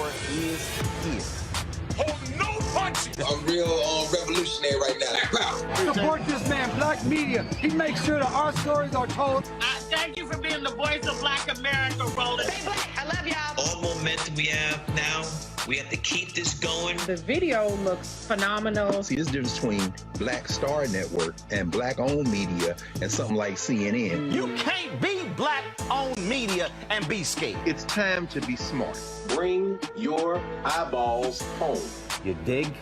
Network is here. Oh, no punches! I'm real revolutionary right now. Support this man, Black Media. He makes sure that our stories are told. Thank you for being the voice of Black America, Roland. Stay black. I love y'all. All momentum we have now. We have to keep this going. The video looks phenomenal. See, there's a difference between Black Star Network and Black-owned media and something like CNN. You can't be Black-owned media and be scared. It's time to be smart. Bring your eyeballs home. You dig?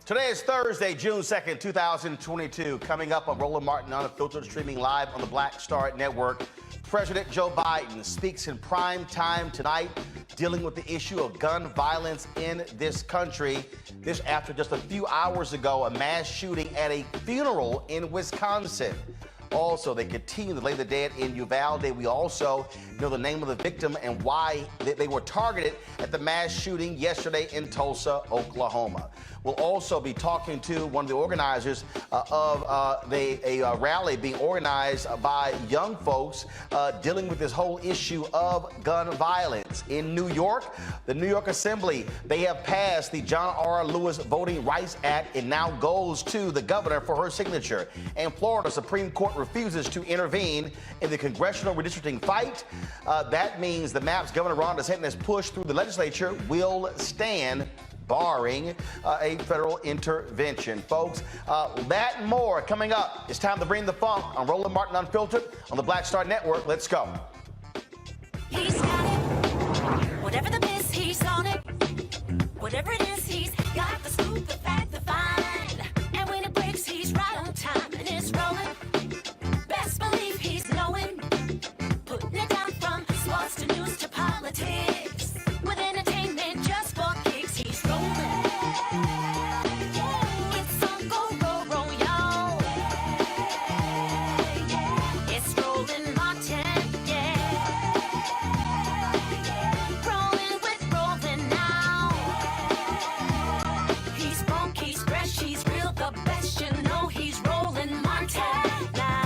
Today is Thursday, June 2nd, 2022. Coming up on Roland Martin Unfiltered, streaming live on the Black Star Network. President Joe Biden speaks in prime time tonight, dealing with the issue of gun violence in this country. This after just a few hours ago, a mass shooting at a funeral in Wisconsin. Also, they continue to lay the dead in Uvalde. We also know the name of the victim and why they were targeted at the mass shooting yesterday in Tulsa, Oklahoma. We'll also be talking to one of the organizers of a rally being organized by young folks dealing with this whole issue of gun violence. In New York, the New York Assembly, they have passed the John R. Lewis Voting Rights Act. It now goes to the governor for her signature. And Florida Supreme Court refuses to intervene in the congressional redistricting fight. That means the maps Governor Ron DeSantis pushed through the legislature will stand, barring a federal intervention. Folks, that and more coming up. It's time to bring the funk on Roland Martin Unfiltered on the Black Star Network. Let's go. He's got it. Whatever the miss, he's on it. Whatever it is, he's got the scoop, the fact, the find. And when it breaks, he's right on time and it's rolling. Best believe he's knowing. Putting it down from sports to news to politics. With entertainment just for kicks, he's rolling. It's on go, roll, y'all. It's Roland Martin, yeah. Rolling with Roland now. He's funk, he's fresh, he's real, the best, you know he's Roland Martin now.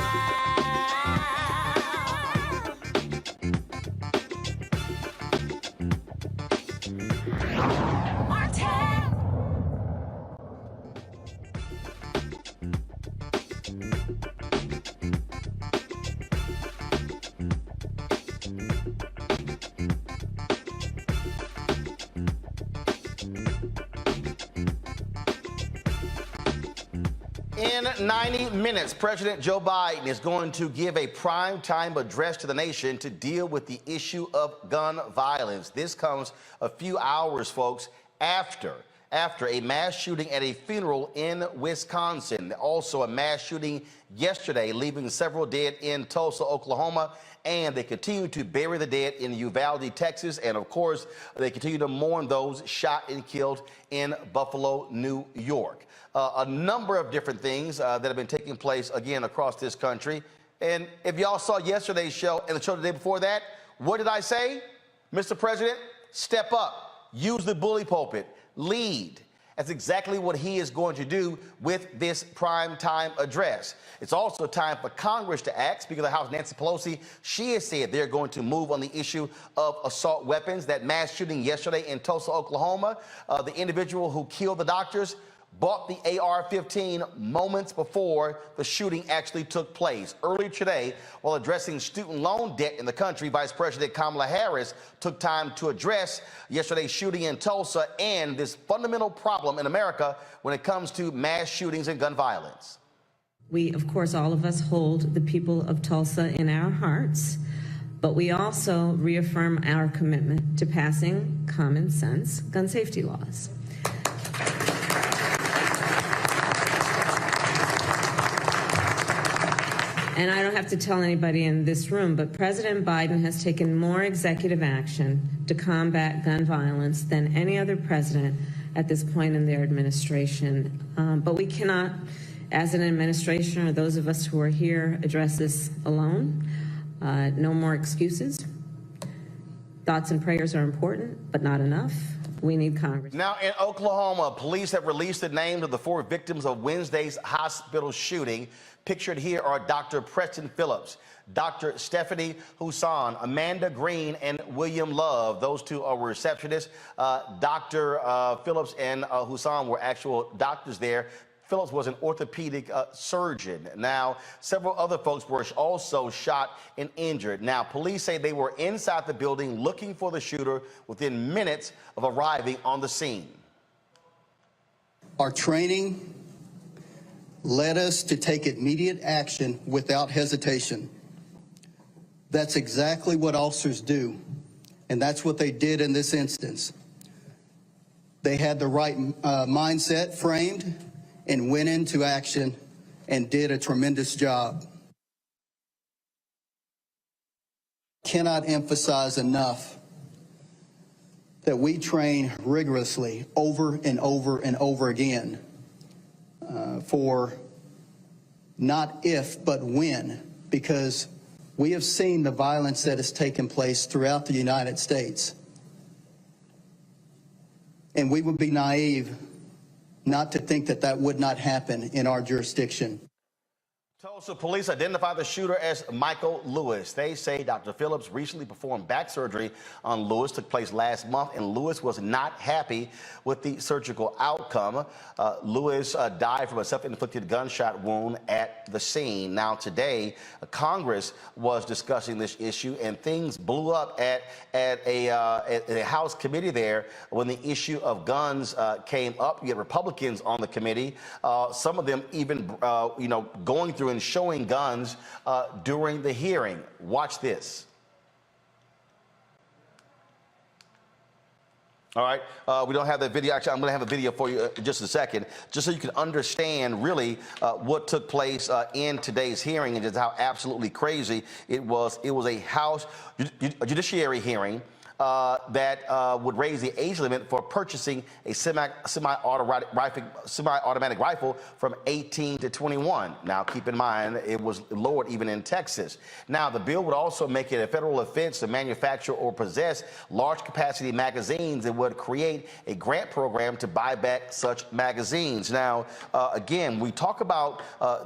In 90 minutes, President Joe Biden is going to give a primetime address to the nation to deal with the issue of gun violence. This comes a few hours, folks, after a mass shooting at a funeral in Wisconsin. Also a mass shooting yesterday, leaving several dead in Tulsa, Oklahoma. And they continue to bury the dead in Uvalde, Texas. And of course, they continue to mourn those shot and killed in Buffalo, New York. A number of different things that have been taking place, again, across this country. And if y'all saw yesterday's show and the show the day before that, what did I say? Mr. President, step up, use the bully pulpit, lead. That's exactly what he is going to do with this primetime address. It's also time for Congress to act. Speaker of the House Nancy Pelosi, she has said they're going to move on the issue of assault weapons. That mass shooting yesterday in Tulsa, Oklahoma, the individual who killed the doctors bought the AR-15 moments before the shooting actually took place. Earlier today, while addressing student loan debt in the country, Vice President Kamala Harris took time to address yesterday's shooting in Tulsa and this fundamental problem in America when it comes to mass shootings and gun violence. We, of course, all of us hold the people of Tulsa in our hearts, but we also reaffirm our commitment to passing common sense gun safety laws. And I don't have to tell anybody in this room, but President Biden has taken more executive action to combat gun violence than any other president at this point in their administration. But we cannot, as an administration or those of us who are here, address this alone. No more excuses. Thoughts and prayers are important, but not enough. We need Congress. Now in Oklahoma, police have released the names of the 4 victims of Wednesday's hospital shooting. Pictured here are Dr. Preston Phillips, Dr. Stephanie Husson, Amanda Green, and William Love. Those 2 are receptionists. Dr. Phillips and Husson were actual doctors there. Phillips was an orthopedic surgeon. Now, several other folks were also shot and injured. Now, police say they were inside the building looking for the shooter within minutes of arriving on the scene. Our training led us to take immediate action without hesitation. That's exactly what officers do, and that's what they did in this instance. They had the right mindset framed and went into action and did a tremendous job. Cannot emphasize enough that we train rigorously over and over and over again for not if, but when, because we have seen the violence that has taken place throughout the United States. And we would be naive not to think that that would not happen in our jurisdiction. Tulsa police identify the shooter as Michael Lewis. They say Dr. Phillips recently performed back surgery on Lewis. Took place last month, and Lewis was not happy with the surgical outcome. Lewis died from a self-inflicted gunshot wound at the scene. Now today, Congress was discussing this issue, and things blew up at a House committee there when the issue of guns came up. You had Republicans on the committee, some of them even going through and showing guns during the hearing. Watch this. All right, we don't have that video. Actually, I'm going to have a video for you in just a second, just so you can understand really what took place in today's hearing and just how absolutely crazy it was. It was a House Judiciary hearing that would raise the age limit for purchasing a semi-automatic rifle from 18 to 21. Now, keep in mind, it was lowered even in Texas. Now, the bill would also make it a federal offense to manufacture or possess large-capacity magazines and would create a grant program to buy back such magazines. Now, again, we talk about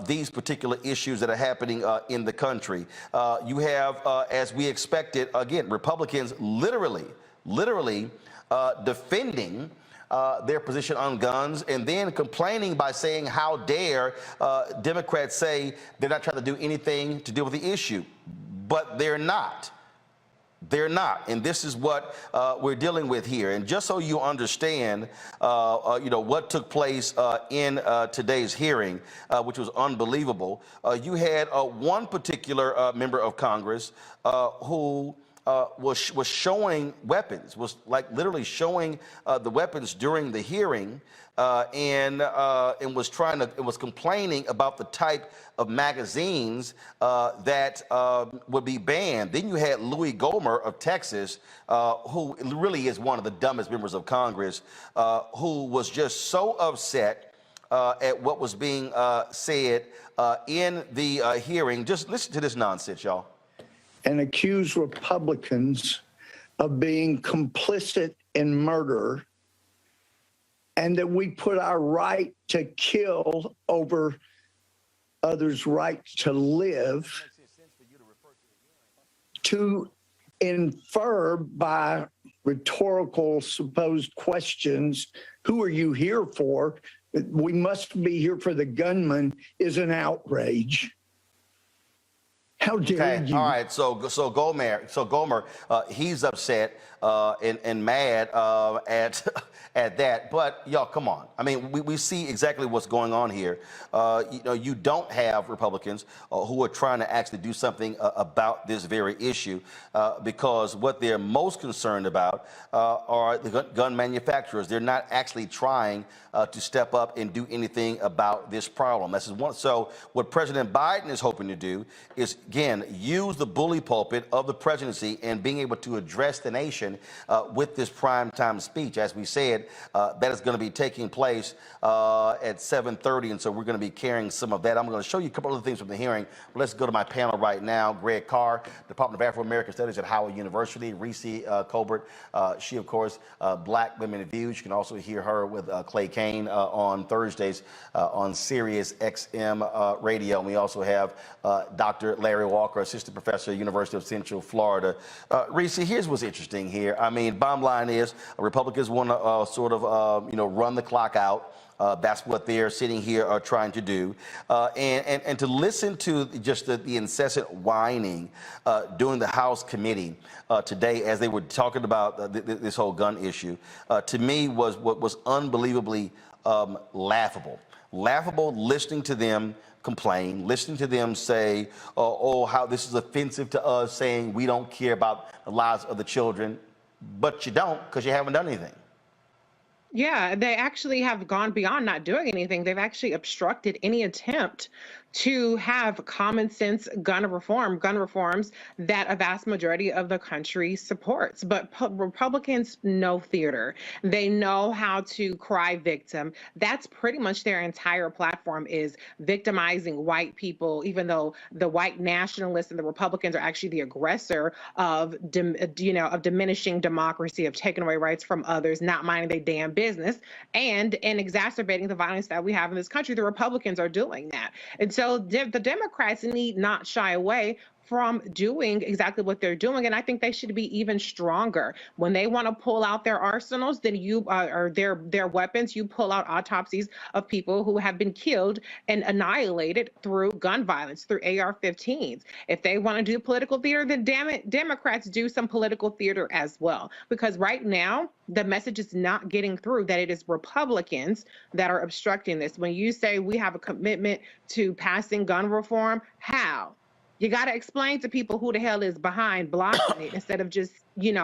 these particular issues that are happening in the country. You have, as we expected, again, Republicans literally defending their position on guns and then complaining by saying, how dare Democrats say they're not trying to do anything to deal with the issue. But they're not. They're not. And this is what we're dealing with here. And just so you understand, what took place in today's hearing, which was unbelievable, you had one particular member of Congress who was showing weapons, was like literally showing the weapons during the hearing, and was complaining about the type of magazines that would be banned. Then you had Louis Gohmert of Texas, who really is one of the dumbest members of Congress, who was just so upset at what was being said in the hearing. Just listen to this nonsense, y'all. And accuse Republicans of being complicit in murder, and that we put our right to kill over others' right to live, to infer by rhetorical supposed questions, who are you here for? We must be here for the gunman, is an outrage. How dare you? All right, so Gohmert, he's upset and mad at that. But y'all, come on. I mean, we see exactly what's going on here. You don't have Republicans who are trying to actually do something about this very issue, because what they're most concerned about are the gun manufacturers. They're not actually trying to step up and do anything about this problem. This is one. So what President Biden is hoping to do is, again, use the bully pulpit of the presidency and being able to address the nation nation with this primetime speech. As we said, that is going to be taking place at 7:30, and so we're going to be carrying some of that. I'm going to show you a couple of things from the hearing. But let's go to my panel right now. Greg Carr, Department of Afro-American Studies at Howard University. Reese Colbert, she, of course, Black Women Views. You can also hear her with Clay Kane on Thursdays on Sirius XM radio. And we also have Dr. Larry Walker, Assistant Professor at University of Central Florida. Reese, here's what's interesting here. I mean, bottom line is Republicans want to sort of, run the clock out. That's what they're sitting here trying to do. And to listen to just the incessant whining during the House committee today as they were talking about this whole gun issue, to me was what was unbelievably laughable. Laughable listening to them complain, listening to them say, oh, how this is offensive to us, saying we don't care about the lives of the children, but you don't because you haven't done anything. Yeah, they actually have gone beyond not doing anything. They've actually obstructed any attempt to have common sense gun reforms that a vast majority of the country supports. But Republicans know theater. They know how to cry victim. That's pretty much their entire platform, is victimizing white people, even though the white nationalists and the Republicans are actually the aggressor of diminishing democracy, of taking away rights from others, not minding their damn business, and exacerbating the violence that we have in this country. The Republicans are doing that. And so the Democrats need not shy away from doing exactly what they're doing, and I think they should be even stronger. When they want to pull out their arsenals, then or their weapons, you pull out autopsies of people who have been killed and annihilated through gun violence, through AR-15s. If they want to do political theater, then damn it, Democrats do some political theater as well. Because right now, the message is not getting through that it is Republicans that are obstructing this. When you say we have a commitment to passing gun reform, how? You got to explain to people who the hell is behind blocking it, instead of just,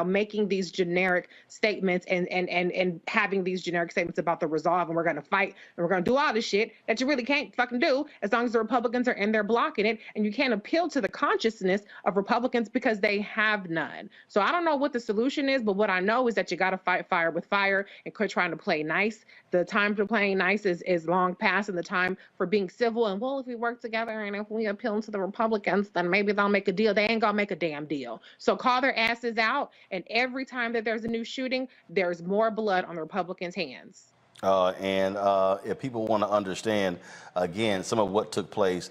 making these generic statements and having these generic statements about the resolve, and we're going to fight and we're going to do all this shit that you really can't fucking do as long as the Republicans are in there blocking it. And you can't appeal to the consciousness of Republicans because they have none. So I don't know what the solution is, but what I know is that you got to fight fire with fire and quit trying to play nice. The time for playing nice is long past, and the time for being civil and, well, if we work together and if we appeal to the Republicans, then maybe they'll make a deal. They ain't gonna make a damn deal. So call their asses out, and every time that there's a new shooting, there's more blood on the Republicans' hands. If people want to understand, again, some of what took place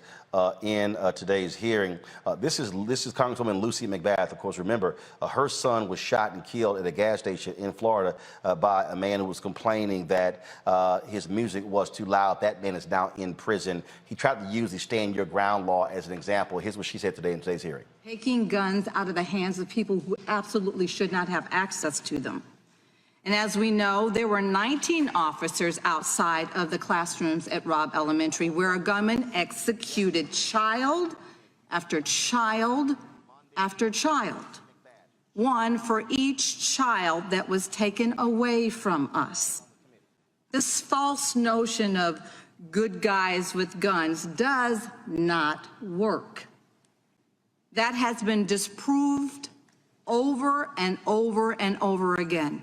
in today's hearing, this is Congresswoman Lucy McBath. Of course, remember, her son was shot and killed at a gas station in Florida by a man who was complaining that his music was too loud. That man is now in prison. He tried to use the Stand Your Ground law as an example. Here's what she said today in today's hearing. Taking guns out of the hands of people who absolutely should not have access to them. And as we know, there were 19 officers outside of the classrooms at Robb Elementary where a gunman executed child after child after child. One for each child that was taken away from us. This false notion of good guys with guns does not work. That has been disproved over and over and over again.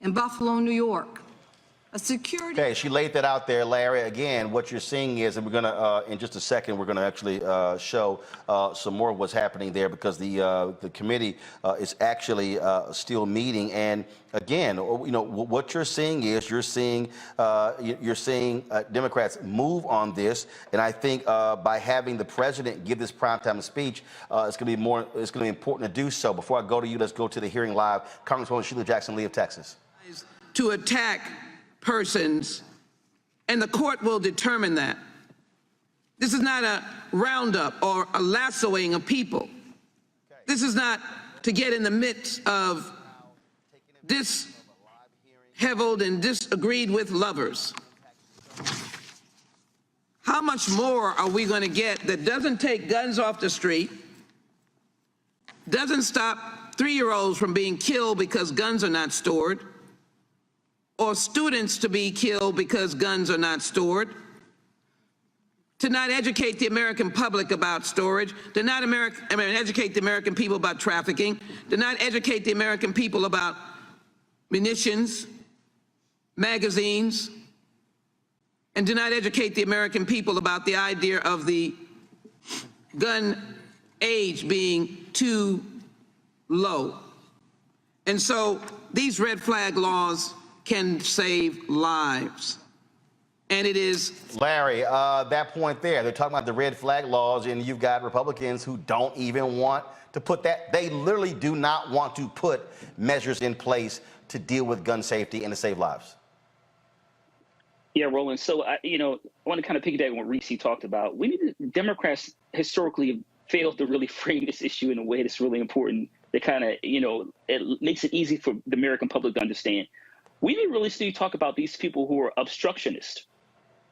In Buffalo, New York, a security... Okay, she laid that out there, Larry. Again, what you're seeing is, and we're going to, in just a second, we're going to actually show some more of what's happening there, because the committee is actually still meeting. And again, what you're seeing is you're seeing Democrats move on this, and I think by having the president give this primetime speech, it's going to be important to do so. Before I go to you, let's go to the hearing live. Congresswoman Sheila Jackson Lee of Texas. To attack persons, and the court will determine that. This is not a roundup or a lassoing of people. This is not to get in the midst of disheveled and disagreed with lovers. How much more are we going to get that doesn't take guns off the street, doesn't stop 3-year-olds from being killed because guns are not stored, or students to be killed because guns are not stored, to not educate the American public about storage, to not educate the American people about trafficking, to not educate the American people about munitions, magazines, and to not educate the American people about the idea of the gun age being too low. And so these red flag laws can save lives. And it is... Larry, that point there, they're talking about the red flag laws, and you've got Republicans who don't even want to put that. They literally do not want to put measures in place to deal with gun safety and to save lives. Yeah, Roland. So, I want to kind of piggyback on what Reese talked about. Democrats historically failed to really frame this issue in a way that's really important. That kind of, it makes it easy for the American public to understand. We need to really talk about these people who are obstructionists.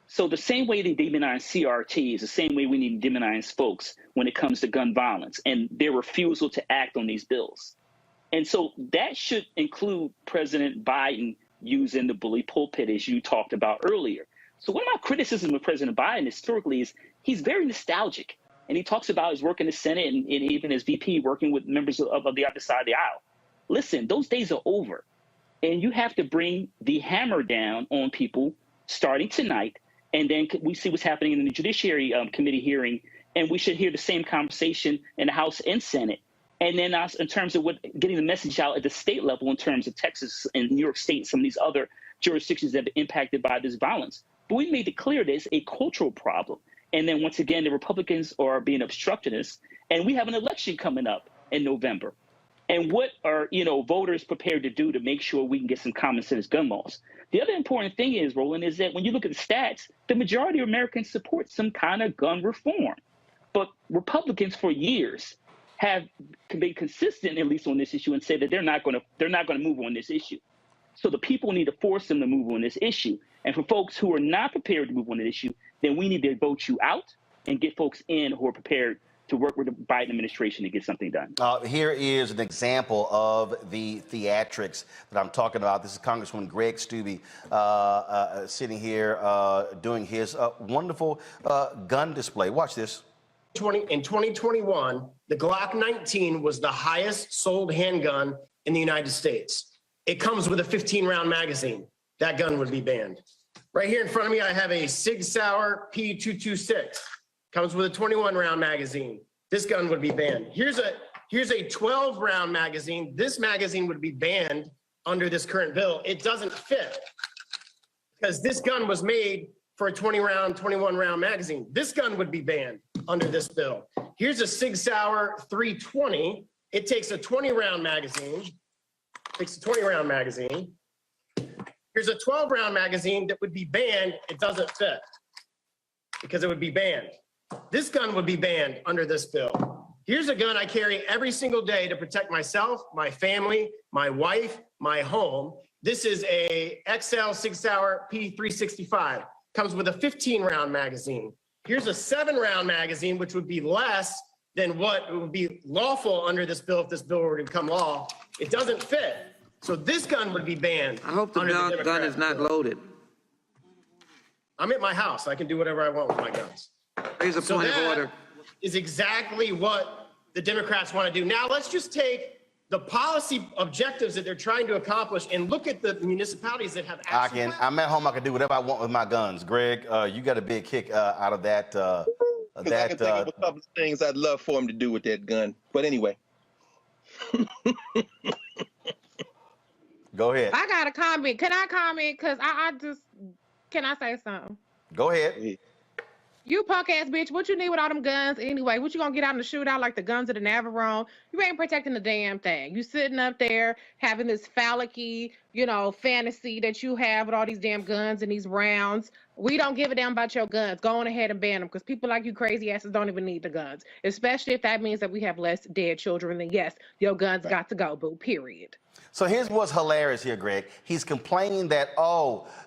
So the same way they demonize CRT is the same way we need to demonize folks when it comes to gun violence and their refusal to act on these bills. And so that should include President Biden using the bully pulpit, as you talked about earlier. So one of my criticisms of President Biden historically is he's very nostalgic. And he talks about his work in the Senate and even as VP working with members of the other side of the aisle. Listen, those days are over. And you have to bring the hammer down on people starting tonight. And then we see what's happening in the Judiciary Committee hearing. And we should hear the same conversation in the House and Senate. And then in terms of getting the message out at the state level in terms of Texas and New York State and some of these other jurisdictions that have been impacted by this violence. But we made it clear there's a cultural problem. And then once again, the Republicans are being obstructionists. And we have an election coming up in November. And what are, voters prepared to do to make sure we can get some common sense gun laws? The other important thing is, Roland, is that when you look at the stats, the majority of Americans support some kind of gun reform. But Republicans for years have been consistent, at least on this issue, and say that they're not going to move on this issue. So the people need to force them to move on this issue. And for folks who are not prepared to move on the issue, then we need to vote you out and get folks in who are prepared to work with the Biden administration to get something done. Here is an example of the theatrics that I'm talking about. This is Congressman Greg Steube sitting here doing his wonderful gun display. Watch this. In 2021, the Glock 19 was the highest sold handgun in the United States. It comes with a 15-round magazine. That gun would be banned. Right here in front of me, I have a Sig Sauer P226. Comes with a 21-round magazine. This gun would be banned. Here's a 12-round magazine. This magazine would be banned under this current bill. It doesn't fit because this gun was made for a 20-round, 21-round magazine. This gun would be banned under this bill. Here's a Sig Sauer 320. It takes a 20-round magazine. Here's a 12-round magazine that would be banned. It doesn't fit because it would be banned. This gun would be banned under this bill. Here's a gun I carry every single day to protect myself, my family, my wife, my home. This is a XL Sig Sauer P365. Comes with a 15-round magazine. Here's a 7-round magazine, which would be less than what would be lawful under this bill if this bill were to become law. It doesn't fit. So this gun would be banned. I hope the gun is not loaded. I'm at my house. I can do whatever I want with my guns. Here's a point of order. Is exactly what the Democrats want to do. Now let's just take the policy objectives that they're trying to accomplish and look at the municipalities that have actually... I'm at home. I can do whatever I want with my guns. Greg, you got a big kick out of that. I can think of a couple of things I'd love for him to do with that gun. But anyway. Go ahead. I got a comment. Can I comment? Because can I say something? Go ahead. You punk ass bitch, what you need with all them guns anyway? What you gonna get out in the shootout like the guns of the Navarone? You ain't protecting the damn thing. You sitting up there having this phallic-y, fantasy that you have with all these damn guns and these rounds. We don't give a damn about your guns. Go on ahead and ban them because people like you crazy asses don't even need the guns. Especially if that means that we have less dead children, then yes, your guns got to go, boo, period. So here's what's hilarious here, Greg. He's complaining that,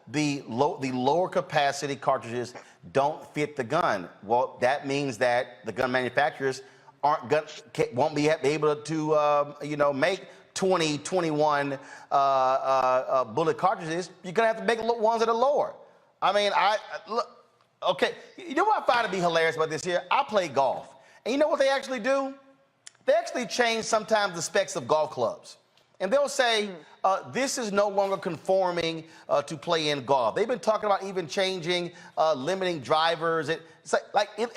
the lower capacity cartridges don't fit the gun. Well, that means that the gun manufacturers won't be able to, make 20, 21 bullet cartridges. You're gonna have to make ones that are lower. I mean, look, Okay, you know what I find to be hilarious about this here? I play golf. And you know what they actually do? They actually change sometimes the specs of golf clubs. And they'll say, this is no longer conforming to play in golf. They've been talking about even changing, limiting drivers. It's like it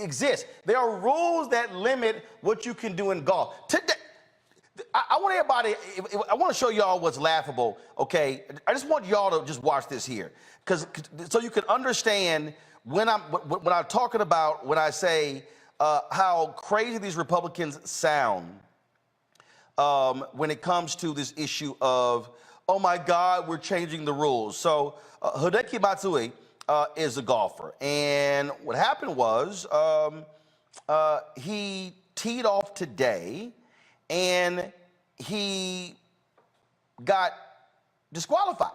exists. There are rules that limit what you can do in golf. Today, I want everybody, I want to show y'all what's laughable, okay? I just want y'all to just watch this here, so you can understand when I'm talking about, when I say how crazy these Republicans sound when it comes to this issue of, oh my God, we're changing the rules. So Hideki Matsui is a golfer, and what happened was he teed off today, and he got disqualified.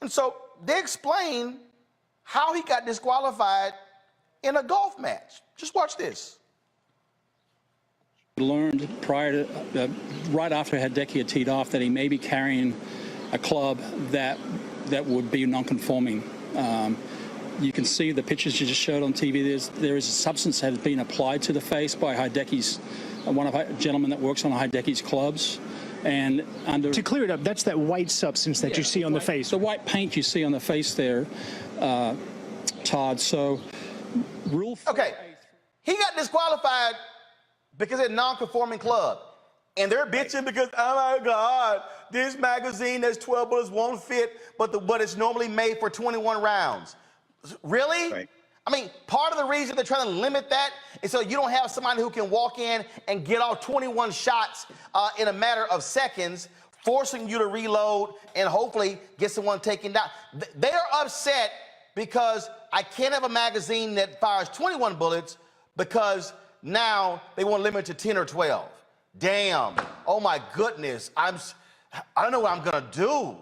And so they explain how he got disqualified in a golf match. Just watch this. Learned prior to, right after Hideki had teed off, that he may be carrying a club that would be non-conforming. You can see the pictures you just showed on TV. There is a substance that has been applied to the face by Hideki's, one of the gentlemen that works on Hideki's clubs. And under, to clear it up, that's that white substance that you see on the face. The white paint you see on the face there, Todd. So, Okay, he got disqualified because it's a non-conforming club. And they're bitching because, oh my God, this magazine that's 12 bullets won't fit, but it's normally made for 21 rounds. Really? Right. I mean, part of the reason they're trying to limit that is so you don't have somebody who can walk in and get off 21 shots in a matter of seconds, forcing you to reload and hopefully get someone taken down. They are upset because I can't have a magazine that fires 21 bullets because now they want to limit to 10 or 12. Damn. Oh my goodness. I don't know what I'm gonna do.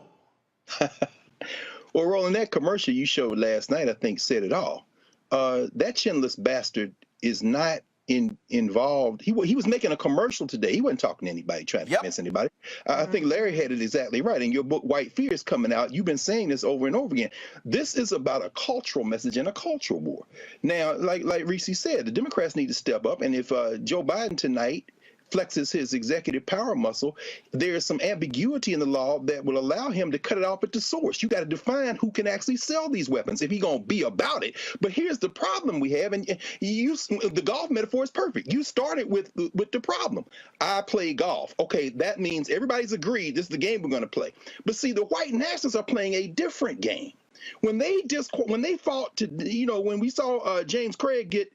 Well, Roland, that commercial you showed last night, I think, said it all. That chinless bastard is not involved. He was making a commercial today. He wasn't talking to anybody, trying to convince anybody. I think Larry had it exactly right. In your book, White Fear, is coming out. You've been saying this over and over again. This is about a cultural message and a cultural war. Now, like Reese said, the Democrats need to step up. And if Joe Biden tonight flexes his executive power muscle, there is some ambiguity in the law that will allow him to cut it off at the source. You got to define who can actually sell these weapons if he's going to be about it. But here's the problem we have, and the golf metaphor is perfect. You started with the problem. I play golf. Okay, that means everybody's agreed this is the game we're going to play. But see, the white nationalists are playing a different game. When they fought to, when we saw James Craig get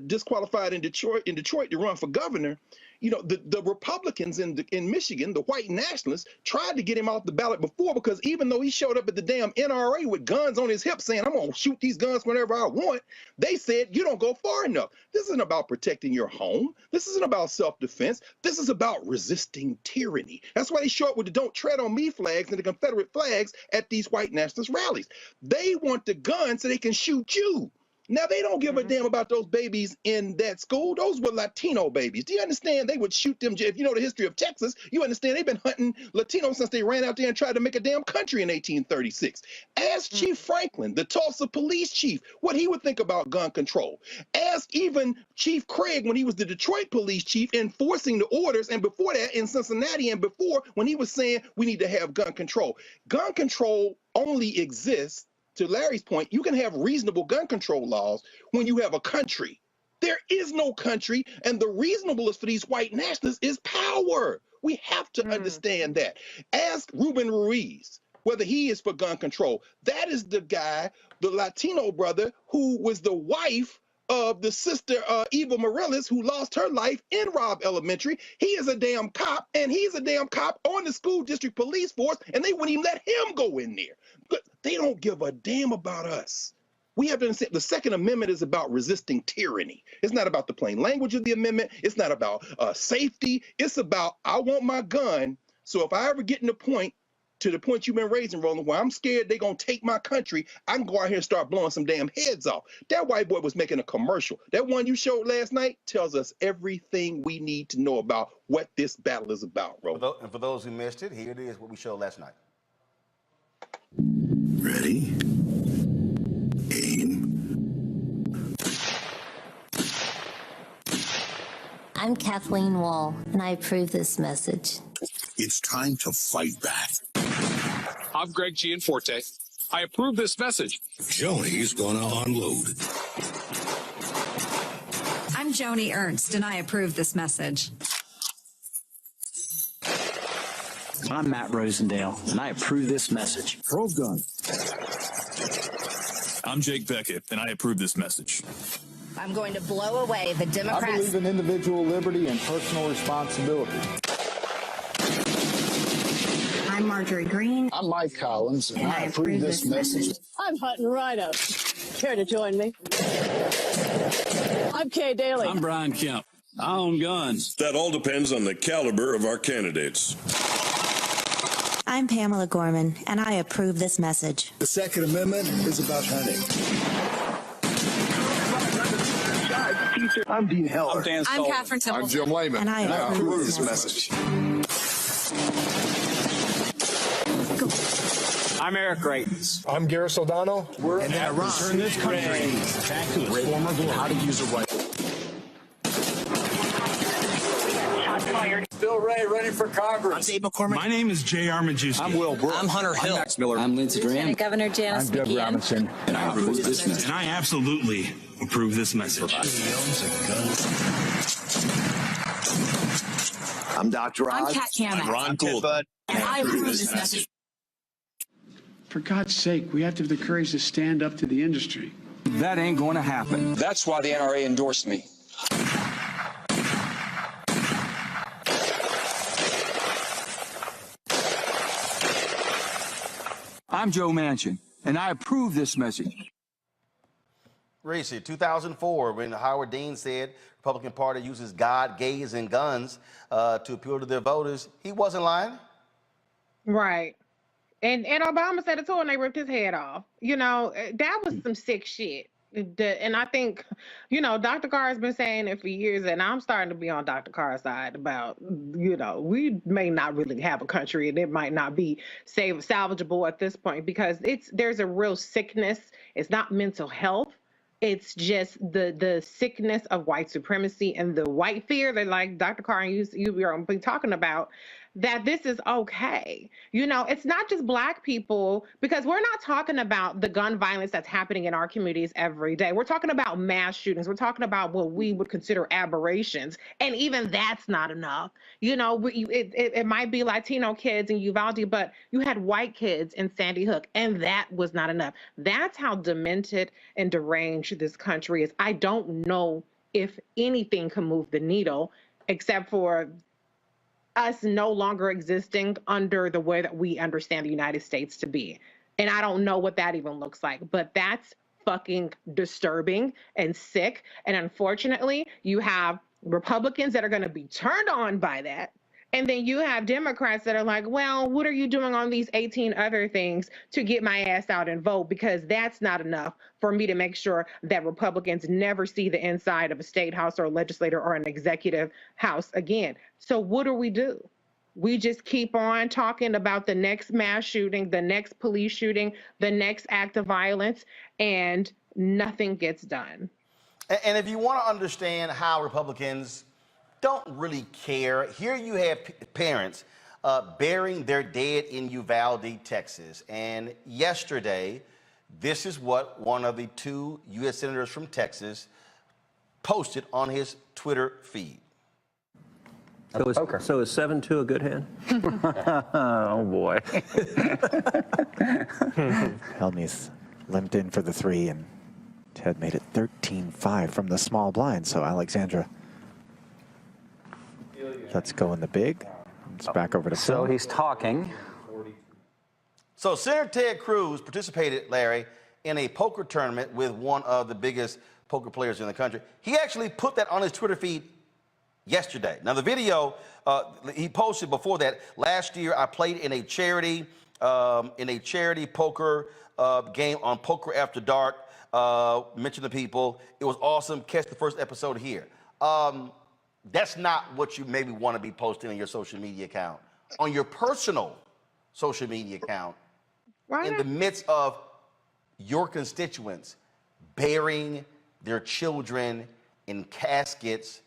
disqualified in Detroit to run for governor, the Republicans in Michigan, the white nationalists, tried to get him off the ballot before, because even though he showed up at the damn NRA with guns on his hips saying, I'm going to shoot these guns whenever I want, they said, you don't go far enough. This isn't about protecting your home. This isn't about self-defense. This is about resisting tyranny. That's why they show up with the Don't Tread on Me flags and the Confederate flags at these white nationalist rallies. They want the gun so they can shoot you. Now, they don't give a damn about those babies in that school. Those were Latino babies. Do you understand? They would shoot them. If you know the history of Texas, you understand they've been hunting Latinos since they ran out there and tried to make a damn country in 1836. Ask Chief Franklin, the Tulsa police chief, what he would think about gun control. Ask even Chief Craig when he was the Detroit police chief enforcing the orders, and before that in Cincinnati, and before when he was saying we need to have gun control. Gun control only exists, to Larry's point, you can have reasonable gun control laws when you have a country. There is no country, and the reasonableness for these white nationalists is power. We have to understand that. Ask Ruben Ruiz whether he is for gun control. That is the guy, the Latino brother, who was the wife of the sister Eva Morales, who lost her life in Robb Elementary. He is a damn cop, and he's a damn cop on the school district police force, and they wouldn't even let him go in there. But they don't give a damn about us. We have to understand the Second Amendment is about resisting tyranny. It's not about the plain language of the amendment. It's not about safety. It's about, I want my gun, so if I ever get to the point you've been raising, Roland, where I'm scared they're going to take my country, I can go out here and start blowing some damn heads off. That white boy was making a commercial. That one you showed last night tells us everything we need to know about what this battle is about, Roland. And for those who missed it, here it is, what we showed last night. Ready? Aim. I'm Kathleen Wall, and I approve this message. It's time to fight back. I'm Greg Gianforte. I approve this message. Joni's gonna unload. I'm Joni Ernst, and I approve this message. I'm Matt Rosendale, and I approve this message. Pro-gun. I'm Jake Beckett, and I approve this message. I'm going to blow away the Democrats. I believe in individual liberty and personal responsibility. I'm Marjorie Green. I'm Mike Collins, and I approve this message. I'm Hutton Rideout. Care to join me? I'm Kay Daly. I'm Brian Kemp. I own guns. That all depends on the caliber of our candidates. I'm Pamela Gorman, and I approve this message. The Second Amendment is about hunting. I'm Dean Heller. I'm Catherine Templeton. I'm Jim Lehman. And I approve this message. I'm Eric Greitens. I'm Garris O'Donnell. We're in Iraq. Turn this country back to its former glory. How to use a rifle. Bill Ray running for Congress. I'm Dave McCormick. My name is J.R. Majewski. I'm Will Brooks. I'm Hunter Hill. I'm Max Miller. I'm Lindsey Graham. Governor Janice I'm Doug McKeon. Robinson. And I approve this message. And I absolutely approve this message. I'm Dr. Oz. I'm Kat Kamak. I'm Ron Gould. And I approve this message. For God's sake, we have to have the courage to stand up to the industry. That ain't going to happen. That's why the NRA endorsed me. I'm Joe Manchin, and I approve this message. Reese, 2004, when Howard Dean said Republican Party uses God, gays, and guns to appeal to their voters, he wasn't lying. Right. And Obama said it too, and they ripped his head off. You know, that was some sick shit. And I think, you know, Dr. Carr has been saying it for years, and I'm starting to be on Dr. Carr's side about, you know, we may not really have a country, and it might not be salvageable at this point, because there's a real sickness. It's not mental health. It's just the sickness of white supremacy and the white fear that, like Dr. Carr and you are talking about, that this is okay. You know, it's not just Black people, because we're not talking about the gun violence that's happening in our communities every day. We're talking about mass shootings. We're talking about what we would consider aberrations. And even that's not enough. You know, it might be Latino kids in Uvalde, but you had white kids in Sandy Hook, and that was not enough. That's how demented and deranged this country is. I don't know if anything can move the needle except for us no longer existing under the way that we understand the United States to be. And I don't know what that even looks like, but that's fucking disturbing and sick. And unfortunately, you have Republicans that are going to be turned on by that. And then you have Democrats that are like, well, what are you doing on these 18 other things to get my ass out and vote? Because that's not enough for me to make sure that Republicans never see the inside of a state house or a legislature or an executive house again. So what do? We just keep on talking about the next mass shooting, the next police shooting, the next act of violence, and nothing gets done. And if you want to understand how Republicans don't really care, here you have parents burying their dead in Uvalde, Texas. And yesterday, this is what one of the two U.S. senators from Texas posted on his Twitter feed. So is 7-2 a good hand? Oh, boy. Helmuth limped in for the 3, and Ted made it 13-5 from the small blind. So Alexandra, let's go in the big. It's back over to Phil. So he's talking. So Senator Ted Cruz participated, Larry, in a poker tournament with one of the biggest poker players in the country. He actually put that on his Twitter feed yesterday. Now, the video he posted before that, last year I played in a charity poker game on Poker After Dark, mentioned the people. It was awesome. Catch the first episode here. That's not what you maybe want to be posting on your social media account. On your personal social media account, in the midst of your constituents burying their children in caskets,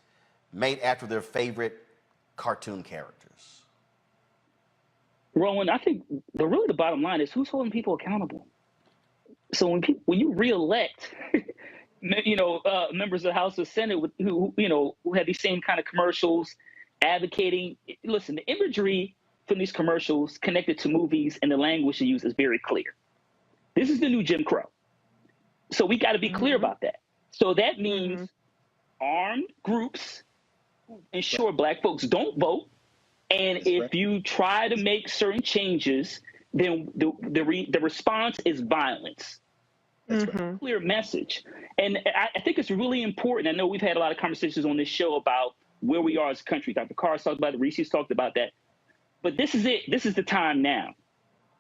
made after their favorite cartoon characters? Rowan, I think the bottom line is who's holding people accountable. So when you reelect, members of the House or Senate who had these same kind of commercials, advocating. Listen, the imagery from these commercials connected to movies and the language they use is very clear. This is the new Jim Crow. So we got to be clear about that. So that means armed groups ensure black folks don't vote. And if you try to make certain changes, then the response is violence. That's a clear message. And I think it's really important. I know we've had a lot of conversations on this show about where we are as a country. Dr. Carr's talked about it. Reese's talked about that. But this is it. This is the time now.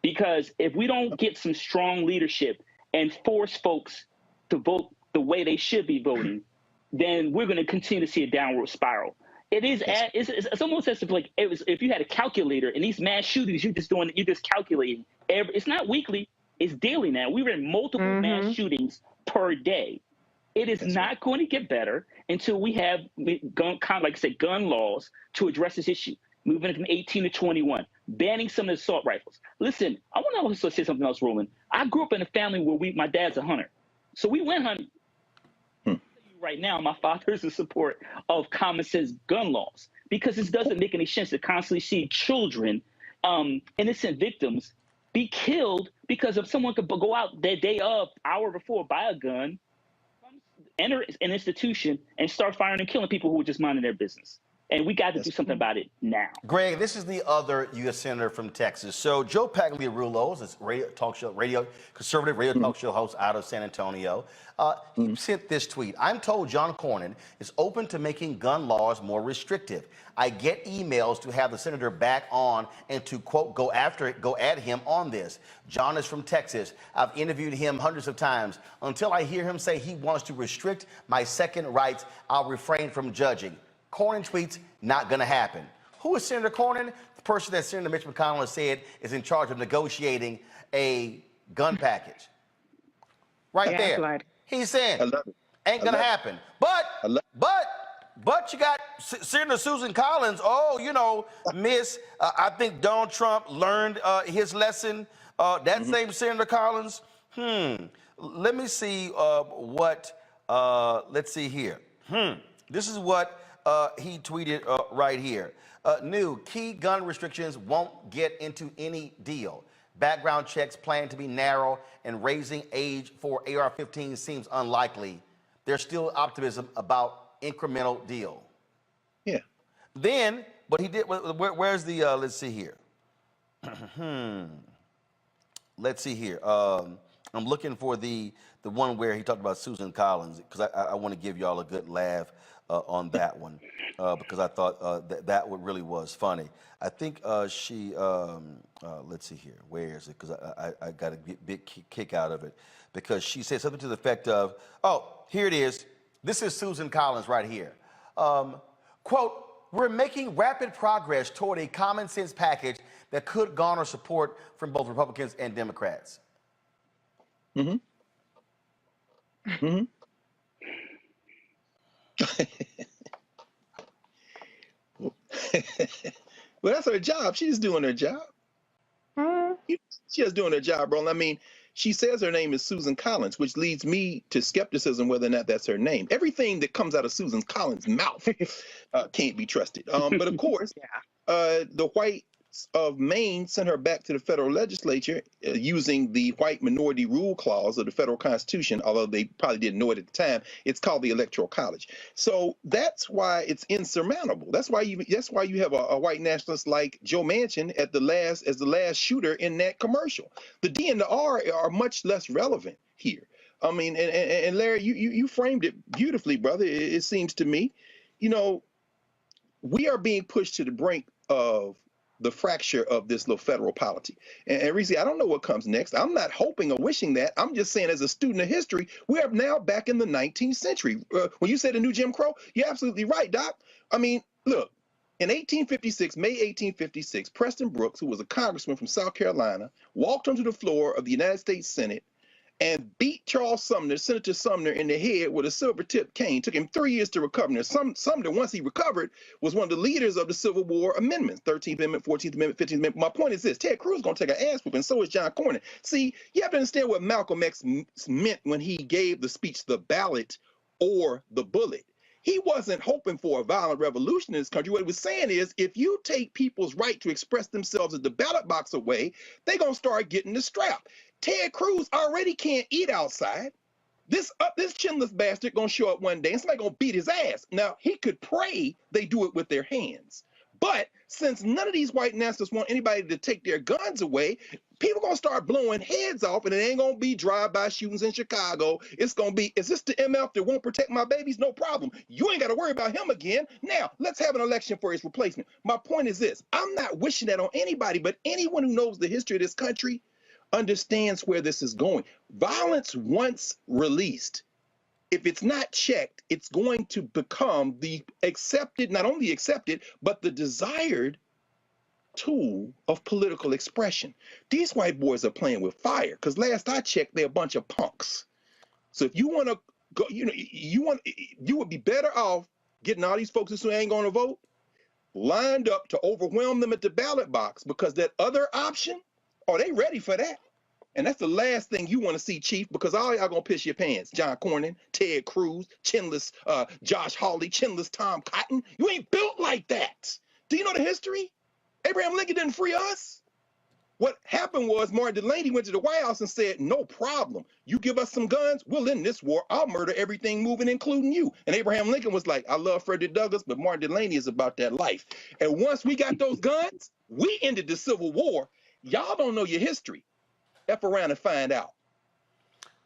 Because if we don't get some strong leadership and force folks to vote the way they should be voting, then we're going to continue to see a downward spiral. It is it's almost as if you had a calculator and these mass shootings you're just calculating. It's not weekly, it's daily now. We were in multiple mass shootings per day. It is not going to get better until we have gun laws to address this issue. Moving it from 18 to 21, banning some of the assault rifles. Listen, I want to also say something else, Roland. I grew up in a family where my dad's a hunter. So we went hunting. Right now, my father is in support of common sense gun laws because it doesn't make any sense to constantly see children, innocent victims, be killed because if someone could go out that day of, hour before, buy a gun, enter an institution, and start firing and killing people who were just minding their business. And we got to do something about it now. Greg, this is the other U.S. Senator from Texas. So Joe Pagliarulo is a conservative radio talk show host out of San Antonio. He sent this tweet. I'm told John Cornyn is open to making gun laws more restrictive. I get emails to have the senator back on and to, quote, go at him on this. John is from Texas. I've interviewed him hundreds of times. Until I hear him say he wants to restrict my second rights, I'll refrain from judging. Cornyn tweets, not going to happen. Who is Senator Cornyn? The person that Senator Mitch McConnell has said is in charge of negotiating a gun package. Right there. Right. He's saying, ain't going to happen. But you got Senator Susan Collins. Oh, Miss, I think Donald Trump learned his lesson. That same Senator Collins. Let me see let's see here. This is what he tweeted right here. New key gun restrictions won't get into any deal. Background checks plan to be narrow and raising age for AR-15 seems unlikely. There's still optimism about incremental deal. Yeah. Then, but he did, where's the, let's see here. Let's see here. I'm looking for the one where he talked about Susan Collins because I want to give y'all a good laugh on that one because I thought that one really was funny. I think she, let's see here, where is it? Because I got a big kick out of it because she said something to the effect of, here it is. This is Susan Collins right here. Quote, we're making rapid progress toward a common sense package that could garner support from both Republicans and Democrats. Well, that's her job. She's doing her job. She's doing her job, bro. I mean, she says her name is Susan Collins, which leads me to skepticism whether or not that's her name. Everything that comes out of Susan Collins' mouth can't be trusted. But of course, the whites of Maine sent her back to the federal legislature using the white minority rule clause of the federal constitution, although they probably didn't know it at the time. It's called the Electoral College. So that's why it's insurmountable. That's why you have a white nationalist like Joe Manchin as the last shooter in that commercial. The D and the R are much less relevant here. I mean, and Larry, you framed it beautifully, brother. It seems to me, we are being pushed to the brink of the fracture of this little federal polity. And Reese, I don't know what comes next. I'm not hoping or wishing that. I'm just saying, as a student of history, we are now back in the 19th century. When you said the new Jim Crow, you're absolutely right, Doc. I mean, look, in May 1856, Preston Brooks, who was a congressman from South Carolina, walked onto the floor of the United States Senate and beat Charles Sumner, Senator Sumner, in the head with a silver-tipped cane. Took him 3 years to recover. Now, Sumner, once he recovered, was one of the leaders of the Civil War amendments, 13th Amendment, 14th Amendment, 15th Amendment. My point is this: Ted Cruz is going to take an ass whooping, and so is John Cornyn. See, you have to understand what Malcolm X meant when he gave the speech, the ballot or the bullet. He wasn't hoping for a violent revolution in this country. What he was saying is, if you take people's right to express themselves at the ballot box away, they're going to start getting the strap. Ted Cruz already can't eat outside. This chinless bastard going to show up one day and somebody going to beat his ass. Now, he could pray they do it with their hands. But since none of these white nationalists want anybody to take their guns away, people going to start blowing heads off, and it ain't going to be drive-by shootings in Chicago. It's going to be, is this the MF that won't protect my babies? No problem. You ain't got to worry about him again. Now, let's have an election for his replacement. My point is this: I'm not wishing that on anybody, but anyone who knows the history of this country understands where this is going. Violence once released, if it's not checked, it's going to become the accepted, not only accepted, but the desired tool of political expression. These white boys are playing with fire, because last I checked, they're a bunch of punks. So if you want to go, you would be better off getting all these folks who ain't going to vote lined up to overwhelm them at the ballot box, because that other option, oh, they ready for that. And that's the last thing you want to see, Chief, because all y'all gonna piss your pants. John Cornyn, Ted Cruz, chinless Josh Hawley, chinless Tom Cotton. You ain't built like that. Do you know the history? Abraham Lincoln didn't free us. What happened was Martin Delany went to the White House and said, no problem. You give us some guns, we'll end this war. I'll murder everything moving, including you. And Abraham Lincoln was like, I love Frederick Douglass, but Martin Delany is about that life. And once we got those guns, we ended the Civil War. Y'all don't know your history. F around and find out.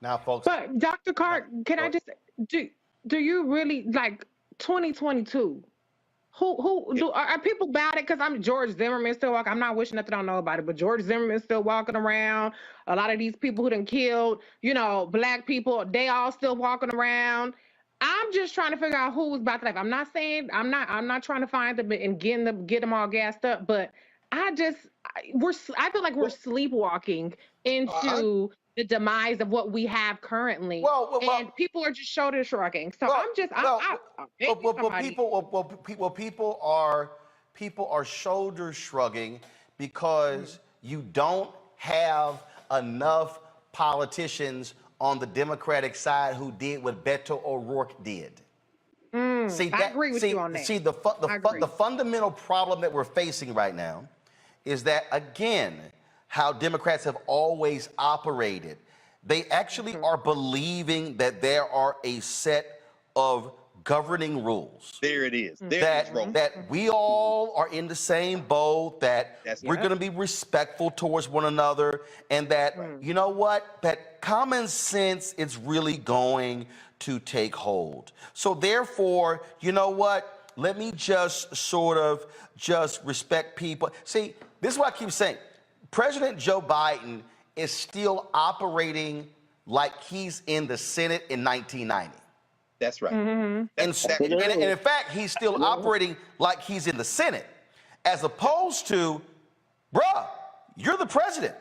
Now, folks. But Dr. Cart, can I just do you really, like, 2022? Are people about it? Because I'm George Zimmerman still walking. I'm not wishing nothing on nobody, but George Zimmerman still walking around. A lot of these people who done killed, black people, they all still walking around. I'm just trying to figure out who was about to life. I'm not saying I'm not trying to find them and get them all gassed up, but I feel like we're sleepwalking into the demise of what we have currently, and people are just shoulder shrugging. So people are shoulder shrugging because you don't have enough politicians on the Democratic side who did what Beto O'Rourke did. I agree with you on that. See, the fundamental problem that we're facing right now is that, again, how Democrats have always operated. They actually are believing that there are a set of governing rules. There it is. That we all are in the same boat, that we're going to be respectful towards one another, and that, you know what, that common sense is really going to take hold. So therefore, you know what, let me just sort of just respect people. See, this is what I keep saying. President Joe Biden is still operating like he's in the Senate in 1990. That's right. And in fact, he's still operating like he's in the Senate, as opposed to, bruh, you're the president.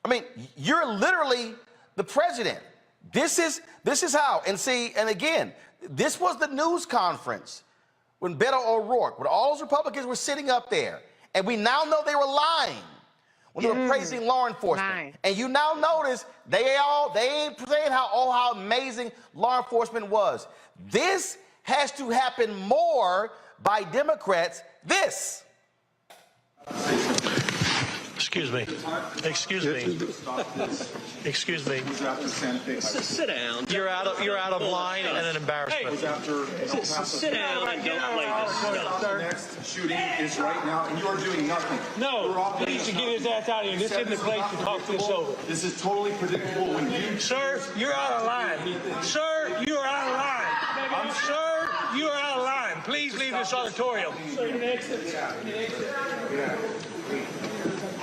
I mean, you're literally the president. This is how. And see, and again, this was the news conference when Beto O'Rourke, when all those Republicans were sitting up there, and we now know they were lying when they were praising law enforcement. And you now notice they ain't saying how amazing law enforcement was. This has to happen more by Democrats. Excuse me. Excuse me. Excuse me. Sit down. You're out of line and an embarrassment. Hey, sit down and don't play this stuff. The next shooting is right now, and you are doing nothing. No, he needs to get his ass out of here. This isn't the place to talk this over. This is totally predictable when you... Sir, you're out of line. Sir, you are out of line. Sir, you are out of line. Please leave this auditorium.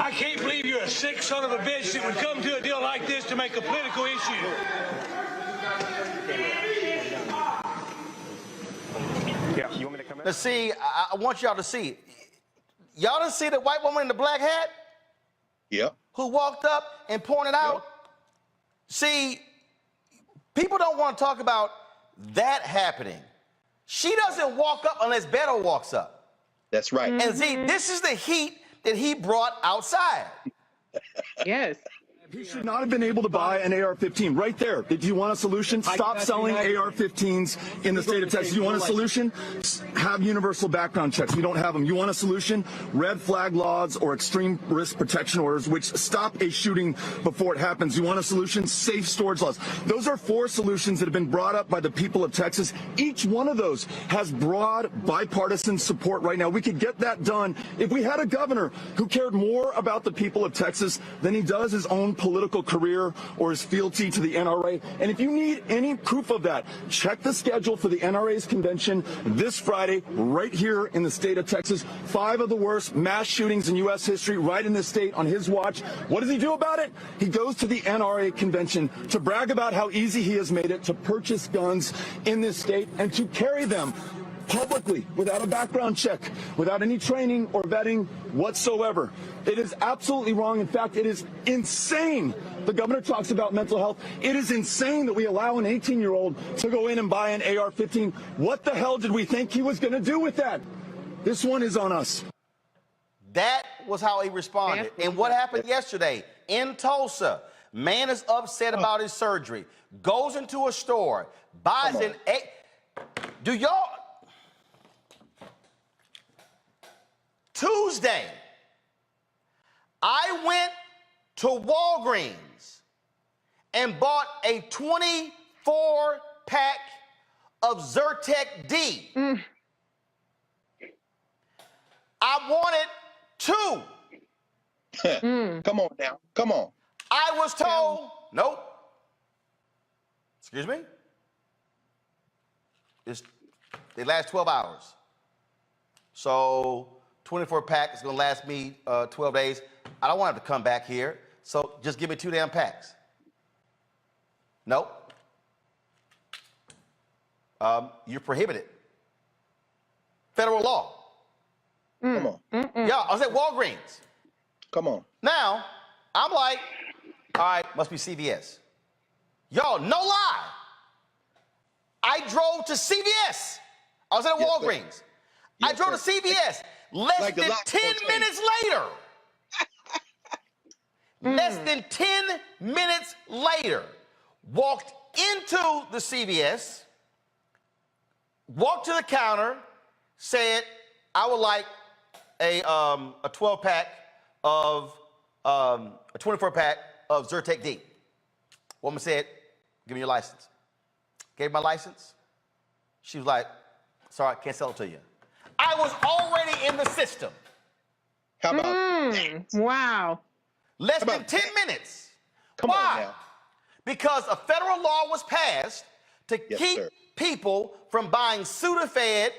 I can't believe you're a sick son of a bitch that would come to a deal like this to make a political issue. Yeah, you want me to come in? Now see, I want y'all to see. Y'all didn't see the white woman in the black hat? Yep. Who walked up and pointed out? See, people don't want to talk about that happening. She doesn't walk up unless Beto walks up. That's right. And see, this is the heat that he brought outside. Yes. He should not have been able to buy an AR-15 right there. Did you want a solution? Stop selling AR-15s in the state of Texas. You want a solution? Have universal background checks. We don't have them. You want a solution? Red flag laws or extreme risk protection orders, which stop a shooting before it happens. You want a solution? Safe storage laws. Those are 4 solutions that have been brought up by the people of Texas. Each one of those has broad bipartisan support right now. We could get that done if we had a governor who cared more about the people of Texas than he does his own political career or his fealty to the NRA. And if you need any proof of that, check the schedule for the NRA's convention this Friday right here in the state of Texas. 5 of the worst mass shootings in U.S. history right in this state on his watch. What does he do about it? He goes to the NRA convention to brag about how easy he has made it to purchase guns in this state and to carry them publicly without a background check, without any training or vetting whatsoever. It is absolutely wrong. In fact, it is insane. The governor talks about mental health. It is insane that we allow an 18-year-old to go in and buy an AR-15. What the hell did we think he was going to do with that? This one is on us. That was how he responded. And what happened yesterday in Tulsa? Man is upset about his surgery, goes into a store, buys an A. Do y'all? Tuesday, I went to Walgreens and bought a 24-pack of Zyrtec D. I wanted 2. Come on now. Come on. I was told, nope. Excuse me? They last 12 hours. So 24-pack is going to last me 12 days. I don't want to have to come back here, so just give me 2 damn packs. Nope. You're prohibited. Federal law. Come on. Yeah, I was at Walgreens. Come on. Now, I'm like, all right, must be CVS. Y'all, no lie. I drove to CVS. I was at Walgreens. I drove to CVS. Less than 10 minutes later. Less than 10 minutes later, walked into the CVS, walked to the counter, said, I would like a 12-pack of, a 24-pack of Zyrtec D. Woman said, give me your license. Gave my license. She was like, sorry, I can't sell it to you. I was already in the system. How about that? Wow. Less than 10 minutes. Why? Because a federal law was passed to keep people from buying Sudafed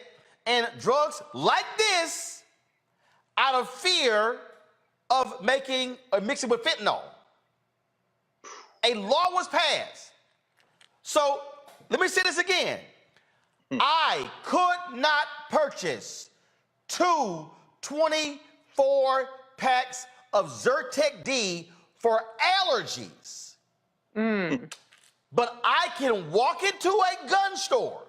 and drugs like this out of fear of making or mixing with fentanyl. A law was passed. So let me say this again. I could not purchase 2 24-packs of Zyrtec D for allergies. But I can walk into a gun store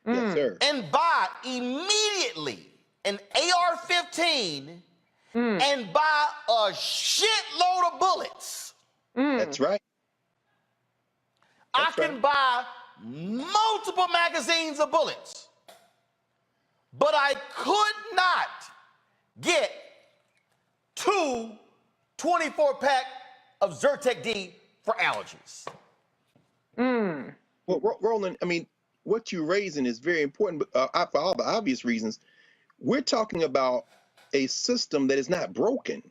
and buy immediately an AR-15 and buy a shitload of bullets. That's right. I can buy multiple magazines of bullets, but I could not get 2 24-pack of Zyrtec D for allergies. Well, Roland, I mean, what you're raising is very important, but for all the obvious reasons. We're talking about a system that is not broken.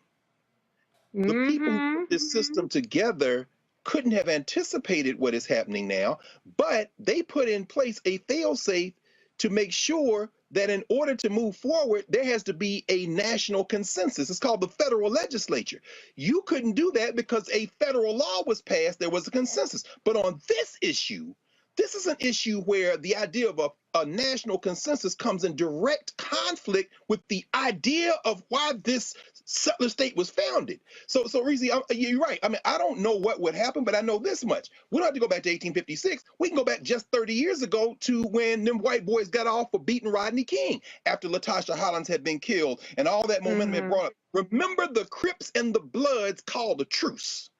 The people who put this system together couldn't have anticipated what is happening now, but they put in place a fail-safe to make sure that in order to move forward, there has to be a national consensus. It's called the federal legislature. You couldn't do that because a federal law was passed. There was a consensus. But on this issue, This is an issue where the idea of a national consensus comes in direct conflict with the idea of why this settler state was founded. So Reese, you're right. I mean, I don't know what would happen, but I know this much. We don't have to go back to 1856. We can go back just 30 years ago to when them white boys got off for beating Rodney King after Latasha Hollins had been killed and all that momentum had brought up. Remember, the Crips and the Bloods called a truce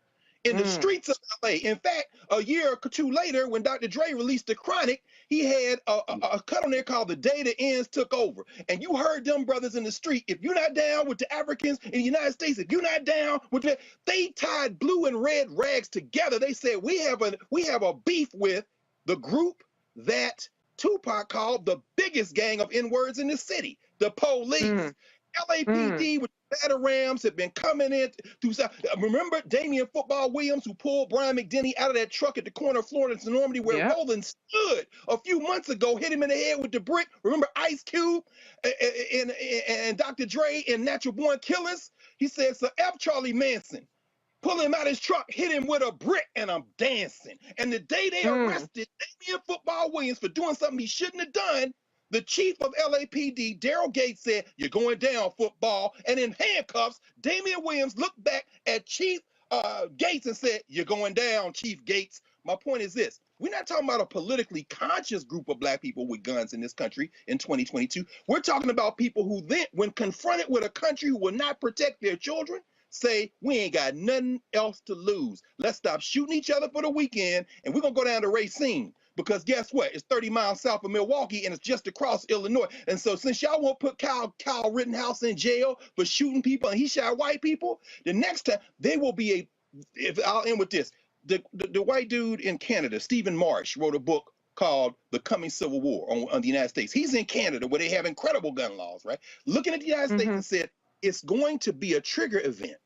in the streets of LA. In fact, a year or two later, when Dr. Dre released The Chronic, he had a cut on there called The Day the Ends Took Over. And you heard them brothers in the street, if you're not down with the Africans in the United States, if you're not down with the, they tied blue and red rags together. They said, we have a beef with the group that Tupac called the biggest gang of N-words in the city, the police. LAPD with Batarams have been coming in through South. Remember Damian Football Williams, who pulled Brian McDenny out of that truck at the corner of Florence and Normandy, where Roland stood a few months ago, hit him in the head with the brick. Remember Ice Cube and Dr. Dre and Natural Born Killers? He said, "So F. Charlie Manson, pull him out of his truck, hit him with a brick, and I'm dancing." And the day they arrested Damian Football Williams for doing something he shouldn't have done, the chief of LAPD, Daryl Gates, said, "You're going down, Football." And in handcuffs, Damian Williams looked back at Chief Gates and said, "You're going down, Chief Gates." My point is this. We're not talking about a politically conscious group of black people with guns in this country in 2022. We're talking about people who then, when confronted with a country who will not protect their children, say, "We ain't got nothing else to lose. Let's stop shooting each other for the weekend, and we're going to go down to Racine." Because guess what? It's 30 miles south of Milwaukee, and it's just across Illinois. And so since y'all won't put Kyle Rittenhouse in jail for shooting people, and he shot white people, the next time they will be I'll end with this. The white dude in Canada, Stephen Marsh, wrote a book called The Coming Civil War on the United States. He's in Canada where they have incredible gun laws, right? Looking at the United States and said, it's going to be a trigger event.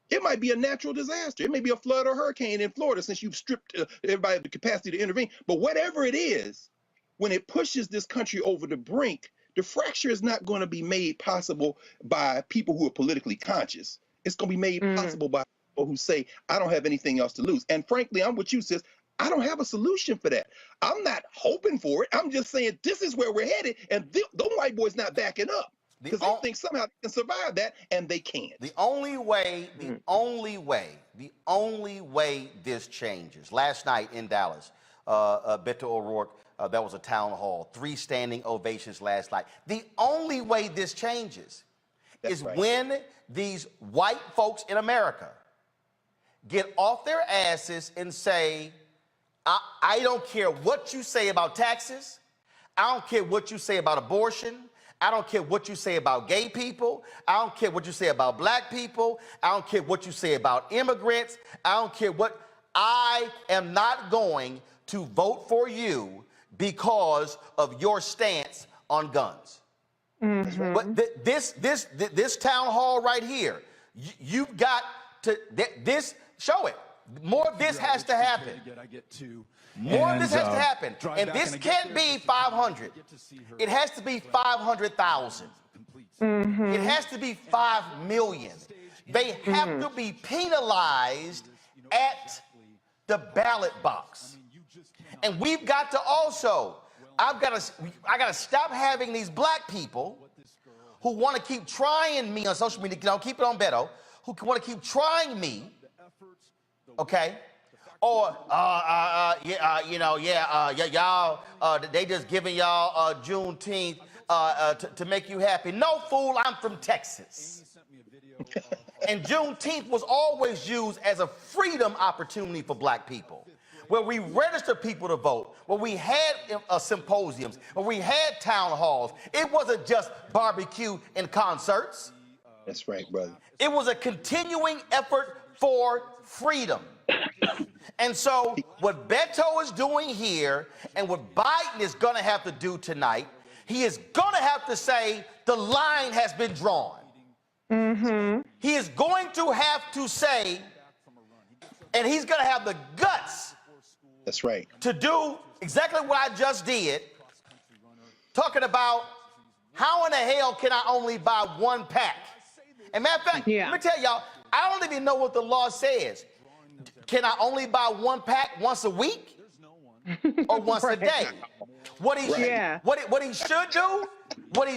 It might be a natural disaster. It may be a flood or hurricane in Florida since you've stripped everybody of the capacity to intervene. But whatever it is, when it pushes this country over the brink, the fracture is not going to be made possible by people who are politically conscious. It's going to be made possible by people who say, "I don't have anything else to lose." And frankly, I'm with you, sis. I don't have a solution for that. I'm not hoping for it. I'm just saying this is where we're headed, and those white boys not backing up. Because they think somehow they can survive that, and they can't. The only way this changes. Last night in Dallas, Beto O'Rourke, that was a town hall, 3 standing ovations last night. The only way this changes is when these white folks in America get off their asses and say, I don't care what you say about taxes. I don't care what you say about abortion. I don't care what you say about gay people. I don't care what you say about black people. I don't care what you say about immigrants. I don't care what. I am not going to vote for you because of your stance on guns. But this town hall right here, you've got to show it. More of this has to happen. More of this has to happen. And this can't be 500. It has to be 500,000. It has to be 5 million. They have to be penalized at the ballot box. And we've got to also, I got to stop having these black people who want to keep trying me on social media, keep it on Beto, who want to keep trying me, okay? Or, y'all, they just giving y'all Juneteenth to make you happy. No, fool, I'm from Texas. And Juneteenth was always used as a freedom opportunity for black people, where we registered people to vote, where we had symposiums, where we had town halls. It wasn't just barbecue and concerts. That's right, brother. It was a continuing effort for freedom. And so what Beto is doing here and what Biden is going to have to do tonight, he is going to have to say the line has been drawn. He is going to have to say, and he's going to have the guts. That's right. To do exactly what I just did, talking about how in the hell can I only buy 1 pack? And matter of fact, let me tell y'all, I don't even know what the law says. Can I only buy 1 pack once a week? or once a day. What he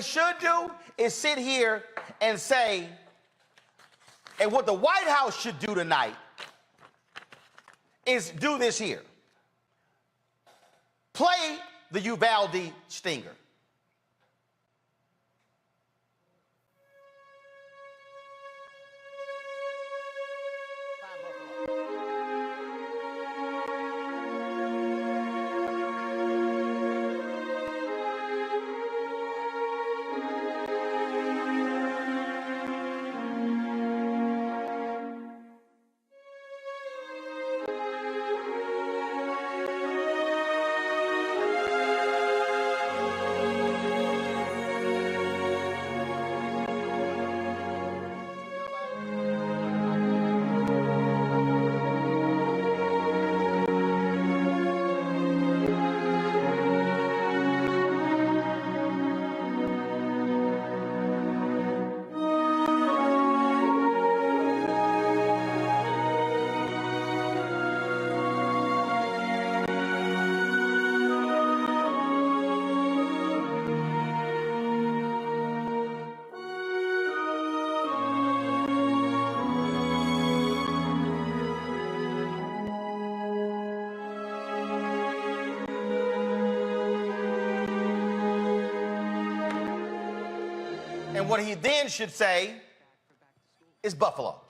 should do is sit here and say, and what the White House should do tonight is do this here. Play the Uvalde stinger. And what he then should say is Buffalo.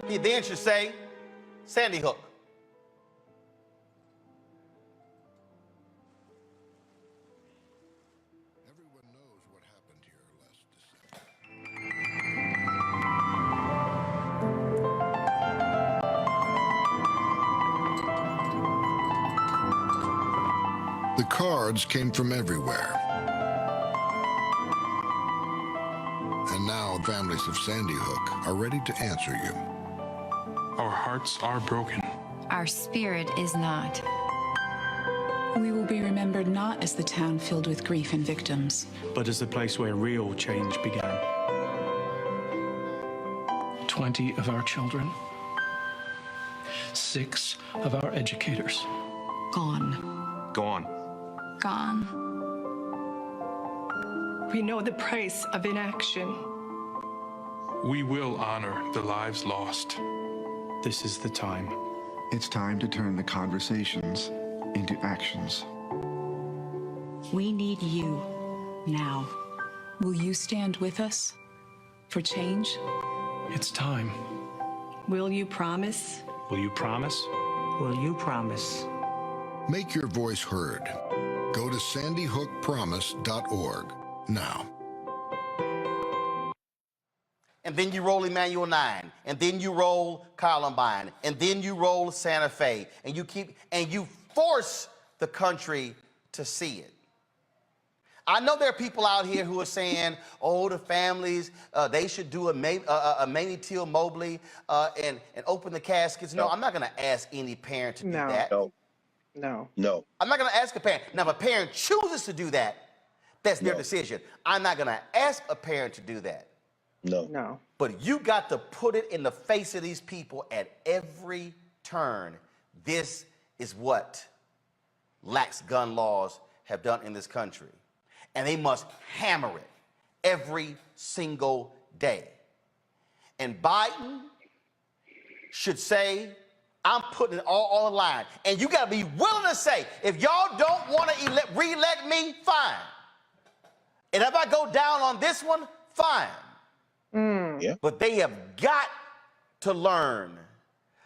He then should say Sandy Hook. Everyone knows what happened here last December. The cards came from everywhere. And now families of Sandy Hook are ready to answer you. Our hearts are broken. Our spirit is not. We will be remembered not as the town filled with grief and victims, but as the place where real change began. 20 of our children, 6 of our educators. Gone. Gone. Gone. We know the price of inaction. We will honor the lives lost. This is the time. It's time to turn the conversations into actions. We need you now. Will you stand with us for change? It's time. Will you promise? Will you promise? Will you promise? Make your voice heard. Go to sandyhookpromise.org now. And then you roll Emanuel 9, and then you roll Columbine, and then you roll Santa Fe, and you force the country to see it. I know there are people out here who are saying, oh, the families, they should do a Mamie Till Mobley and open the caskets. No, I'm not going to ask any parent to do that. No. I'm not going to ask a parent. Now, if a parent chooses to do that, that's their decision. I'm not going to ask a parent to do that. No. But you got to put it in the face of these people at every turn. This is what lax gun laws have done in this country. and they must hammer it every single day. And Biden should say, I'm putting it all on the line. And you got to be willing to say, if y'all don't want to re-elect me, fine. And if I go down on this one, fine. Yeah. But they have got to learn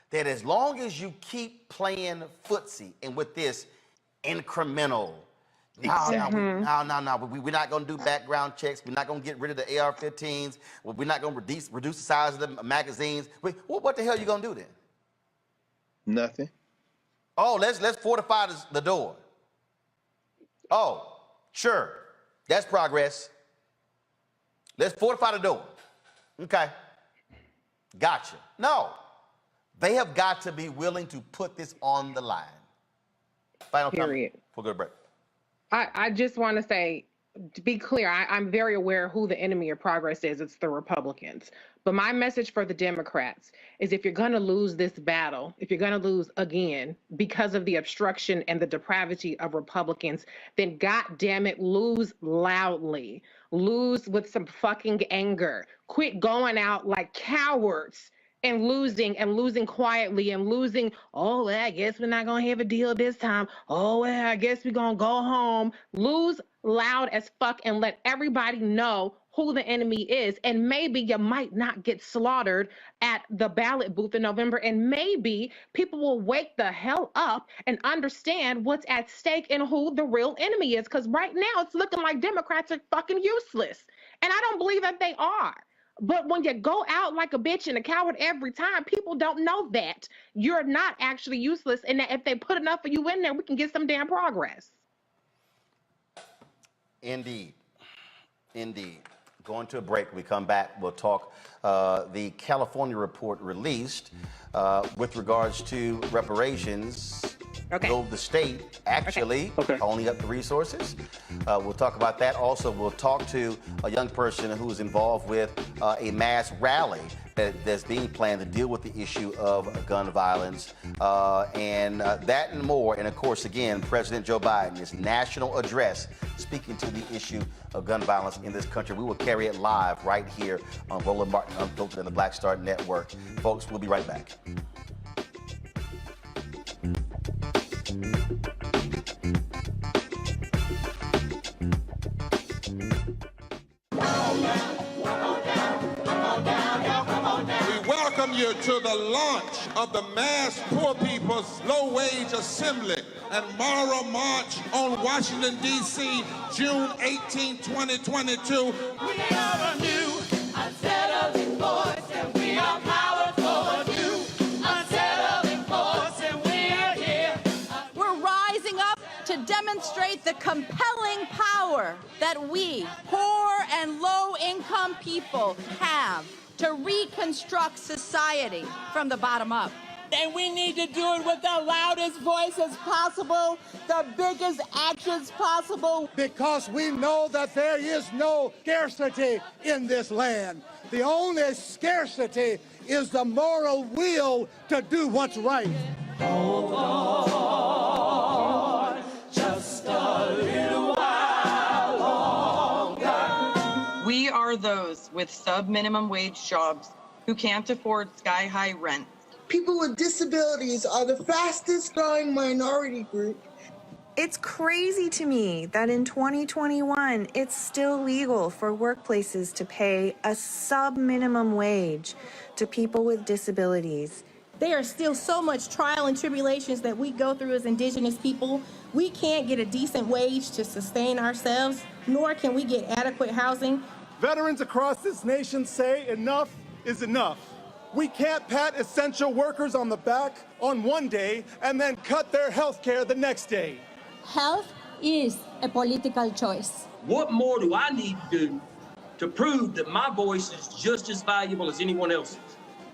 that as long as you keep playing footsie and with this incremental, no, we're not going to do background checks. We're not going to get rid of the AR-15s. We're not going to reduce the size of the magazines. What the hell are you going to do then? Nothing. Oh, let's fortify the door. Oh, sure. That's progress. Let's fortify the door. Okay. Gotcha. No. They have got to be willing to put this on the line. Final comment before we go to break. I just want to say, to be clear, I'm very aware who the enemy of progress is. It's the Republicans. But my message for the Democrats is if you're going to lose this battle, if you're going to lose again because of the obstruction and the depravity of Republicans, then goddamn it, lose loudly. Lose with some fucking anger. Quit going out like cowards and losing quietly and losing, oh, well, I guess we're not going to have a deal this time. Oh, well, I guess we're going to go home. Lose loud as fuck and let everybody know who the enemy is. And maybe you might not get slaughtered at the ballot booth in November. And maybe people will wake the hell up and understand what's at stake and who the real enemy is. Because right now it's looking like Democrats are fucking useless. And I don't believe that they are. But when you go out like a bitch and a coward every time, people don't know that you're not actually useless, and that if they put enough of you in there, we can get some damn progress. Indeed. Indeed. Going to a break. When we come back, we'll talk the California report released with regards to reparations. Will the state actually only up the resources? We'll talk about that. Also, we'll talk to a young person who is involved with a mass rally that's being planned to deal with the issue of gun violence and that and more. And of course, again, President Joe Biden, his national address speaking to the issue of gun violence in this country. We will carry it live right here on Roland Martin Unfiltered and the Black Star Network. Folks, we'll be right back. Welcome you to the launch of the Mass Poor People's Low Wage Assembly and Moral March on Washington, D.C., June 18, 2022. We are a new, unsettling force, and we are powerful, a new, unsettling force, and we're here. We're rising up to demonstrate the compelling power that we, poor and low-income people, have to reconstruct society from the bottom up. And we need to do it with the loudest voices possible, the biggest actions possible. Because we know that there is no scarcity in this land. The only scarcity is the moral will to do what's right. Hold on, just a little while longer. We are those with sub-minimum wage jobs who can't afford sky-high rent. People with disabilities are the fastest growing minority group. It's crazy to me that in 2021, it's still legal for workplaces to pay a sub-minimum wage to people with disabilities. There are still so much trial and tribulations that we go through as Indigenous people. We can't get a decent wage to sustain ourselves, nor can we get adequate housing. Veterans across this nation say enough is enough. We can't pat essential workers on the back on one day and then cut their health care the next day. Health is a political choice. What more do I need to do to prove that my voice is just as valuable as anyone else's?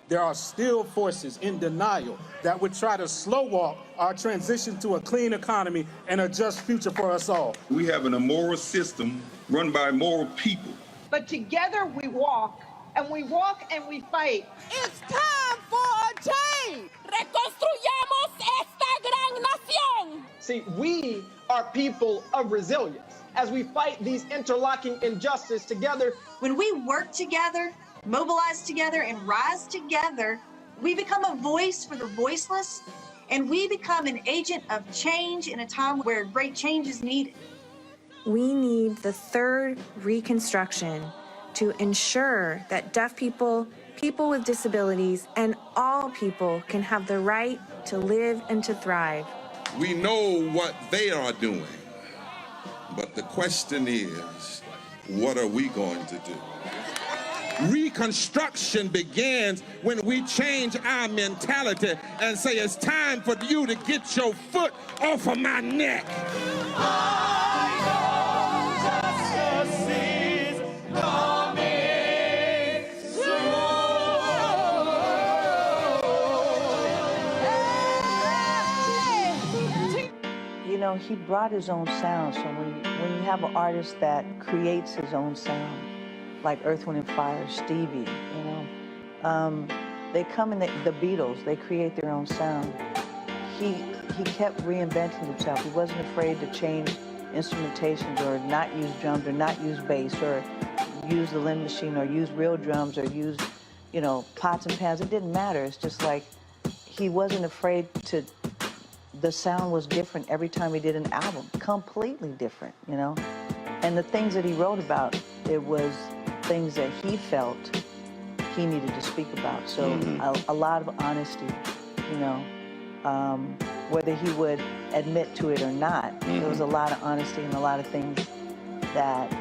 There are still forces in denial that would try to slow walk our transition to a clean economy and a just future for us all. We have an immoral system run by immoral people. But together we walk, and we walk and we fight. It's time for a change. Reconstruyamos esta gran nación. See, we are people of resilience. as we fight these interlocking injustices together. When we work together, mobilize together, and rise together, we become a voice for the voiceless, and we become an agent of change in a time where great change is needed. We need the third Reconstruction to ensure that deaf people, people with disabilities, and all people can have the right to live and to thrive. We know what they are doing, but the question is, what are we going to do? Reconstruction begins when we change our mentality and say it's time for you to get your foot off of my neck. You know, he brought his own sound, so when you have an artist that creates his own sound, like Earth, Wind & Fire, Stevie, you know, they come in, the Beatles, they create their own sound. He kept reinventing himself. He wasn't afraid to change instrumentations or not use drums or not use bass or use the Lynn machine or use real drums or use, you know, pots and pans. It didn't matter. It's just like he wasn't afraid to, the sound was different every time he did an album, completely different, you know? And the things that he wrote about, it was things that he felt he needed to speak about. So a lot of honesty, you know, whether he would admit to it or not, there was a lot of honesty and a lot of things that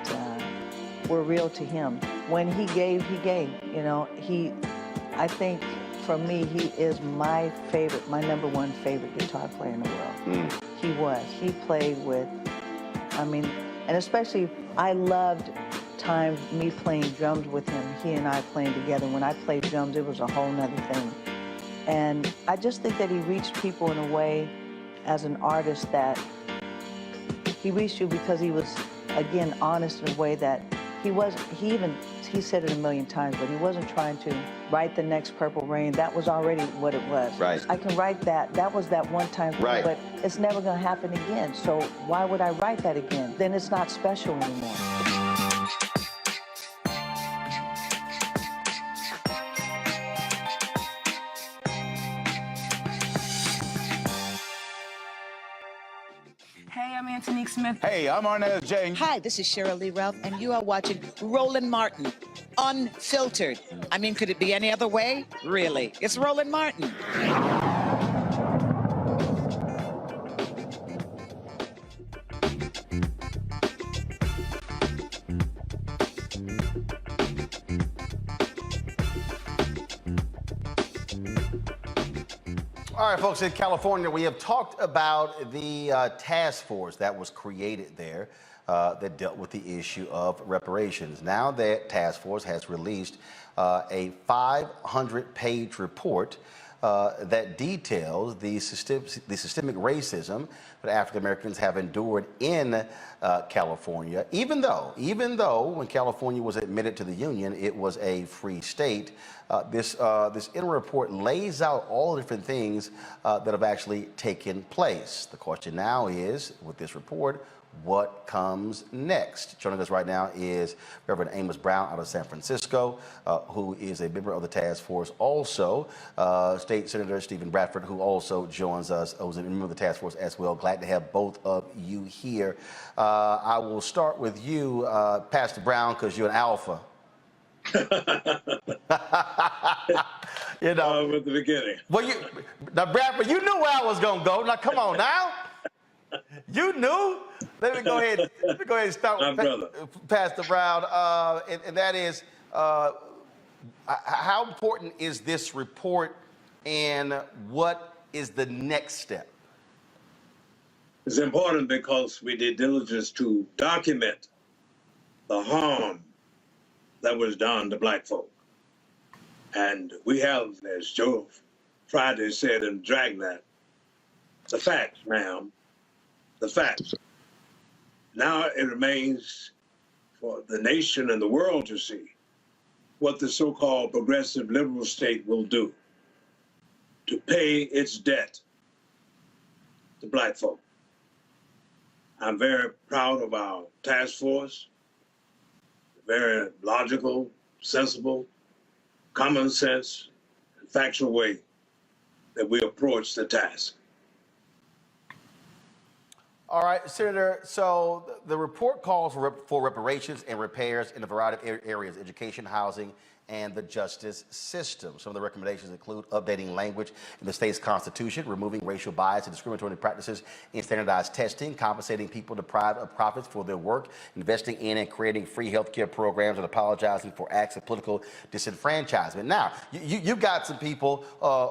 were real to him. When he gave, you know, I think for me, he is my favorite, my #1 favorite guitar player in the world. He was. He played with, I mean, and especially I loved times me playing drums with him, he and I playing together. When I played drums, it was a whole nother thing. And I just think that he reached people in a way as an artist that he reached you because he was, again, honest in a way that he said it a million times, but he wasn't trying to write the next Purple Rain. That was already what it was. Right. I can write that. That was that one time thing, right, but it's never going to happen again. So why would I write that again? Then it's not special anymore. Hey, I'm Antonique Smith. Hey, I'm Arnez J. Hi, this is Cheryl Lee Ralph, and you are watching Roland Martin, Unfiltered. I mean, could it be any other way? Really? It's Roland Martin. All right, folks, in California, we have talked about the task force that was created there that dealt with the issue of reparations. Now that task force has released a 500-page report that details the systemic racism that African Americans have endured in California, even though when California was admitted to the Union, it was a free state. This interim report lays out all the different things that have actually taken place. The question now is, with this report, what comes next? Joining us right now is Reverend Amos Brown out of San Francisco, who is a member of the task force. Also, State Senator Stephen Bradford, who also joins us, who's a member of the task force as well. Glad to have both of you here. I will start with you, Pastor Brown, because you're an alpha. You know, at the beginning. Well, now, Bradford, you knew where I was going to go. Now, come on now. You knew. Let me go ahead and start with Pastor Brown, and that is, how important is this report, and what is the next step? It's important because we did diligence to document the harm that was done to black folk. And we have, as Joe Friday said in Dragnet, the facts, ma'am, the facts. Now it remains for the nation and the world to see what the so-called progressive liberal state will do to pay its debt to black folk. I'm very proud of our task force, very logical, sensible, common sense, and factual way that we approach the task. All right, Senator, so the report calls for reparations and repairs in a variety of areas: education, housing, and the justice system. Some of the recommendations include updating language in the state's constitution, removing racial bias and discriminatory practices in standardized testing, compensating people deprived of profits for their work, investing in and creating free health care programs, and apologizing for acts of political disenfranchisement. Now, you've got some people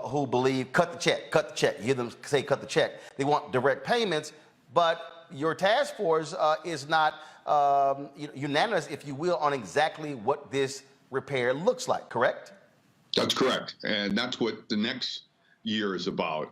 who believe cut the check. You hear them say cut the check. They want direct payments, but your task force is not unanimous, if you will, on exactly what this repair looks like, correct? That's correct. And that's what the next year is about,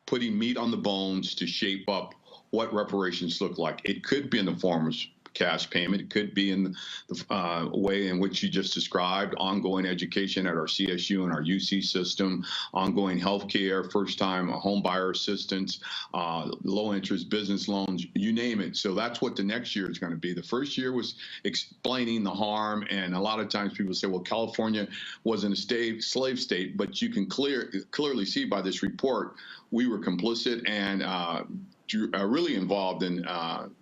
putting meat on the bones to shape up what reparations look like. It could be in the form of cash payment. It could be in the way in which you just described, ongoing education at our CSU and our UC system, ongoing health care, first-time home buyer assistance, low-interest business loans, you name it. So that's what the next year is going to be. The first year was explaining the harm, and a lot of times people say, well, California wasn't a slave state, but you can clearly see by this report, we were complicit and really involved in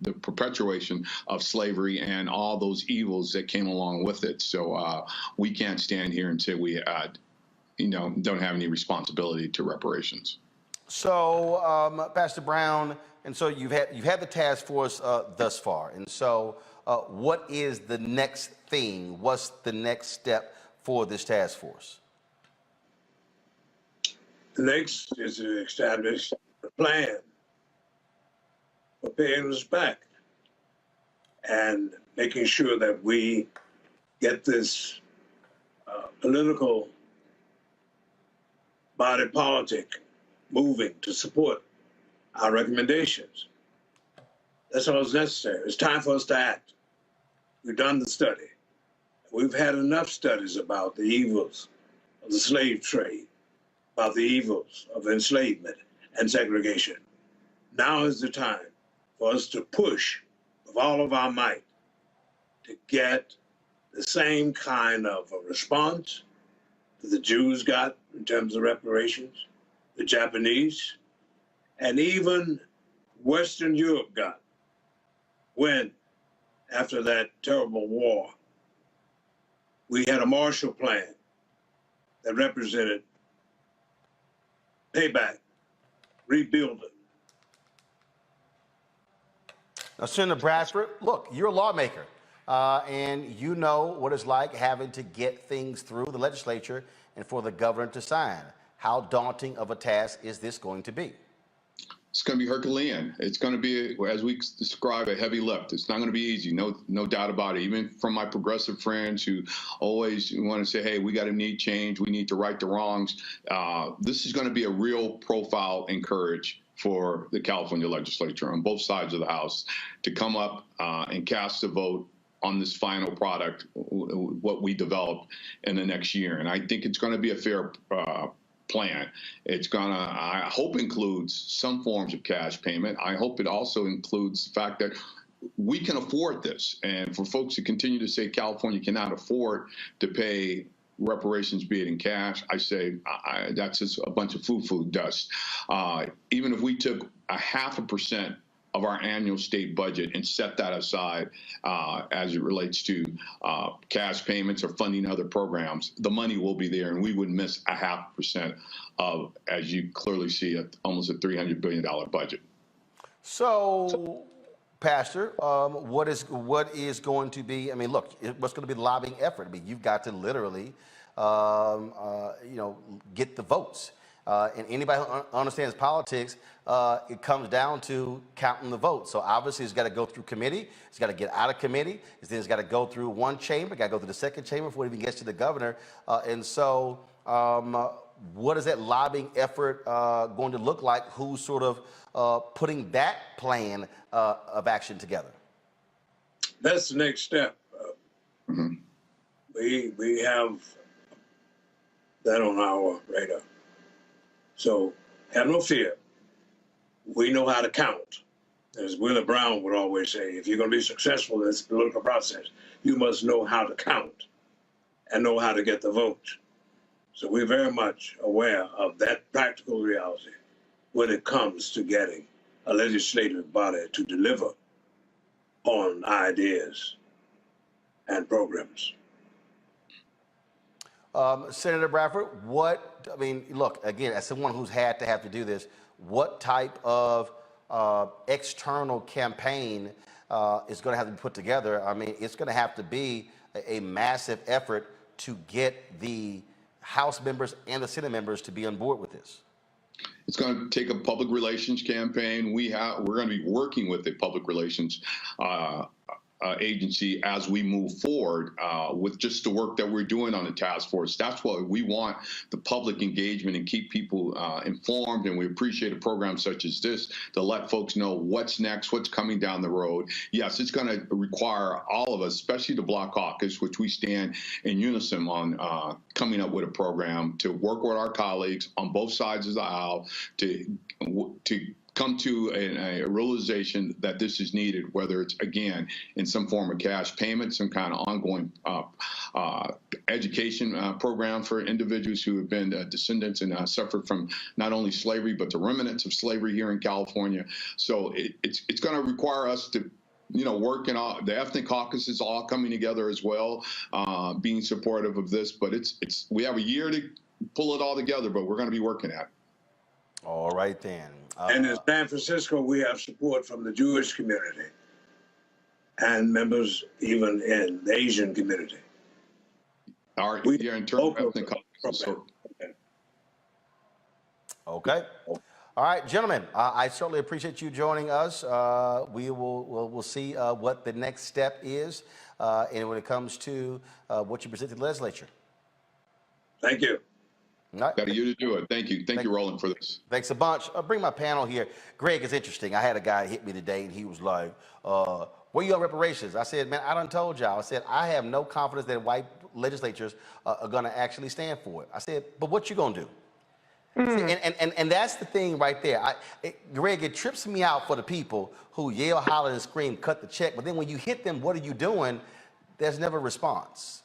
the perpetuation of slavery and all those evils that came along with it. So we can't stand here and say we, don't have any responsibility to reparations. So, Pastor Brown, and so you've had the task force thus far, and so what is the next thing? What's the next step for this task force? The next is to establish a plan for paying us back and making sure that we get this political body politic moving to support our recommendations. That's all that's necessary. It's time for us to act. We've done the study. We've had enough studies about the evils of the slave trade, about the evils of enslavement and segregation. Now is the time for us to push with all of our might to get the same kind of a response that the Jews got in terms of reparations, the Japanese, and even Western Europe got when, after that terrible war, we had a Marshall Plan that represented payback, rebuilding. Now, Senator Bradford, look, you're a lawmaker, and you know what it's like having to get things through the legislature and for the governor to sign. How daunting of a task is this going to be? It's going to be Herculean. It's going to be, as we describe, a heavy lift. It's not going to be easy, no doubt about it. Even from my progressive friends who always want to say, hey, we got to need change, we need to right the wrongs. This is going to be a real profile and courage for the California legislature on both sides of the House to come up and cast a vote on this final product, what we develop in the next year. And I think it's going to be a fair plan. It's going to, I hope, includes some forms of cash payment. I hope it also includes the fact that we can afford this. And for folks who continue to say California cannot afford to pay reparations, be it in cash, I say that's just a bunch of foo-foo dust. Even if we took 0.5% of our annual state budget and set that aside as it relates to cash payments or funding other programs, the money will be there, and we would miss 0.5% of, as you clearly see, almost a $300 billion budget. So, Pastor, what is going to be, I mean, look, what's going to be the lobbying effort? I mean, you've got to literally, get the votes. And anybody who understands politics, it comes down to counting the votes. So obviously it's got to go through committee. It's got to get out of committee. Then it's got to go through one chamber. Got to go through the second chamber before it even gets to the governor. And so what is that lobbying effort going to look like? Who's sort of putting that plan of action together? That's the next step. We have that on our radar. So have no fear. We know how to count. As Willie Brown would always say, if you're going to be successful in this political process, you must know how to count and know how to get the vote. So we're very much aware of that practical reality when it comes to getting a legislative body to deliver on ideas and programs. Senator Bradford, look, again, as someone who's had to have to do this, what type of external campaign is going to have to be put together? I mean, it's going to have to be a massive effort to get the House members and the Senate members to be on board with this. It's going to take a public relations campaign. We're going to be working with the public relations agency as we move forward with just the work that we're doing on the task force. That's what we want, the public engagement, and keep people informed. And we appreciate a program such as this to let folks know what's next, what's coming down the road. Yes, it's going to require all of us, especially the Black Caucus, which we stand in unison on coming up with a program to work with our colleagues on both sides of the aisle to come to a realization that this is needed, whether it's, again, in some form of cash payment, some kind of ongoing education program for individuals who have been descendants and suffered from not only slavery, but the remnants of slavery here in California. So it's going to require us to work in all the ethnic caucuses all coming together as well, being supportive of this. But we have a year to pull it all together, but we're going to be working at it. All right, then. And in San Francisco, we have support from the Jewish community and members even in the Asian community. All right, you're in terms of ethnic caucus. Okay. All right, gentlemen, I certainly appreciate you joining us. We'll see what the next step is and when it comes to what you present to the legislature. Thank you. Right. Got a year to do it. Thank you. Thank you, Roland, for this. Thanks a bunch. I'll bring my panel here. Greg, is interesting. I had a guy hit me today, and he was like, where you on reparations? I said, man, I done told y'all. I said, I have no confidence that white legislatures are going to actually stand for it. I said, but what you going to do? See, and that's the thing right there. Greg, it trips me out for the people who yell, holler, and scream, cut the check. But then when you hit them, what are you doing? There's never a response.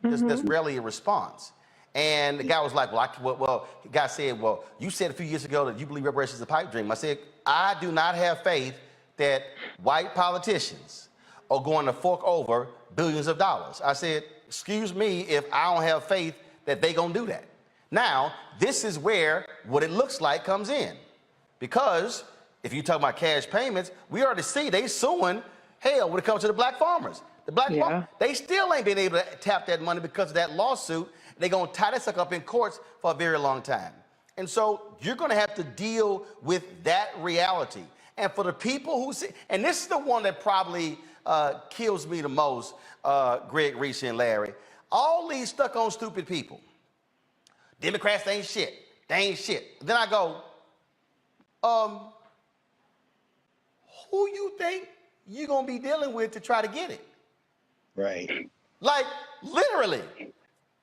There's rarely a response. And the guy was like, the guy said, well, you said a few years ago that you believe reparations is a pipe dream. I said, I do not have faith that white politicians are going to fork over billions of dollars. I said, excuse me if I don't have faith that they going to do that. Now, this is where what it looks like comes in. Because if you talk about cash payments, we already see they suing hell when it comes to the black farmers. The black farmers, they still ain't been able to tap that money because of that lawsuit. They're going to tie that sucker up in courts for a very long time. And so you're going to have to deal with that reality. And for the people who see, and this is the one that probably kills me the most, Greg, Reese, and Larry, all these stuck on stupid people. Democrats ain't shit. They ain't shit. Then I go, who you think you're going to be dealing with to try to get it? Right. Like, literally.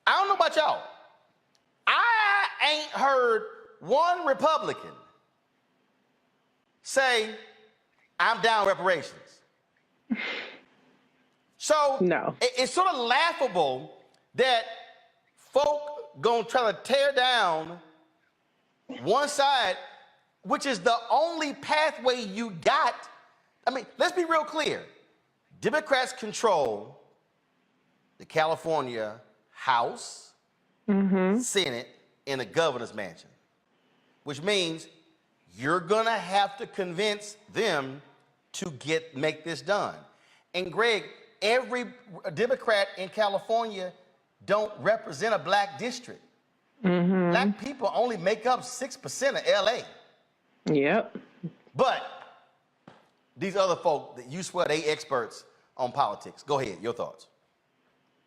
I don't know about y'all. I ain't heard one Republican say, I'm down reparations. So no. It's sort of laughable that folk gonna try to tear down one side, which is the only pathway you got. I mean, let's be real clear. Democrats control the California House, Senate, and the governor's mansion, which means you're gonna have to convince them to make this done. And Greg, every Democrat in California don't represent a black district. Black people only make up 6% of LA. Yep. But these other folk that you swear they experts on politics. Go ahead, your thoughts.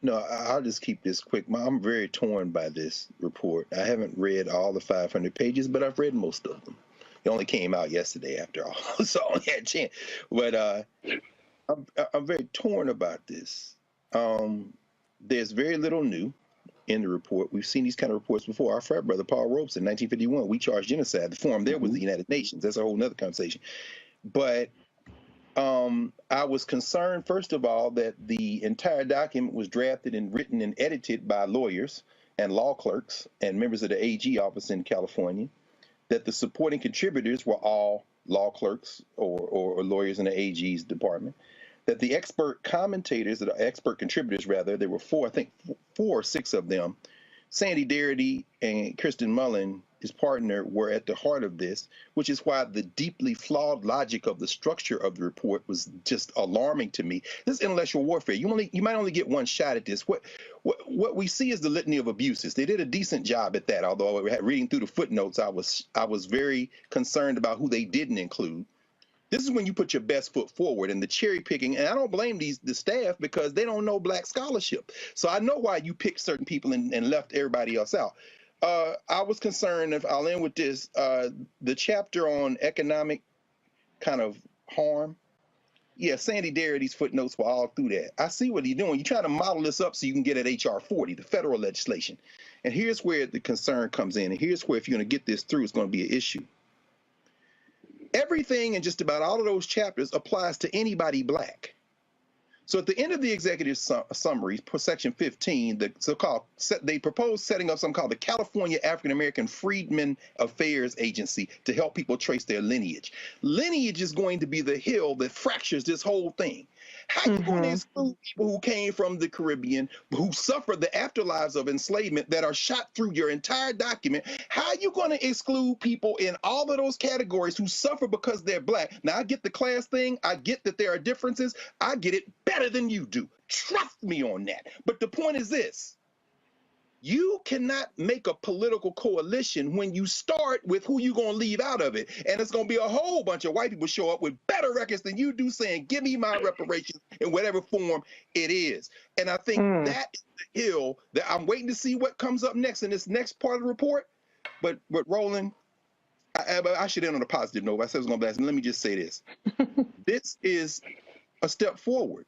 No, I'll just keep this quick. I'm very torn by this report. I haven't read all the 500 pages, but I've read most of them. It only came out yesterday after all, so I only had a chance. But I'm very torn about this. There's very little new in the report. We've seen these kind of reports before. Our frat brother, Paul Robeson, in 1951, we charged genocide. The forum there was the United Nations. That's a whole nother conversation. But I was concerned, first of all, that the entire document was drafted and written and edited by lawyers and law clerks and members of the AG office in California, that the supporting contributors were all law clerks or lawyers in the AG's department, that the expert commentators, the expert contributors rather, there were four, I think 4 or 6 of them, Sandy Darity and Kirsten Mullen, his partner, were at the heart of this, which is why the deeply flawed logic of the structure of the report was just alarming to me. This is intellectual warfare. You might only get one shot at this. What we see is the litany of abuses. They did a decent job at that, although reading through the footnotes, I was very concerned about who they didn't include. This is when you put your best foot forward, and the cherry picking, and I don't blame the staff because they don't know black scholarship. So I know why you picked certain people and left everybody else out. I was concerned, if I'll end with this, the chapter on economic kind of harm. Yeah, Sandy Darity's footnotes were all through that. I see what you're doing. You're trying to model this up so you can get at H.R. 40, the federal legislation. And here's where the concern comes in. And here's where, if you're going to get this through, it's going to be an issue. Everything in just about all of those chapters applies to anybody black. So at the end of the executive summary, section 15, they proposed setting up something called the California African American Freedmen Affairs Agency to help people trace their lineage. Lineage is going to be the hill that fractures this whole thing. How are you going to exclude people who came from the Caribbean, who suffered the afterlives of enslavement, that are shot through your entire document? How are you going to exclude people in all of those categories who suffer because they're black? Now, I get the class thing. I get that there are differences. I get it better than you do. Trust me on that. But the point is this. You cannot make a political coalition when you start with who you're going to leave out of it. And it's going to be a whole bunch of white people show up with better records than you do, saying, give me my reparations in whatever form it is. And I think that is the hill that I'm waiting to see what comes up next in this next part of the report. But Roland, I should end on a positive note. I said I was going to blast. Let me just say this. This is a step forward.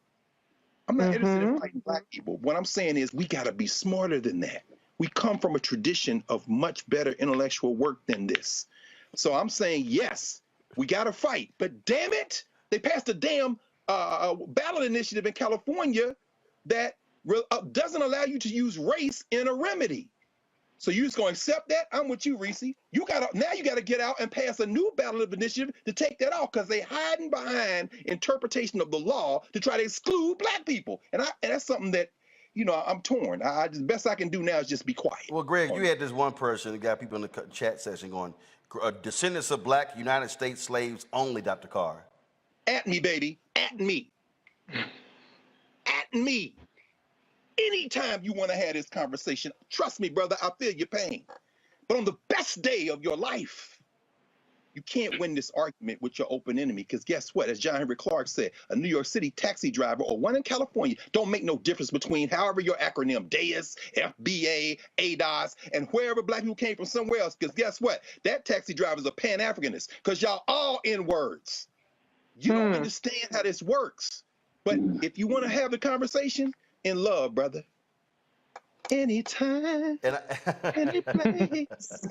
I'm not interested in fighting black people. What I'm saying is we got to be smarter than that. We come from a tradition of much better intellectual work than this. So I'm saying, yes, we got to fight. But damn it, they passed a damn ballot initiative in California that doesn't allow you to use race in a remedy. So you just going to accept that? I'm with you, Reese. You got to get out and pass a new ballot initiative to take that off, because they hiding behind interpretation of the law to try to exclude black people. And that's something that, I'm torn. The best I can do now is just be quiet. Well, Greg, you had this one person that got people in the chat session going, descendants of black United States slaves only, Dr. Carr. At me, baby. At me. At me. Anytime you want to have this conversation, trust me, brother, I feel your pain. But on the best day of your life, you can't win this argument with your open enemy, because guess what? As John Henry Clark said, a New York City taxi driver or one in California don't make no difference between however your acronym, DAIS, FBA, ADOS, and wherever black people came from somewhere else, because guess what? That taxi driver is a Pan-Africanist, because y'all all N-words. You don't understand how this works. But if you want to have the conversation, in love, brother. Anytime, any place.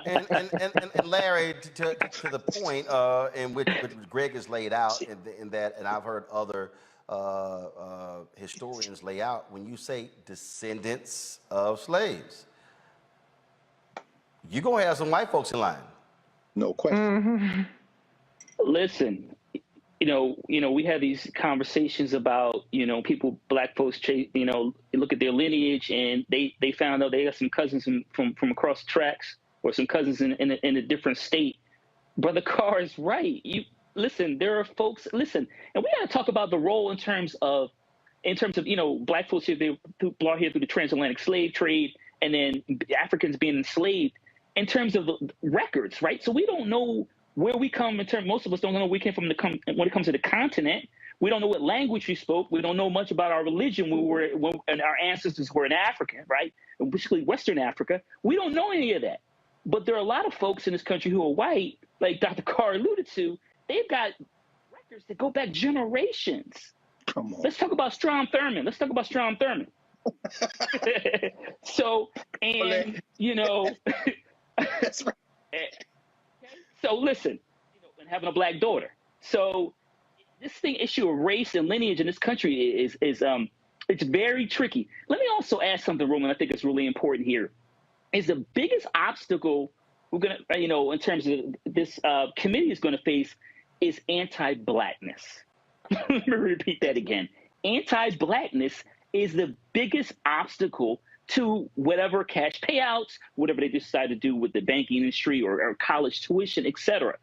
and Larry, to the point in which Greg has laid out in that, and I've heard other historians lay out, when you say descendants of slaves, you're going to have some white folks in line. No question. Listen. We have these conversations about, people, black folks, look at their lineage, and they found out they got some cousins from across the tracks, or some cousins in a different state. Brother Carr is right. There are folks, and we got to talk about the role in terms of, black folks here, they brought here through the transatlantic slave trade, and then Africans being enslaved, in terms of records, right? So we don't know where we come in terms. Most of us don't know where we came from when it comes to the continent. We don't know what language we spoke. We don't know much about our religion and our ancestors were in Africa, right? And particularly Western Africa. We don't know any of that. But there are a lot of folks in this country who are white, like Dr. Carr alluded to. They've got records that go back generations. Come on. Let's talk about Strom Thurmond. So, and, That's right. So listen, and having a black daughter. So this issue of race and lineage in this country is it's very tricky. Let me also ask something, Roman. I think it's really important here. Is the biggest obstacle we're gonna, in terms of this committee is going to face is anti-blackness. Let me repeat that again. Anti-blackness is the biggest obstacle to whatever cash payouts, whatever they decide to do with the banking industry or college tuition, et cetera.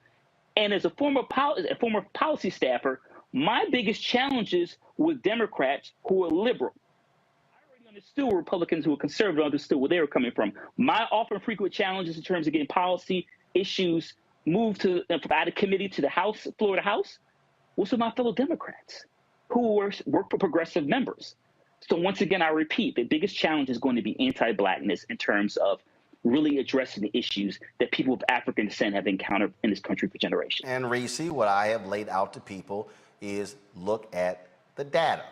And as a former policy staffer, my biggest challenges with Democrats who are liberal. I already understood Republicans who are conservative understood where they were coming from. My often frequent challenges in terms of getting policy issues moved out of committee to the House, floor of the House, was with my fellow Democrats who work for progressive members. So once again, I repeat, the biggest challenge is going to be anti-blackness in terms of really addressing the issues that people of African descent have encountered in this country for generations. And Reese, what I have laid out to people is look at the data.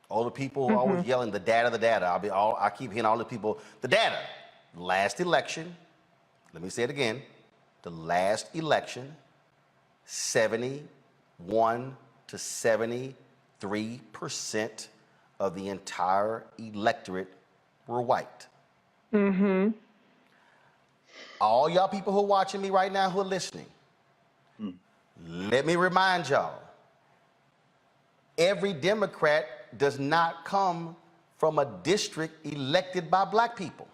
All the people who are always yelling, the data, the data. I keep hearing all the people, the data. Last election, let me say it again, the last election, 71 to 73% of the entire electorate were white. All y'all people who are watching me right now, who are listening, let me remind y'all, every Democrat does not come from a district elected by black people.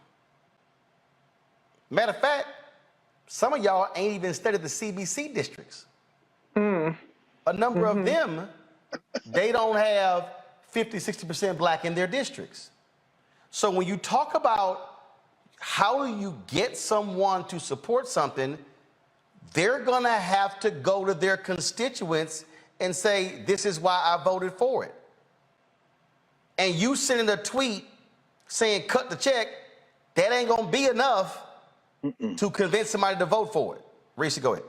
Matter of fact, some of y'all ain't even studied the CBC districts. A number of them, they don't have 50, 60% black in their districts. So when you talk about how do you get someone to support something, they're gonna have to go to their constituents and say, this is why I voted for it. And you sending a tweet saying cut the check, that ain't gonna be enough to convince somebody to vote for it. Reese, go ahead.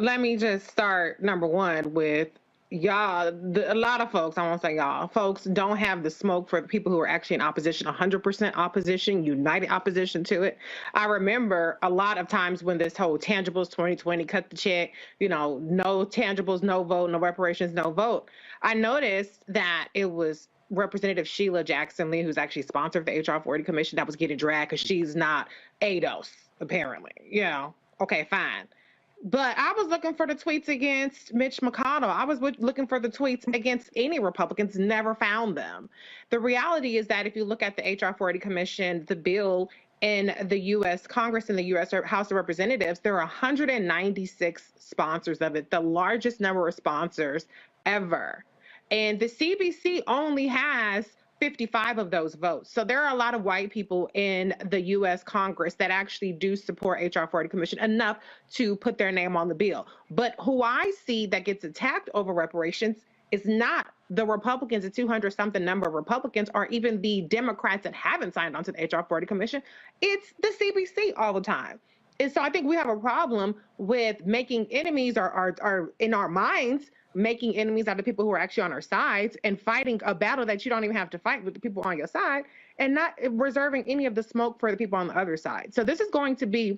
Let me just start, number one, with y'all. A lot of folks, I won't say y'all, folks don't have the smoke for the people who are actually in opposition, 100% opposition, united opposition to it. I remember a lot of times when this whole tangibles 2020, cut the check, no tangibles, no vote, no reparations, no vote. I noticed that it was Representative Sheila Jackson Lee, who's actually sponsored the HR 40 Commission, that was getting dragged because she's not ADOS, apparently. Okay, fine. But I was looking for the tweets against Mitch McConnell. I was looking for the tweets against any Republicans, never found them. The reality is that if you look at the HR 40 Commission, the bill in the U.S. Congress and the U.S. House of Representatives, there are 196 sponsors of it, the largest number of sponsors ever. And the CBC only has 55 of those votes. So there are a lot of white people in the U.S. Congress that actually do support HR 40 Commission enough to put their name on the bill. But who I see that gets attacked over reparations is not the Republicans, the 200-something number of Republicans, or even the Democrats that haven't signed on to the HR 40 Commission. It's the CBC all the time. And so I think we have a problem with making enemies or in our minds, making enemies out of people who are actually on our sides and fighting a battle that you don't even have to fight with the people on your side and not reserving any of the smoke for the people on the other side. So this is going to be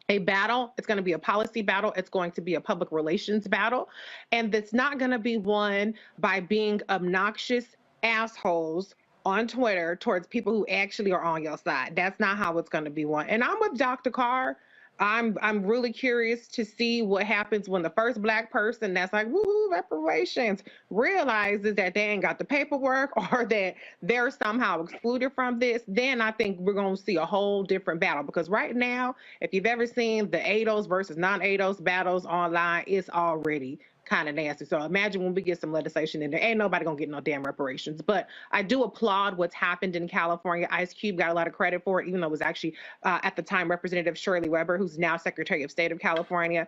a battle. It's going to be a policy battle. It's going to be a public relations battle. And it's not going to be won by being obnoxious assholes on Twitter towards people who actually are on your side. That's not how it's going to be won. And I'm with Dr. Carr. I'm really curious to see what happens when the first black person that's like, woohoo, reparations, realizes that they ain't got the paperwork or that they're somehow excluded from this. Then I think we're going to see a whole different battle, because right now, if you've ever seen the ADOS versus non-ADOS battles online, it's already kind of nasty. So imagine when we get some legislation in there, ain't nobody gonna get no damn reparations. But I do applaud what's happened in California. Ice Cube got a lot of credit for it, even though it was actually at the time Representative Shirley Weber, who's now Secretary of State of California.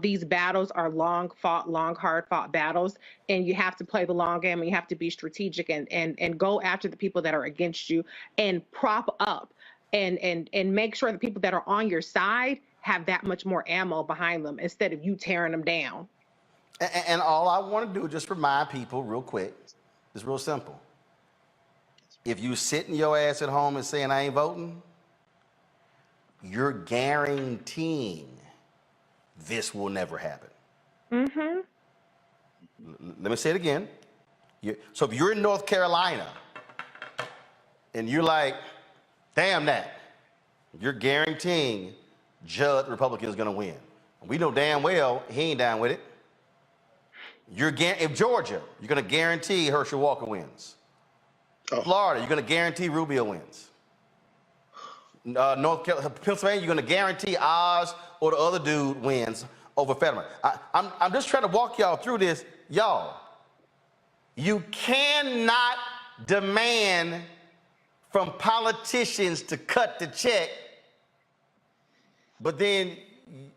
These battles are long, hard fought battles, and you have to play the long game, and you have to be strategic and go after the people that are against you and prop up and make sure the people that are on your side have that much more ammo behind them instead of you tearing them down. And all I want to do is just remind people real quick, it's real simple. If you sitting your ass at home and saying I ain't voting, you're guaranteeing this will never happen. Mm-hmm. Let me say it again. So if you're in North Carolina and you're like, damn that, you're guaranteeing Judd, the Republican, is going to win. We know damn well he ain't down with it. If Georgia, you're going to guarantee Herschel Walker wins. Florida, you're going to guarantee Rubio wins. North Carolina, Pennsylvania, you're going to guarantee Oz or the other dude wins over Fetterman. I'm just trying to walk y'all through this. Y'all, you cannot demand from politicians to cut the check, but then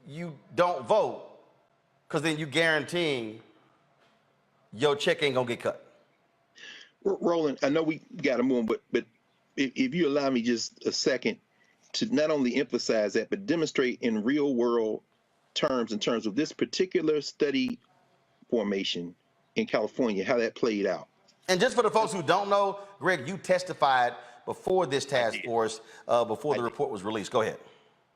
you don't vote, because then you guaranteeing your check ain't gonna get cut. Roland, I know we got to move on, but if you allow me just a second to not only emphasize that, but demonstrate in real world terms, in terms of this particular study formation in California, how that played out. And just for the folks who don't know, Greg, you testified before this task force, before the report was released. Go ahead.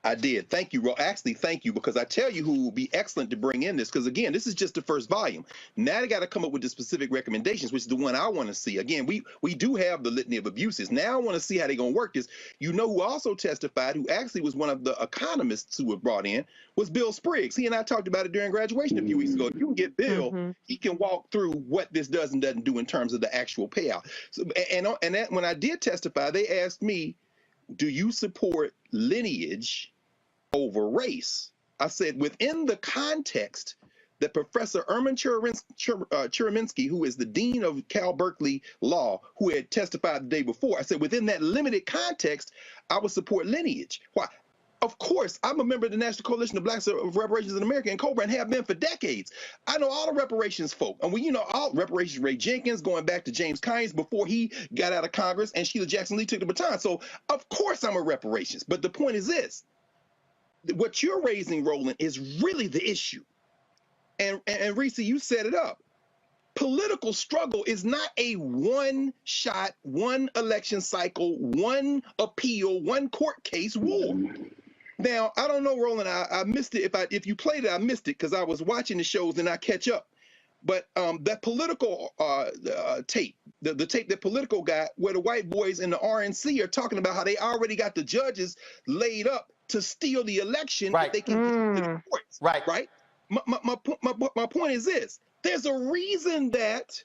I did. Thank you, actually, thank you, because I tell you who will be excellent to bring in this, because again, this is just the first volume. Now they got to come up with the specific recommendations, which is the one I want to see. Again, we do have the litany of abuses. Now I want to see how they're going to work this. You know who also testified, who actually was one of the economists who were brought in, was Bill Spriggs. He and I talked about it during graduation a few weeks ago. If you can get Bill, he can walk through what this does and doesn't do in terms of the actual payout. So, and that, when I did testify, they asked me, do you support lineage over race? I said, within the context that Professor Erman Churaminsky, who is the dean of Cal Berkeley Law, who had testified the day before, I said, within that limited context, I would support lineage. Why? Of course, I'm a member of the National Coalition of Blacks of Reparations in America and COBRA, and have been for decades. I know all the reparations folk. And all reparations, Ray Jenkins, going back to James Kynes before he got out of Congress, and Sheila Jackson Lee took the baton. So, of course, I'm a reparations. But the point is this. What you're raising, Roland, is really the issue. And Reese, you set it up. Political struggle is not a one-shot, one election cycle, one appeal, one court case war. Now, I don't know, Roland, I missed it. If you played it, I missed it because I was watching the shows and I catch up. But that political tape, the tape that Politico got, where the white boys in the RNC are talking about how they already got the judges laid up to steal the election, right, that they can get to the courts. Right. My point is this. There's a reason that,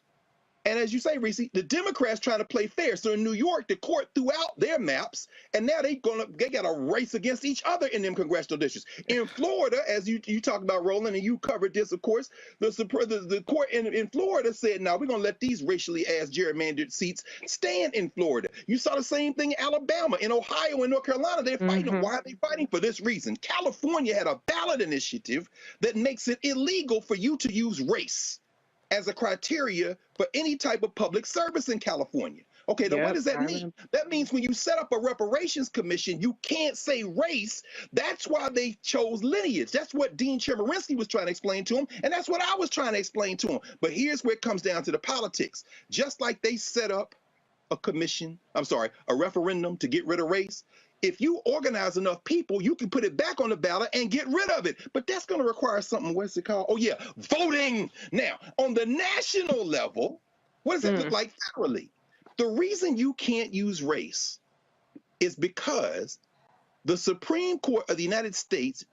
and as you say, Reese, the Democrats trying to play fair. So in New York, the court threw out their maps, and now they got a race against each other in them congressional districts. In Florida, as you talk about, Roland, and you covered this, of course, the court in Florida said, "Now we're gonna let these racially gerrymandered seats stand in Florida." You saw the same thing in Alabama, in Ohio, and North Carolina. They're fighting. Why are they fighting? For this reason. California had a ballot initiative that makes it illegal for you to use race as a criteria for any type of public service in California. Okay, now what does that mean? That means when you set up a reparations commission, you can't say race. That's why they chose lineage. That's what Dean Chemerinsky was trying to explain to him, and that's what I was trying to explain to him. But here's where it comes down to the politics. Just like they set up a referendum to get rid of race, if you organize enough people, you can put it back on the ballot and get rid of it. But that's going to require something, what's it called? Oh, yeah, voting. Now, on the national level, what does that look like federally? The reason you can't use race is because the Supreme Court of the United States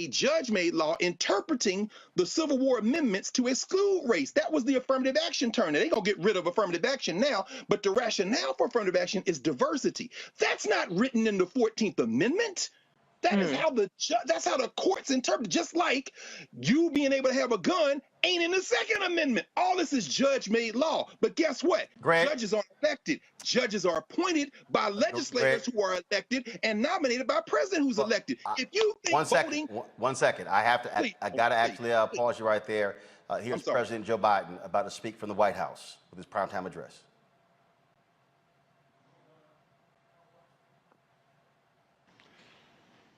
judge-made law interpreting the Civil War amendments to exclude race. That was the affirmative action turn. They're going to get rid of affirmative action now, but the rationale for affirmative action is diversity. That's not written in the 14th Amendment. That is how that's how the courts interpret. Just like you being able to have a gun ain't in the Second Amendment. All this is judge-made law. But guess what? Greg, judges aren't elected. Judges are appointed by legislators who are elected and nominated by a president who's elected. If you think one second. I got to actually pause you right there. Here's President Joe Biden about to speak from the White House with his primetime address.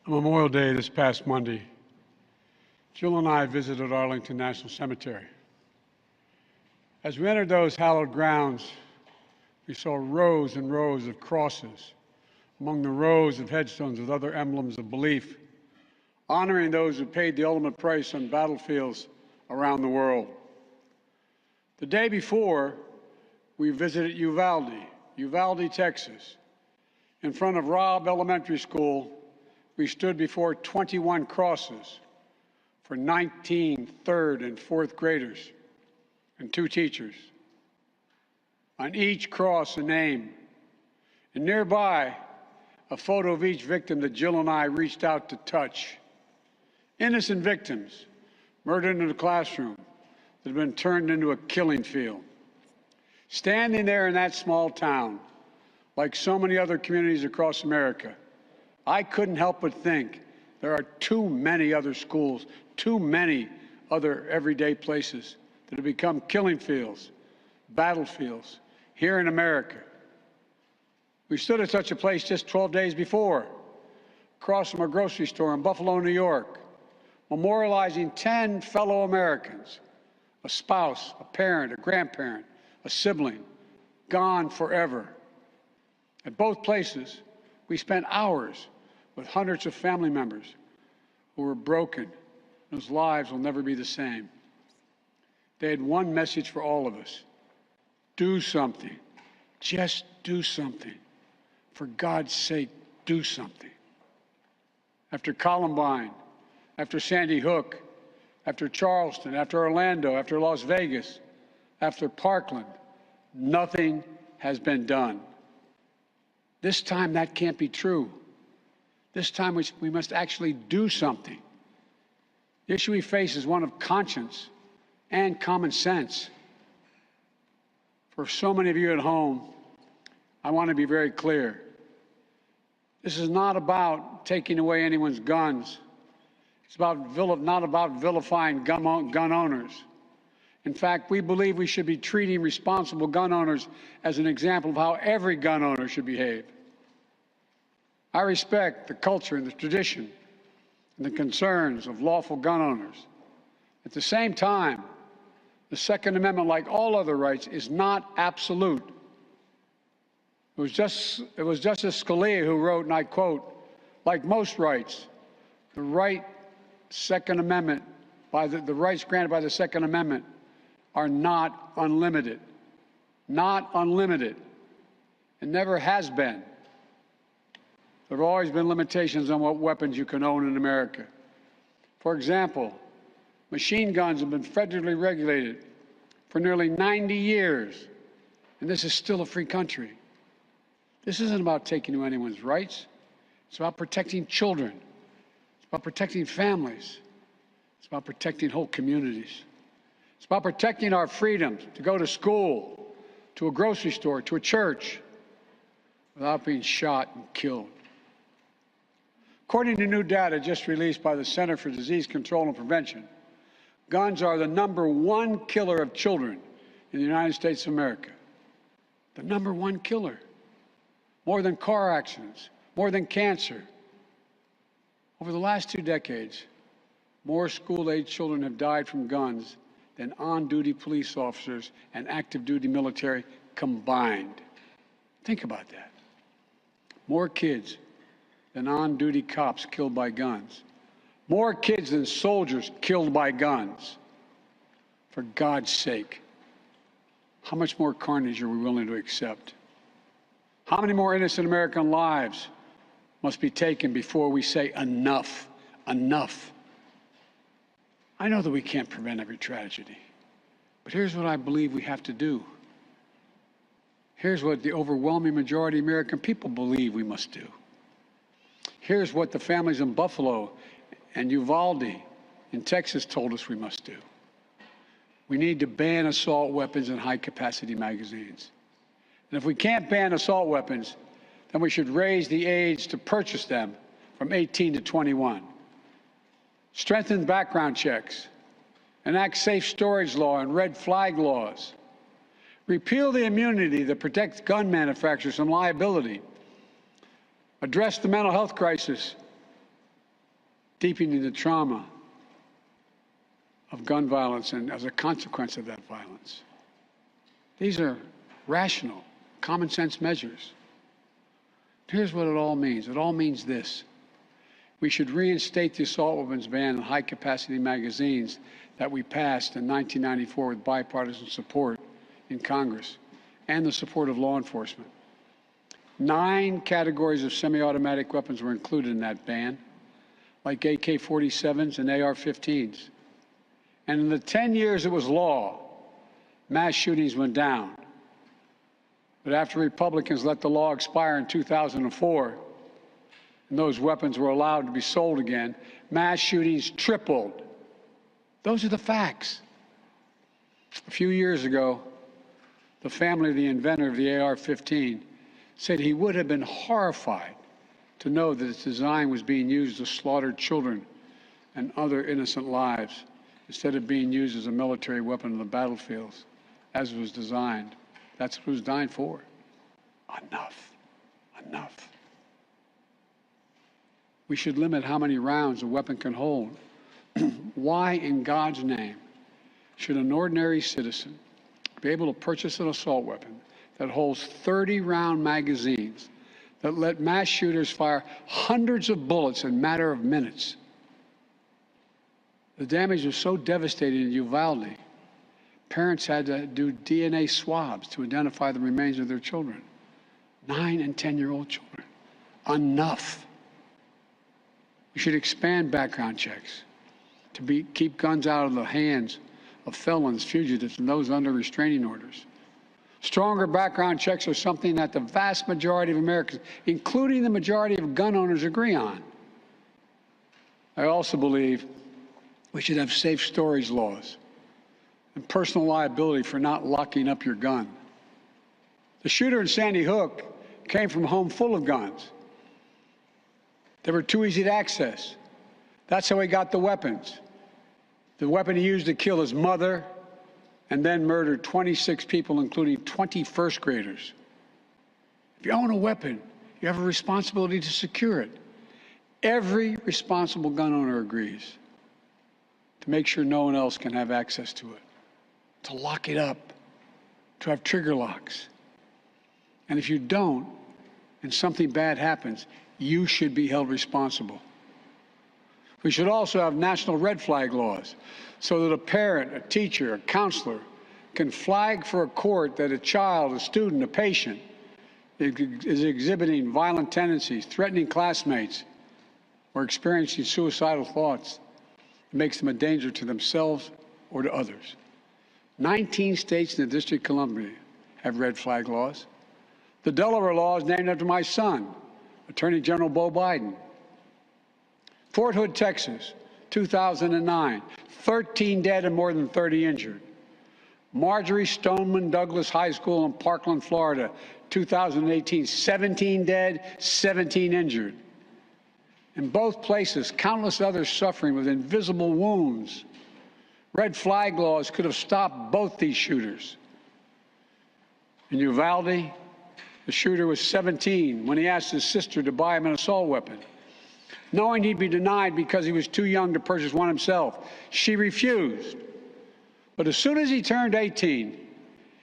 On Memorial Day this past Monday, Jill and I visited Arlington National Cemetery. As we entered those hallowed grounds, we saw rows and rows of crosses among the rows of headstones with other emblems of belief, honoring those who paid the ultimate price on battlefields around the world. The day before, we visited Uvalde, Texas. In front of Robb Elementary School, we stood before 21 crosses for 19 third and fourth graders and 2 teachers. On each cross, a name, and nearby, a photo of each victim that Jill and I reached out to touch. Innocent victims murdered in a classroom that have been turned into a killing field. Standing there in that small town, like so many other communities across America, I couldn't help but think there are too many other schools, too many other everyday places that have become killing fields, battlefields here in America. We stood at such a place just 12 days before, across from a grocery store in Buffalo, New York, memorializing 10 fellow Americans, a spouse, a parent, a grandparent, a sibling, gone forever. At both places, we spent hours with hundreds of family members who were broken, whose lives will never be the same. They had one message for all of us: do something. Just do something. For God's sake, do something. After Columbine, after Sandy Hook, after Charleston, after Orlando, after Las Vegas, after Parkland, nothing has been done. This time that can't be true. This time we must actually do something. The issue we face is one of conscience and common sense. For so many of you at home, I want to be very clear. This is not about taking away anyone's guns. It's not about vilifying gun owners. In fact, we believe we should be treating responsible gun owners as an example of how every gun owner should behave. I respect the culture and the tradition and the concerns of lawful gun owners. At the same time, the Second Amendment, like all other rights, is not absolute. It was Justice Scalia who wrote, and I quote, "Like most rights, the rights granted by the Second Amendment are not unlimited." Not unlimited. It never has been. There have always been limitations on what weapons you can own in America. For example, machine guns have been federally regulated for nearly 90 years, and this is still a free country. This isn't about taking away anyone's rights. It's about protecting children. It's about protecting families. It's about protecting whole communities. It's about protecting our freedoms to go to school, to a grocery store, to a church, without being shot and killed. According to new data just released by the Center for Disease Control and Prevention, guns are the #1 killer of children in the United States of America. The #1 killer. More than car accidents, more than cancer. Over the last 2 decades, more school-age children have died from guns than on-duty police officers and active-duty military combined. Think about that. More kids than on-duty cops killed by guns. More kids than soldiers killed by guns. For God's sake, how much more carnage are we willing to accept? How many more innocent American lives must be taken before we say enough, enough? I know that we can't prevent every tragedy, but here's what I believe we have to do. Here's what the overwhelming majority of American people believe we must do. Here's what the families in Buffalo and Uvalde in Texas told us we must do. We need to ban assault weapons and high-capacity magazines. And if we can't ban assault weapons, then we should raise the age to purchase them from 18 to 21. Strengthen background checks, enact safe storage law and red flag laws. Repeal the immunity that protects gun manufacturers from liability. Address the mental health crisis, deepening the trauma of gun violence and as a consequence of that violence. These are rational, common sense measures. Here's what it all means. It all means this. We should reinstate the assault weapons ban on high-capacity magazines that we passed in 1994 with bipartisan support in Congress and the support of law enforcement. 9 categories of semi-automatic weapons were included in that ban, like AK-47s and AR-15s. And in the 10 years it was law, mass shootings went down. But after Republicans let the law expire in 2004, and those weapons were allowed to be sold again, mass shootings tripled. Those are the facts. A few years ago, the family of the inventor of the AR-15 said he would have been horrified to know that its design was being used to slaughter children and other innocent lives instead of being used as a military weapon on the battlefields, as it was designed. That's what it was designed for. Enough. Enough. We should limit how many rounds a weapon can hold. Why in God's name should an ordinary citizen be able to purchase an assault weapon that holds 30-round magazines that let mass shooters fire hundreds of bullets in a matter of minutes? The damage was so devastating in Uvalde, parents had to do DNA swabs to identify the remains of their children. 9 and 10-year-old children. Enough. We should expand background checks to keep guns out of the hands of felons, fugitives, and those under restraining orders. Stronger background checks are something that the vast majority of Americans, including the majority of gun owners, agree on. I also believe we should have safe storage laws and personal liability for not locking up your gun. The shooter in Sandy Hook came from a home full of guns. They were too easy to access. That's how he got the weapons. The weapon he used to kill his mother and then murdered 26 people, including 20 first graders. If you own a weapon, you have a responsibility to secure it. Every responsible gun owner agrees to make sure no one else can have access to it, to lock it up, to have trigger locks. And if you don't, and something bad happens, you should be held responsible. We should also have national red flag laws so that a parent, a teacher, a counselor can flag for a court that a child, a student, a patient is exhibiting violent tendencies, threatening classmates, or experiencing suicidal thoughts. It makes them a danger to themselves or to others. 19 states in the District of Columbia have red flag laws. The Delaware law is named after my son, Attorney General Beau Biden. Fort Hood, Texas, 2009, 13 dead and more than 30 injured. Marjorie Stoneman Douglas High School in Parkland, Florida, 2018, 17 dead, 17 injured. In both places, countless others suffering with invisible wounds. Red flag laws could have stopped both these shooters. In Uvalde, the shooter was 17 when he asked his sister to buy him an assault weapon, knowing he'd be denied because he was too young to purchase one himself. She refused. But as soon as he turned 18,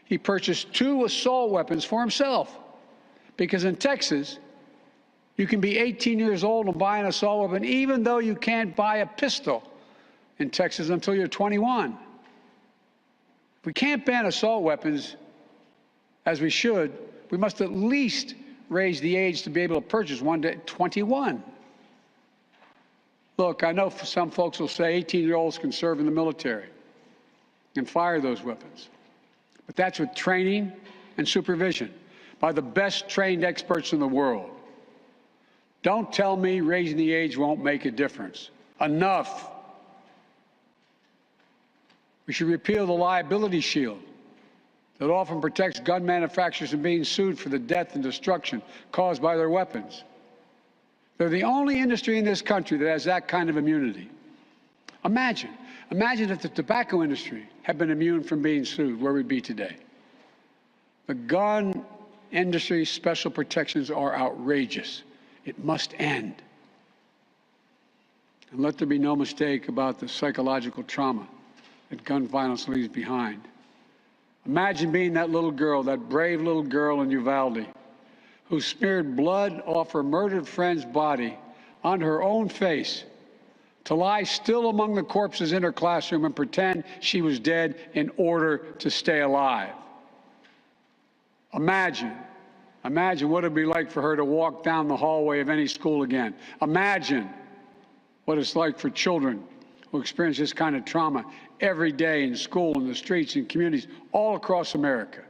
he purchased 2 assault weapons for himself. Because in Texas, you can be 18 years old and buy an assault weapon, even though you can't buy a pistol in Texas until you're 21. If we can't ban assault weapons, as we should, we must at least raise the age to be able to purchase one to 21. Look, I know some folks will say 18-year-olds can serve in the military and fire those weapons. But that's with training and supervision by the best trained experts in the world. Don't tell me raising the age won't make a difference. Enough. We should repeal the liability shield that often protects gun manufacturers from being sued for the death and destruction caused by their weapons. They're the only industry in this country that has that kind of immunity. Imagine if the tobacco industry had been immune from being sued, where we'd be today. The gun industry's special protections are outrageous. It must end. And let there be no mistake about the psychological trauma that gun violence leaves behind. Imagine being that little girl, that brave little girl in Uvalde, who smeared blood off her murdered friend's body on her own face to lie still among the corpses in her classroom and pretend she was dead in order to stay alive. Imagine what it'd be like for her to walk down the hallway of any school again. Imagine what it's like for children who experience this kind of trauma every day in school, in the streets, in communities all across America.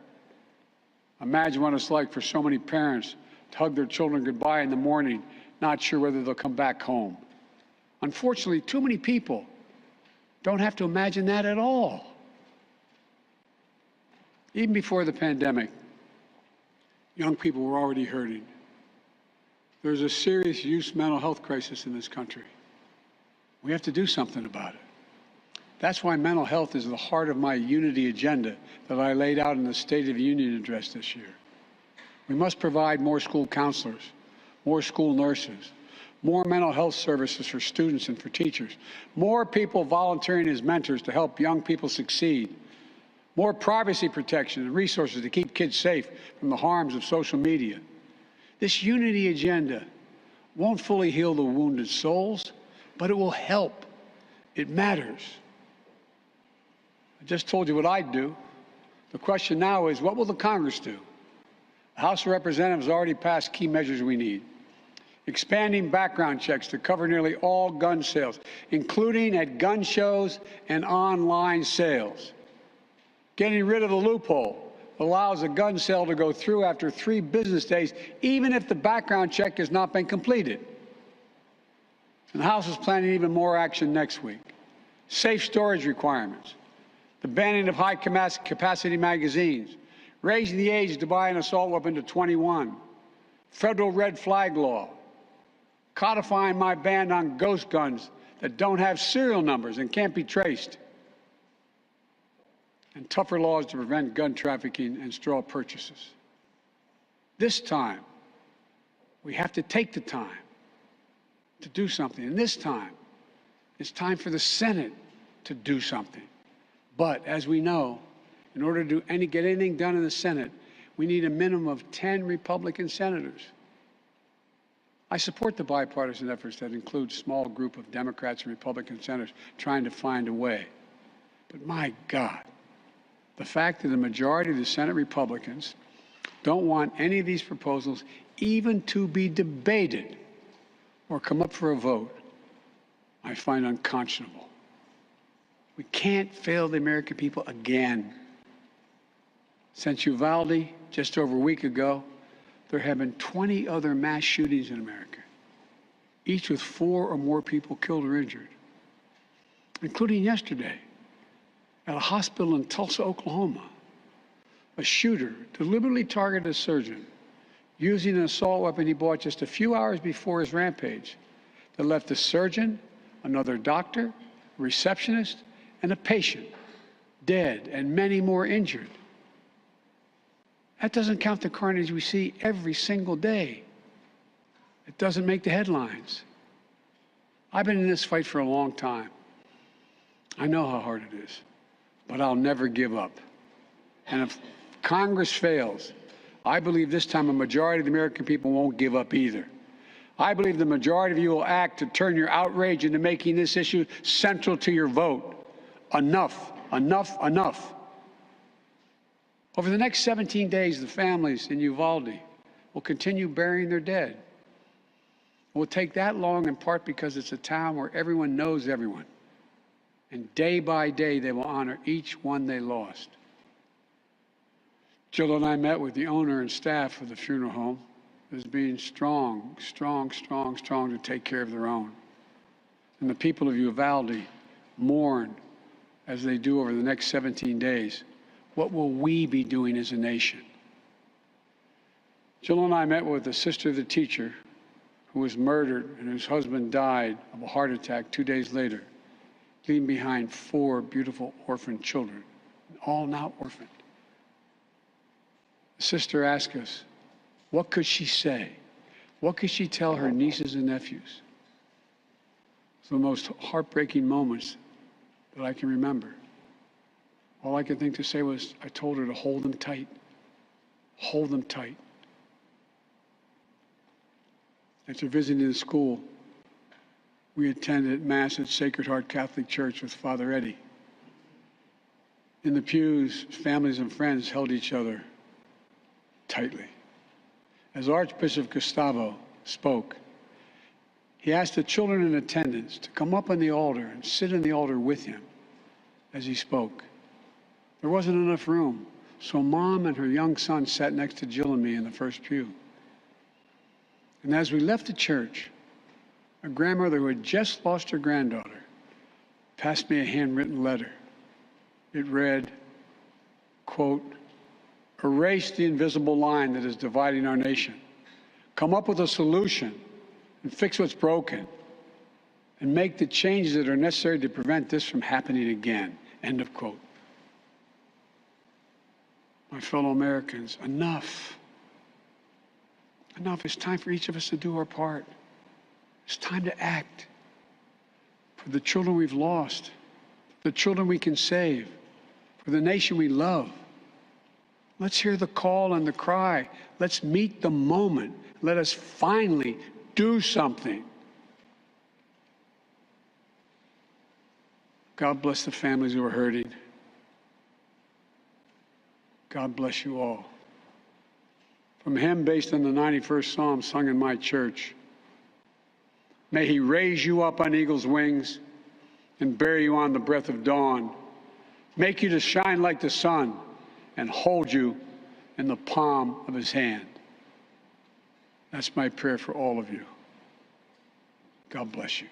Imagine what it's like for so many parents to hug their children goodbye in the morning, not sure whether they'll come back home. Unfortunately, too many people don't have to imagine that at all. Even before the pandemic, young people were already hurting. There's a serious youth mental health crisis in this country. We have to do something about it. That's why mental health is the heart of my unity agenda that I laid out in the State of the Union address this year. We must provide more school counselors, more school nurses, more mental health services for students and for teachers, more people volunteering as mentors to help young people succeed, more privacy protection and resources to keep kids safe from the harms of social media. This unity agenda won't fully heal the wounded souls, but it will help. It matters. I just told you what I'd do. The question now is, what will the Congress do? The House of Representatives already passed key measures we need. Expanding background checks to cover nearly all gun sales, including at gun shows and online sales. Getting rid of the loophole that allows a gun sale to go through after 3 business days, even if the background check has not been completed. And the House is planning even more action next week. Safe storage requirements, the banning of high-capacity magazines, raising the age to buy an assault weapon to 21, federal red flag law, codifying my ban on ghost guns that don't have serial numbers and can't be traced, and tougher laws to prevent gun trafficking and straw purchases. This time, we have to take the time to do something. And this time, it's time for the Senate to do something. But as we know, in order to get anything done in the Senate, we need a minimum of 10 Republican senators. I support the bipartisan efforts that include a small group of Democrats and Republican senators trying to find a way. But my God, the fact that the majority of the Senate Republicans don't want any of these proposals even to be debated or come up for a vote, I find unconscionable. We can't fail the American people again. Since Uvalde, just over a week ago, there have been 20 other mass shootings in America, each with 4 or more people killed or injured, including yesterday at a hospital in Tulsa, Oklahoma. A shooter deliberately targeted a surgeon using an assault weapon he bought just a few hours before his rampage that left the surgeon, another doctor, a receptionist, and a patient dead and many more injured. That doesn't count the carnage we see every single day. It doesn't make the headlines. I've been in this fight for a long time. I know how hard it is, but I'll never give up. And if Congress fails, I believe this time a majority of the American people won't give up either. I believe the majority of you will act to turn your outrage into making this issue central to your vote. Enough, enough, enough. Over the next 17 days, the families in Uvalde will continue burying their dead. It will take that long in part because it's a town where everyone knows everyone. And day by day, they will honor each one they lost. Jill and I met with the owner and staff of the funeral home as being strong to take care of their own. And the people of Uvalde mourn as they do over the next 17 days. What will we be doing as a nation? Jill and I met with the sister of the teacher who was murdered and whose husband died of a heart attack 2 days later, leaving behind 4 beautiful orphaned children, all now orphaned. The sister asked us, what could she say? What could she tell her nieces and nephews? It's the most heartbreaking moments that I can remember. All I could think to say was, I told her to hold them tight. Hold them tight. After visiting the school, we attended Mass at Sacred Heart Catholic Church with Father Eddie. In the pews, families and friends held each other tightly. As Archbishop Gustavo spoke, he asked the children in attendance to come up on the altar and sit in the altar with him as he spoke. There wasn't enough room, so Mom and her young son sat next to Jill and me in the first pew. And as we left the church, a grandmother who had just lost her granddaughter passed me a handwritten letter. It read, quote, "Erase the invisible line that is dividing our nation. Come up with a solution and fix what's broken and make the changes that are necessary to prevent this from happening again." End of quote. My fellow Americans, enough. Enough. It's time for each of us to do our part. It's time to act for the children we've lost, the children we can save, for the nation we love. Let's hear the call and the cry. Let's meet the moment. Let us finally do something. God bless the families who are hurting. God bless you all. From a hymn based on the 91st Psalm sung in my church. May he raise you up on eagle's wings and bear you on the breath of dawn, make you to shine like the sun and hold you in the palm of his hand. That's my prayer for all of you. God bless you.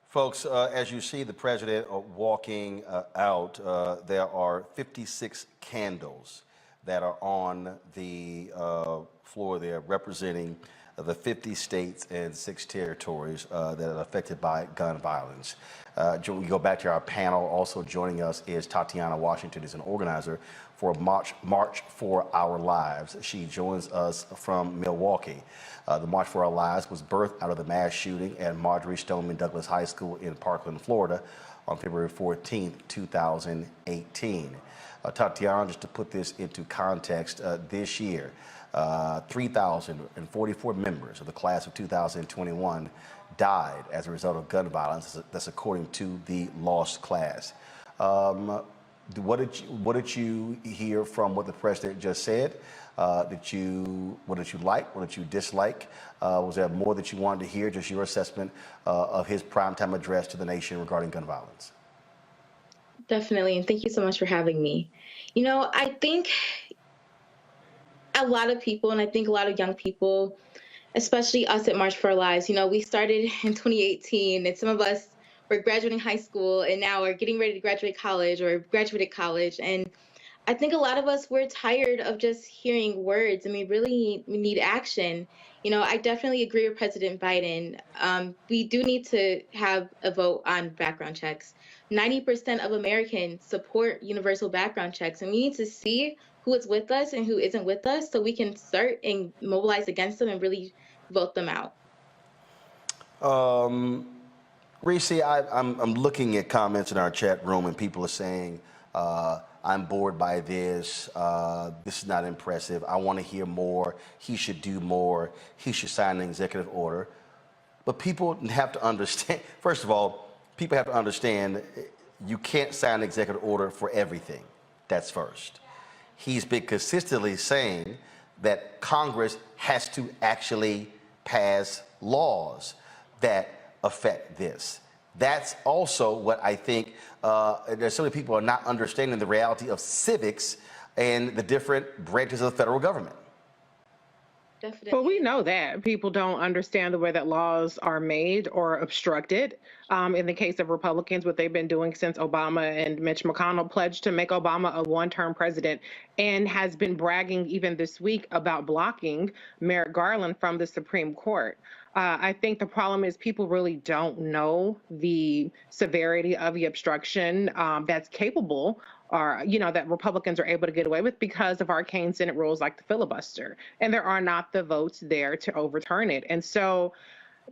Folks, as you see the president walking out, there are 56 candles that are on the floor there representing the 50 states and 6 territories that are affected by gun violence. We go back to our panel. Also joining us is Tatiana Washington, who's an organizer for March for Our Lives. She joins us from Milwaukee. The March for Our Lives was birthed out of the mass shooting at Marjorie Stoneman Douglas High School in Parkland, Florida on February 14th, 2018. Tatiana, just to put this into context, this year, 3,044 members of the class of 2021 died as a result of gun violence. That's according to the lost class. What did you hear from what the president just said? What did you like? What did you dislike? Was there more that you wanted to hear? Just your assessment of his primetime address to the nation regarding gun violence. Definitely, and thank you so much for having me. You know, I think a lot of people, and I think a lot of young people, especially us at March for Our Lives, you know, we started in 2018, and some of us were graduating high school, and now we're getting ready to graduate college or graduated college. And I think a lot of us, we're tired of just hearing words, and we really need action. You know, I definitely agree with President Biden. We do need to have a vote on background checks. 90% of Americans support universal background checks, and we need to see who is with us and who isn't with us so we can start and mobilize against them and really vote them out. Reese, I'm looking at comments in our chat room, and people are saying, I'm bored by this. This is not impressive. I want to hear more. He should do more. He should sign an executive order. But people have to understand, first of all, people have to understand you can't sign an executive order for everything. That's first. He's been consistently saying that Congress has to actually pass laws that affect this. That's also what I think there's so many people are not understanding the reality of civics and the different branches of the federal government. Definitely. But we know that people don't understand the way that laws are made or obstructed. In the case of Republicans, what they've been doing since Obama and Mitch McConnell pledged to make Obama a one-term president, and has been bragging even this week about blocking Merrick Garland from the Supreme Court. I think the problem is people really don't know the severity of the obstruction that's capable, or, you know, that Republicans are able to get away with because of arcane Senate rules like the filibuster. And there are not the votes there to overturn it. And so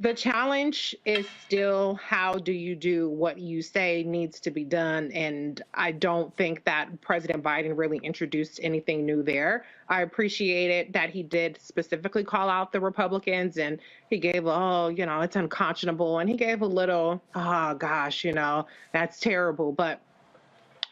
The challenge is still, how do you do what you say needs to be done? And I don't think that President Biden really introduced anything new there. I appreciated that he did specifically call out the Republicans, and he gave, it's unconscionable. And he gave a little, oh gosh, that's terrible. But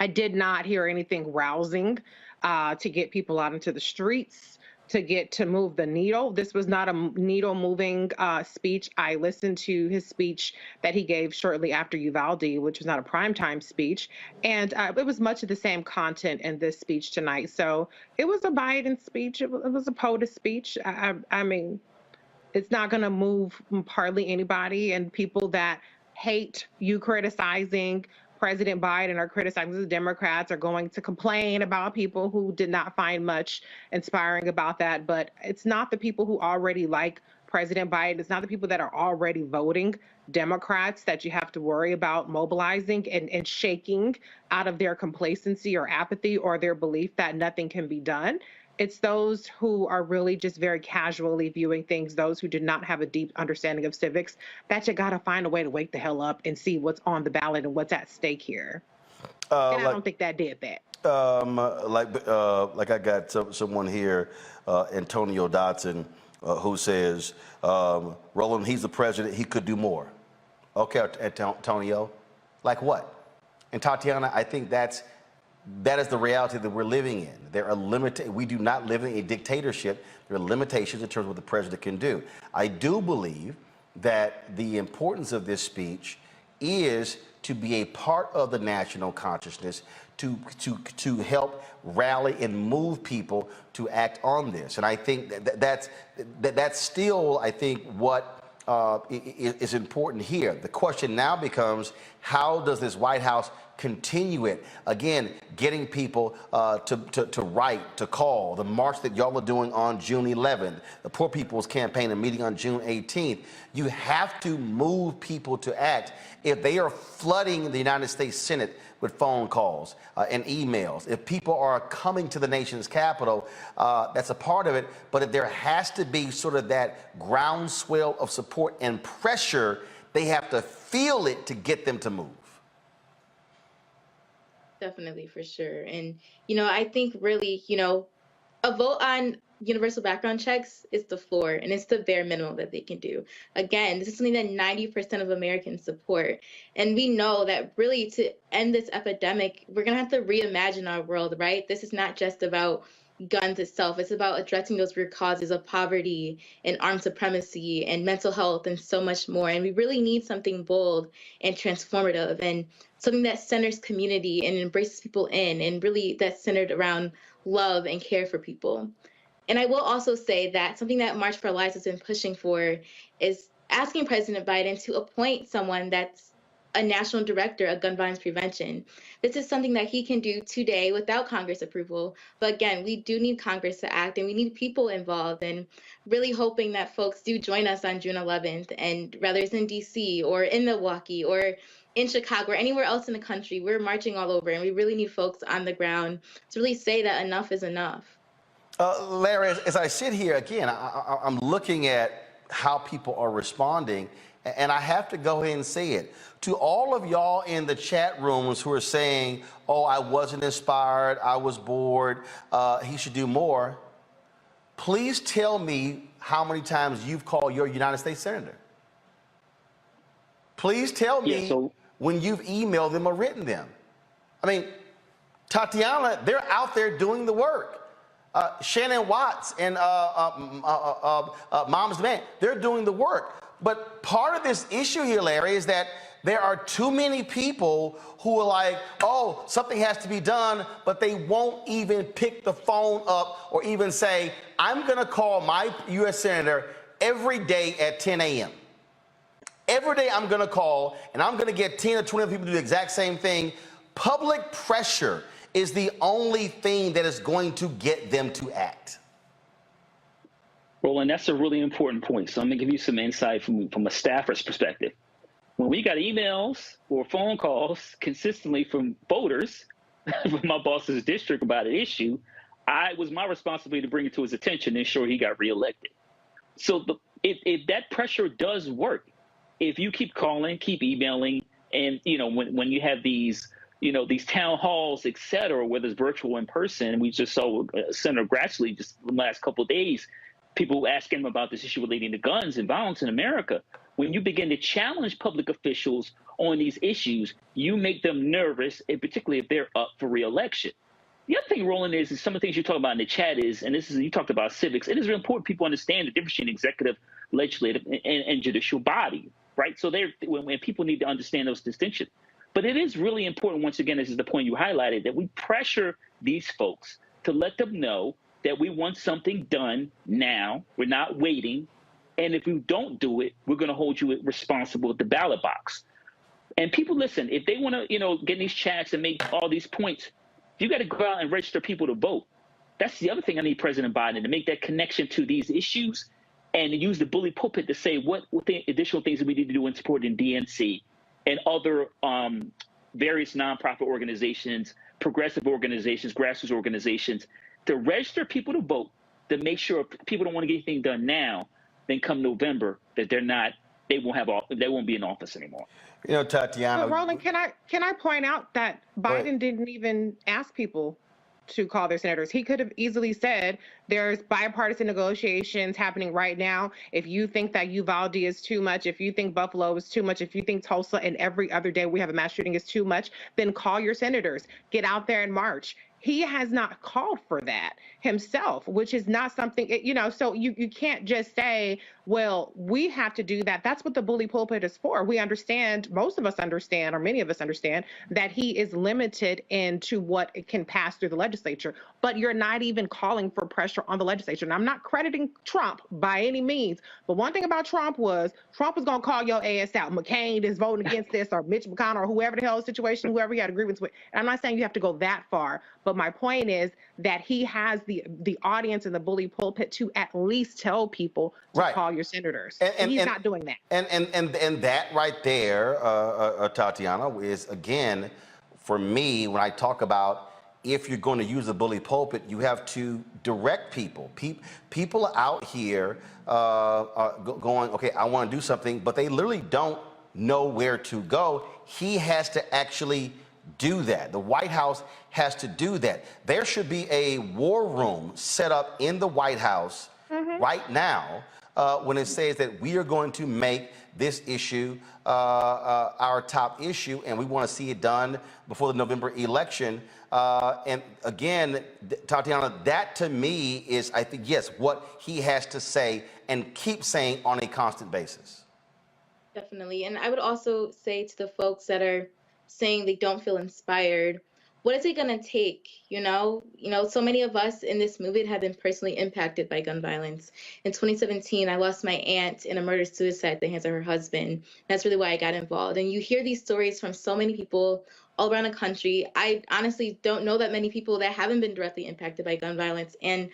I did not hear anything rousing to get people out into the streets, to move the needle. This was not a needle moving speech. I listened to his speech that he gave shortly after Uvalde, which was not a primetime speech. And it was much of the same content in this speech tonight. So it was a Biden speech. It was a POTUS speech. I mean, it's not going to move hardly anybody. And people that hate you criticizing President Biden or criticizing the Democrats are going to complain about people who did not find much inspiring about that. But it's not the people who already like President Biden. It's not the people that are already voting Democrats that you have to worry about mobilizing and shaking out of their complacency or apathy or their belief that nothing can be done. It's those who are really just very casually viewing things, those who did not have a deep understanding of civics, that you got to find a way to wake the hell up and see what's on the ballot and what's at stake here. And I don't think that did that. Like I got someone here, Antonio Dotson, who says, Roland, he's the president, he could do more. Okay, Antonio, like what? And Tatiana, I think that is the reality that we're living in. There are we do not live in a dictatorship. There are limitations in terms of what the president can do. I do believe that the importance of this speech is to be a part of the national consciousness, to help rally and move people to act on this. And I think that's still, I think, what is important here. The question now becomes, how does this White House continue it? Again, getting people to write, to call, the march that y'all are doing on June 11th, the Poor People's Campaign, a meeting on June 18th. You have to move people to act. If they are flooding the United States Senate with phone calls and emails, if people are coming to the nation's capital, that's a part of it. But if there has to be sort of that groundswell of support and pressure, they have to feel it to get them to move. Definitely, for sure. And, I think really, a vote on universal background checks is the floor, and it's the bare minimum that they can do. Again, this is something that 90% of Americans support. And we know that really to end this epidemic, we're going to have to reimagine our world, right? This is not just about guns itself. It's about addressing those root causes of poverty and armed supremacy and mental health and so much more. And we really need something bold and transformative and something that centers community and embraces people in, and really that's centered around love and care for people. And I will also say that something that March for Our Lives has been pushing for is asking President Biden to appoint someone that's a national director of gun violence prevention. This is something that he can do today without Congress approval. But again, we do need Congress to act, and we need people involved, and really hoping that folks do join us on June 11th. And whether it's in DC or in Milwaukee or in Chicago or anywhere else in the country, we're marching all over, and we really need folks on the ground to really say that enough is enough. Larry, as I sit here again, I'm looking at how people are responding, and I have to go ahead and say it. To all of y'all in the chat rooms who are saying, oh, I wasn't inspired, I was bored, he should do more, please tell me how many times you've called your United States Senator. Please tell me when you've emailed them or written them. I mean, Tatiana, they're out there doing the work. Shannon Watts and Mom's Demand, they're doing the work. But part of this issue here, Larry, is that there are too many people who are like, oh, something has to be done, but they won't even pick the phone up or even say, I'm going to call my U.S. Senator every day at 10 a.m. Every day I'm going to call, and I'm going to get 10 or 20 people to do the exact same thing. Public pressure is the only thing that is going to get them to act. Roland, that's a really important point. So I'm going to give you some insight from a staffer's perspective. When we got emails or phone calls consistently from voters from my boss's district about an issue, it was my responsibility to bring it to his attention and ensure he got reelected. So if that pressure does work, if you keep calling, keep emailing, and when you have these these town halls, et cetera, whether it's virtual or in person, we just saw Senator Grassley just the last couple of days, people asking him about this issue relating to guns and violence in America. When you begin to challenge public officials on these issues, you make them nervous, and particularly if they're up for re-election. The other thing, Roland, is some of the things you talk about in the chat you talked about civics. It is really important people understand the difference between executive, legislative, and judicial body, right? So when people need to understand those distinctions. But it is really important, once again, this is the point you highlighted, that we pressure these folks to let them know that we want something done now. We're not waiting. And if you don't do it, we're going to hold you responsible at the ballot box. And people, listen, if they want to, get in these chats and make all these points, you got to go out and register people to vote. That's the other thing I need President Biden to make that connection to these issues and use the bully pulpit to say what the additional things that we need to do in supporting DNC and other various nonprofit organizations, progressive organizations, grassroots organizations, to register people to vote, to make sure if people don't want to get anything done now, then come November that they won't be in office anymore. Tatiana. But Roland, can I point out that Biden didn't even ask people to call their senators? He could have easily said there's bipartisan negotiations happening right now. If you think that Uvalde is too much, if you think Buffalo is too much, if you think Tulsa and every other day we have a mass shooting is too much, then call your senators. Get out there and march. He has not called for that himself, which is not something, so you can't just say, well, we have to do that. That's what the bully pulpit is for. We understand, most of us understand, or many of us understand, that he is limited into what it can pass through the legislature, but you're not even calling for pressure on the legislature. And I'm not crediting Trump by any means, but one thing about Trump was going to call your ass out. McCain is voting against this, or Mitch McConnell, or whoever the hell the situation, whoever he had a grievance with. And I'm not saying you have to go that far, but my point is that he has the audience in the bully pulpit to at least tell people to call your senators. And he's not doing that. And that right there, Tatiana, is, again, for me, when I talk about if you're going to use the bully pulpit, you have to direct people. People out here going, okay, I want to do something, but they literally don't know where to go. He has to actually do that. The White House has to do that. There should be a war room set up in the White House right now when it says that we are going to make this issue our top issue, and we want to see it done before the November election. And again, Tatiana, that to me is, I think, yes, what he has to say and keep saying on a constant basis. Definitely. And I would also say to the folks that are saying they don't feel inspired, what is it going to take? So many of us in this movement have been personally impacted by gun violence. In 2017, I lost my aunt in a murder-suicide at the hands of her husband. That's really why I got involved. And you hear these stories from so many people all around the country. I honestly don't know that many people that haven't been directly impacted by gun violence. And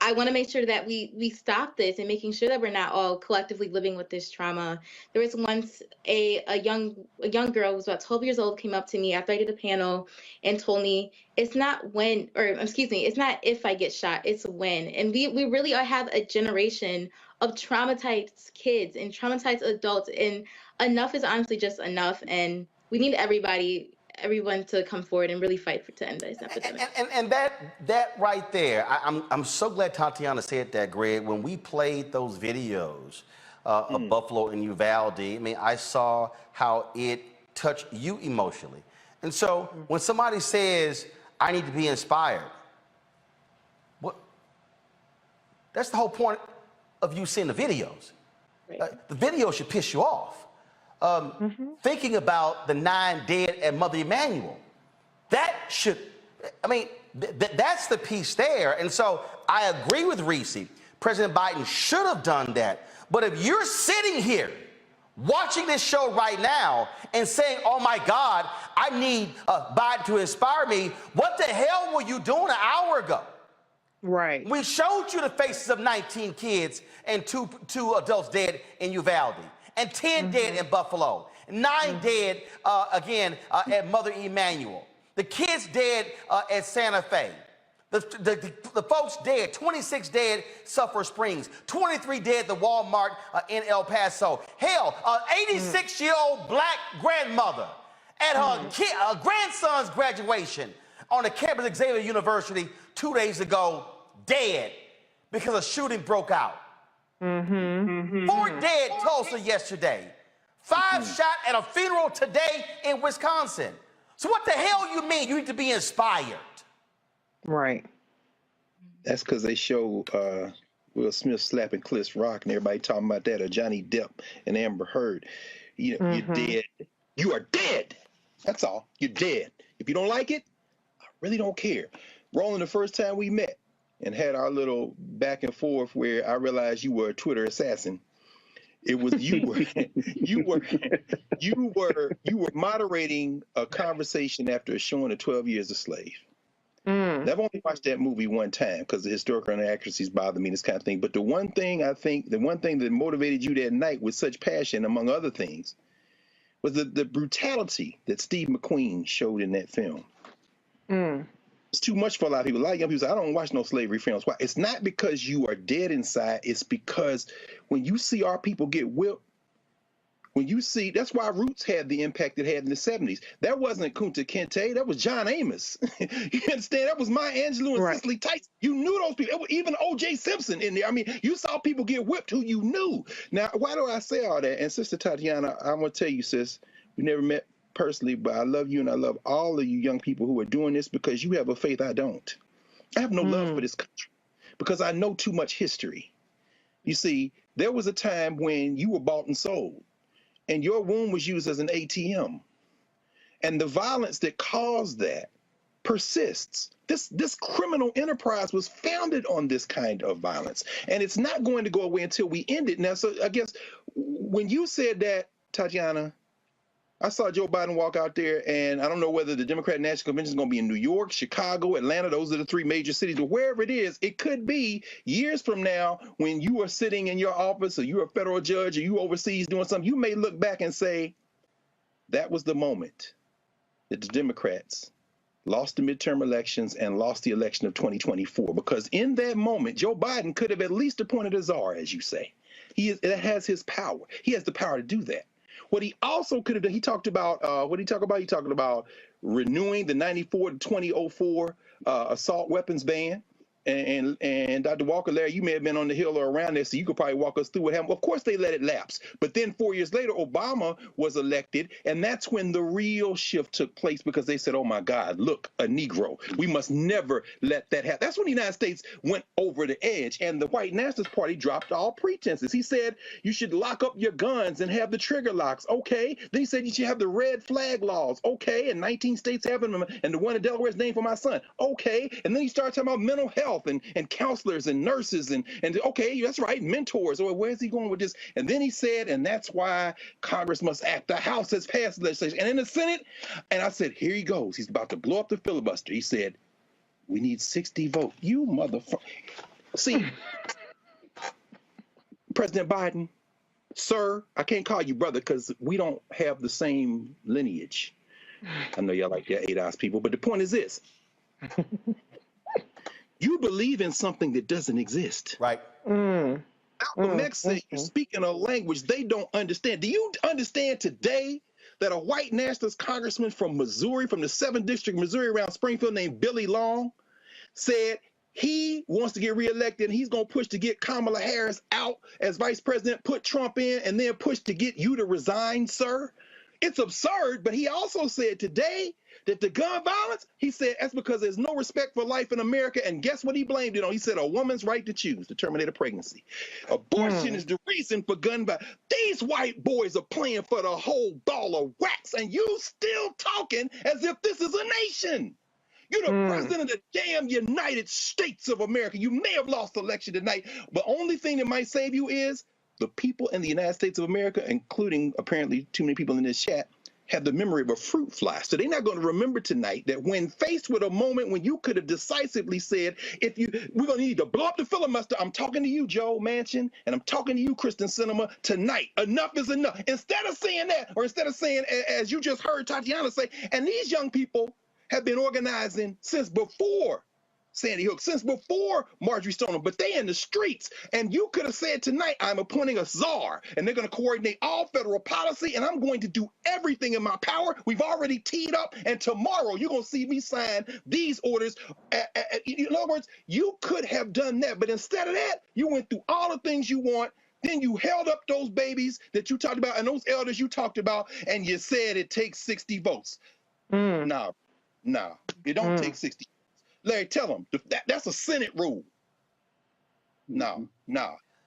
I want to make sure that we stop this and making sure that we're not all collectively living with this trauma. There was once a young girl who was about 12 years old came up to me after I did a panel and told me, it's not if I get shot, it's when. And we really have a generation of traumatized kids and traumatized adults, and enough is honestly just enough. And we need everyone to come forward and really fight to end this epidemic. And that right there, I'm so glad Tatiana said that, Greg. When we played those videos of Buffalo and Uvalde, I mean, I saw how it touched you emotionally. And so when somebody says, I need to be inspired, that's the whole point of you seeing the videos. Right. The video should piss you off. Thinking about the 9 dead at Mother Emanuel, that should, that's the piece there. And so I agree with Reese. President Biden should have done that. But if you're sitting here watching this show right now and saying, oh my God, I need Biden to inspire me, what the hell were you doing an hour ago? Right. We showed you the faces of 19 kids and two adults dead in Uvalde, and 10 dead in Buffalo, 9 dead again at Mother Emanuel. The kids dead at Santa Fe. The folks dead, 26 dead, Sulphur Springs, 23 dead at the Walmart in El Paso. Hell, an 86-year-old black grandmother at her grandson's graduation on the campus of Xavier University 2 days ago, dead because a shooting broke out. 4 dead Tulsa yesterday. 5 shot at a funeral today in Wisconsin. So what the hell you mean you need to be inspired? Right. That's because they show Will Smith slapping Chris Rock and everybody talking about that, or Johnny Depp and Amber Heard. You know, you're dead. You are dead. That's all. You're dead. If you don't like it, I really don't care. Roland, the first time we met and had our little back and forth where I realized you were a Twitter assassin. It was you were moderating a conversation after showing the 12 Years a Slave. I've only watched that movie one time because the historical inaccuracies bother me, this kind of thing. But the one thing that motivated you that night with such passion, among other things, was the brutality that Steve McQueen showed in that film. It's too much for a lot of people. A lot of young people say, I don't watch no slavery films. Why? It's not because you are dead inside. It's because when you see our people get whipped, that's why Roots had the impact it had in the 70s. That wasn't Kunta Kinte, that was John Amos. You understand? That was Maya Angelou and Cicely Tyson. You knew those people. Even O.J. Simpson in there. I mean, you saw people get whipped who you knew. Now, why do I say all that? And Sister Tatiana, I'm going to tell you, sis, we never met personally, but I love you and I love all of you young people who are doing this because you have a faith I don't. I have no love for this country because I know too much history. You see, there was a time when you were bought and sold, and your womb was used as an ATM. And the violence that caused that persists. This criminal enterprise was founded on this kind of violence. And it's not going to go away until we end it. Now, so I guess when you said that, Tatiana, I saw Joe Biden walk out there, and I don't know whether the Democratic National Convention is going to be in New York, Chicago, Atlanta. Those are the 3 major cities. But wherever it is, it could be years from now when you are sitting in your office or you're a federal judge or you overseas doing something, you may look back and say, that was the moment that the Democrats lost the midterm elections and lost the election of 2024. Because in that moment, Joe Biden could have at least appointed a czar, as you say. It has his power. He has the power to do that. What he also could have done, he talked about, what did he talk about? He talked about renewing the 94 to 2004 assault weapons ban. And Dr. Walker, Larry, you may have been on the Hill or around there, so you could probably walk us through what happened. Of course, they let it lapse. But then 4 years later, Obama was elected, and that's when the real shift took place because they said, oh, my God, look, a Negro. We must never let that happen. That's when the United States went over the edge, and the White Nationalist Party dropped all pretenses. He said you should lock up your guns and have the trigger locks. Okay. Then he said you should have the red flag laws. Okay. And 19 states have them, and the one in Delaware is named for my son. Okay. And then he started talking about mental health. And counselors and nurses and okay, that's right, mentors. Or where's he going with this? And then he said, and that's why Congress must act. The House has passed legislation. And in the Senate, and I said, here he goes. He's about to blow up the filibuster. He said, we need 60 votes. You motherfucker. See, President Biden, sir, I can't call you brother because we don't have the same lineage. I know y'all like that 8 eyes people, but the point is this. You believe in something that doesn't exist. Right. Malcolm X said you're speaking a language they don't understand. Do you understand today that a white nationalist congressman from Missouri, from the 7th District, Missouri, around Springfield, named Billy Long, said he wants to get reelected and he's going to push to get Kamala Harris out as vice president, put Trump in, and then push to get you to resign, sir? It's absurd, but he also said today that the gun violence, he said that's because there's no respect for life in America. And guess what he blamed it on? He said a woman's right to choose to terminate a pregnancy. Abortion is the reason for gun violence. These white boys are playing for the whole ball of wax, and you still talking as if this is a nation. You're the president of the damn United States of America. You may have lost the election tonight, but only thing that might save you is the people in the United States of America, including apparently too many people in this chat, have the memory of a fruit fly. So they're not going to remember tonight that when faced with a moment when you could have decisively said, we're going to need to blow up the filibuster. I'm talking to you, Joe Manchin, and I'm talking to you, Kristen Sinema, tonight. Enough is enough. Instead of saying that, or instead of saying, as you just heard Tatiana say, and these young people have been organizing since before Sandy Hook, since before Marjorie Stoneman, but they in the streets. And you could have said tonight, I'm appointing a czar, and they're going to coordinate all federal policy, and I'm going to do everything in my power. We've already teed up, and tomorrow you're going to see me sign these orders. In other words, you could have done that, but instead of that, you went through all the things you want. Then you held up those babies that you talked about and those elders you talked about, and you said it takes 60 votes. No, it don't take 60. Larry, tell them that's a Senate rule. No.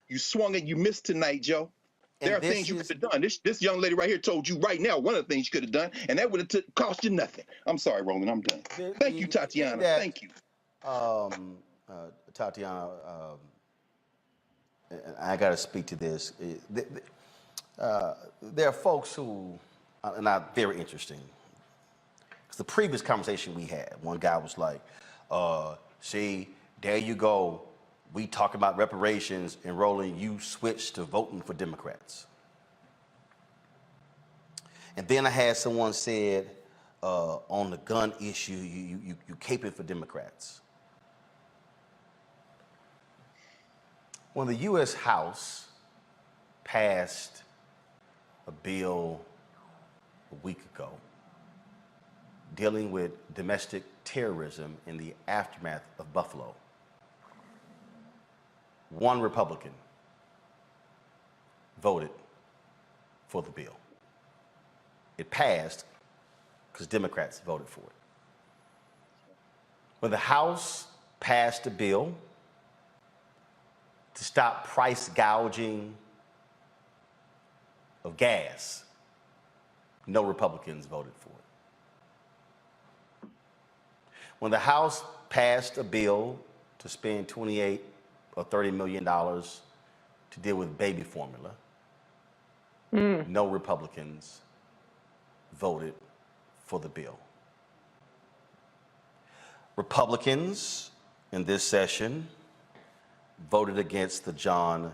You swung and you missed tonight, Joe. There are things you could have done. This young lady right here told you right now one of the things you could have done, and that would have cost you nothing. I'm sorry, Roland. I'm done. Thank you, Tatiana. Thank you. Tatiana, I got to speak to this. There are folks who are not very interesting. Because the previous conversation we had, one guy was like, see, there you go. We talk about reparations, and Roland, you switched to voting for Democrats. And then I had someone said, on the gun issue, you caping for Democrats. When the U.S. House passed a bill a week ago dealing with domestic terrorism in the aftermath of Buffalo, one Republican voted for the bill. It passed because Democrats voted for it. When the House passed a bill to stop price gouging of gas, no Republicans voted for it. When the House passed a bill to spend $28 or $30 million to deal with baby formula, no Republicans voted for the bill. Republicans in this session voted against the John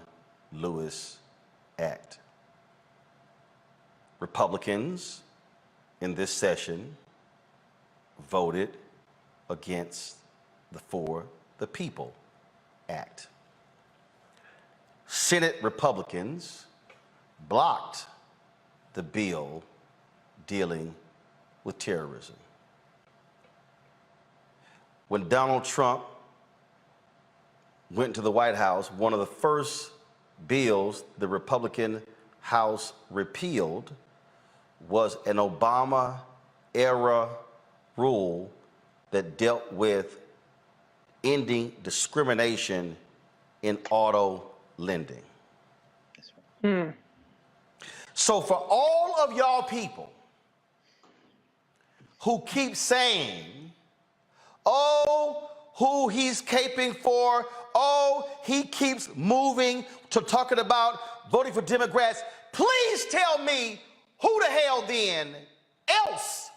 Lewis Act. Republicans in this session voted against the For the People Act. Senate Republicans blocked the bill dealing with terrorism. When Donald Trump went to the White House, one of the first bills the Republican House repealed was an Obama-era rule that dealt with ending discrimination in auto lending. So for all of y'all people who keep saying, oh, who he's caping for, oh, he keeps moving to talking about voting for Democrats, please tell me who the hell then else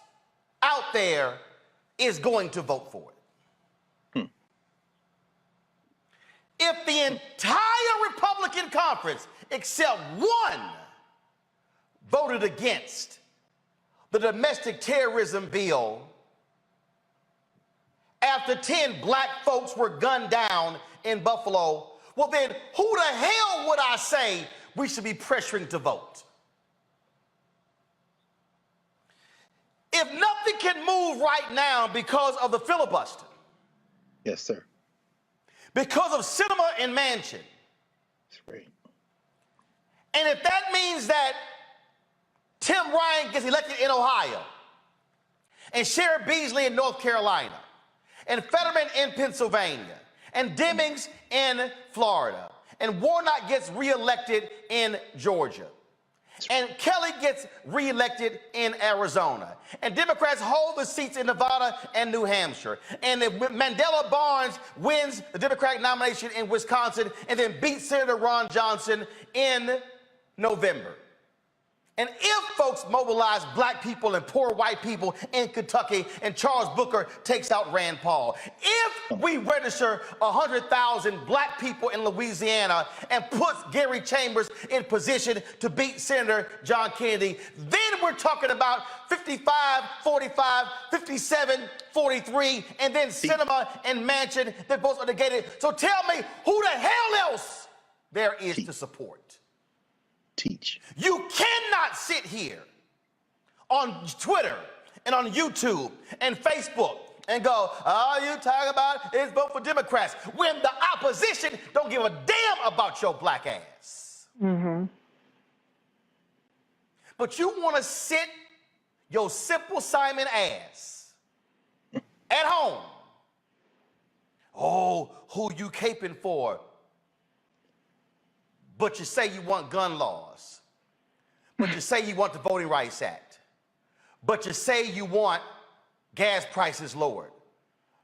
out there is going to vote for it. If the entire Republican conference, except one, voted against the domestic terrorism bill after 10 black folks were gunned down in Buffalo, well then who the hell would I say we should be pressuring to vote? If nothing can move right now because of the filibuster. Yes, sir. Because of Sinema and Manchin. That's great. And if that means that Tim Ryan gets elected in Ohio, and Sheriff Beasley in North Carolina, and Fetterman in Pennsylvania, and Demings in Florida, and Warnock gets reelected in Georgia, and Kelly gets reelected in Arizona, and Democrats hold the seats in Nevada and New Hampshire, and if Mandela Barnes wins the Democratic nomination in Wisconsin and then beats Senator Ron Johnson in November, And if folks mobilize black people and poor white people in Kentucky and Charles Booker takes out Rand Paul, if we register 100,000 black people in Louisiana and puts Gary Chambers in position to beat Senator John Kennedy, then we're talking about 55, 45, 57, 43, and then Sinema and Manchin that both are negated. So tell me who the hell else there is to support. Teach. You cannot sit here on Twitter and on YouTube and Facebook and go, all you talk about is vote for Democrats, when the opposition don't give a damn about your black ass. Mm-hmm. But you want to sit your Simple Simon ass at home. Oh, who you caping for? But you say you want gun laws. But you say you want the Voting Rights Act. But you say you want gas prices lowered.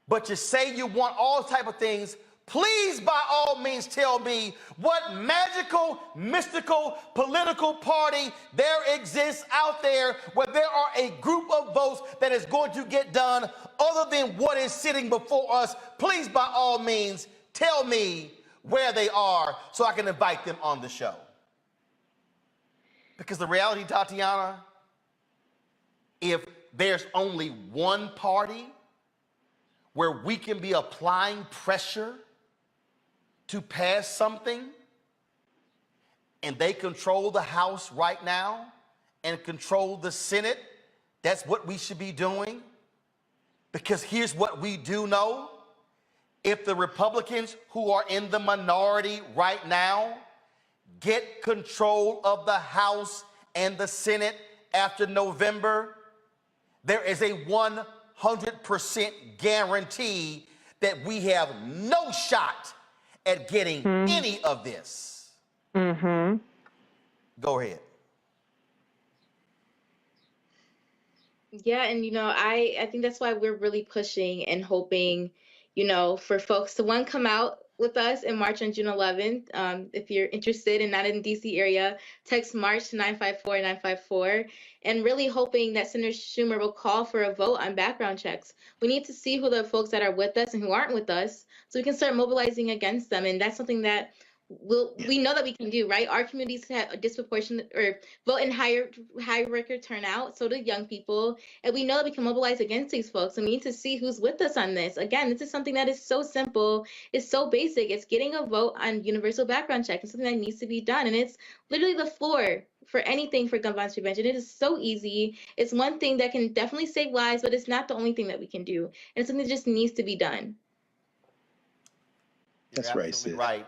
But you say you want all type of things. Please, by all means, tell me what magical, mystical, political party there exists out there where there are a group of votes that is going to get done other than what is sitting before us. Please, by all means, tell me where they are so I can invite them on the show. Because the reality, Tatiana, if there's only one party where we can be applying pressure to pass something, and they control the House right now and control the Senate, that's what we should be doing. Because here's what we do know. If the Republicans who are in the minority right now get control of the House and the Senate after November, there is a 100% guarantee that we have no shot at getting any of this. Mm-hmm. Go ahead. Yeah, and I think that's why we're really pushing and hoping, for folks to come out with us in March on June 11th. If you're interested and not in the DC area, text March to 954-954, and really hoping that Senator Schumer will call for a vote on background checks. We need to see who the folks that are with us and who aren't with us, so we can start mobilizing against them. And that's something that we know that we can do, right? Our communities have a disproportionate or vote in high record turnout, so do young people, and we know that we can mobilize against these folks, and we need to see who's with us on this. Again, this is something that is so simple, it's so basic. It's getting a vote on universal background check. It's something that needs to be done, and it's literally the floor for anything for gun violence prevention. It is so easy. It's one thing that can definitely save lives, but it's not the only thing that we can do, and it's something that just needs to be done. That's right, Sid. Right.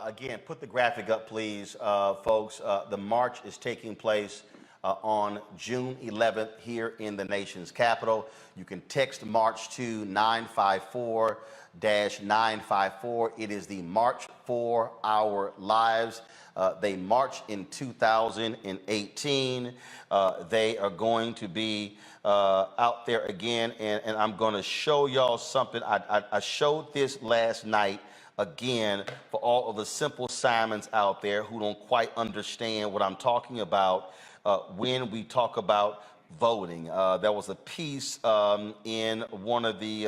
Again, put the graphic up, please, folks. The march is taking place on June 11th here in the nation's capital. You can text March to 954-954. It is the March for Our Lives. They marched in 2018. They are going to be out there again, and I'm going to show y'all something. I showed this last night. Again, for all of the Simple Simons out there who don't quite understand what I'm talking about when we talk about voting. There was a piece in one of the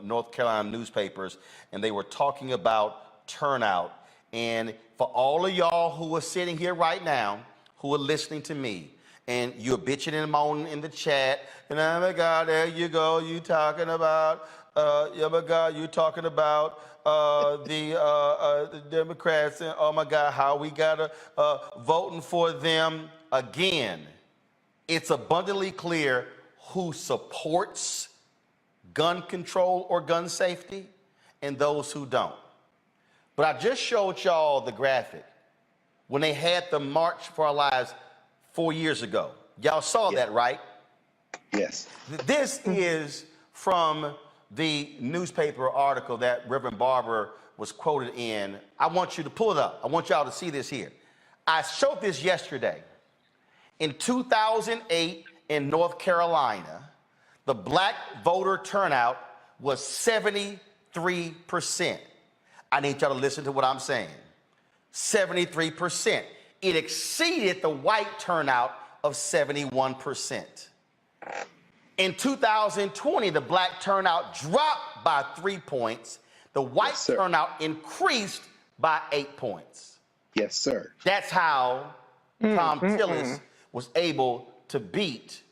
North Carolina newspapers, and they were talking about turnout. And for all of y'all who are sitting here right now, who are listening to me, and you're bitching and moaning in the chat, and oh my God, there you go, you talking about, oh my God, you talking about the Democrats, and oh my God, how we gotta voting for them. Again, it's abundantly clear who supports gun control or gun safety and those who don't. But I just showed y'all the graphic when they had the March for Our Lives 4 years ago. Y'all saw that, right? Yes. This is from the newspaper article that Reverend Barber was quoted in. I want you to pull it up. I want y'all to see this here. I showed this yesterday. In 2008 in North Carolina, the black voter turnout was 73%. I need y'all to listen to what I'm saying. 73%. It exceeded the white turnout of 71%. In 2020, the black turnout dropped by 3 points. The white turnout increased by 8 points. Yes, sir. That's how Tom Tillis was able to beat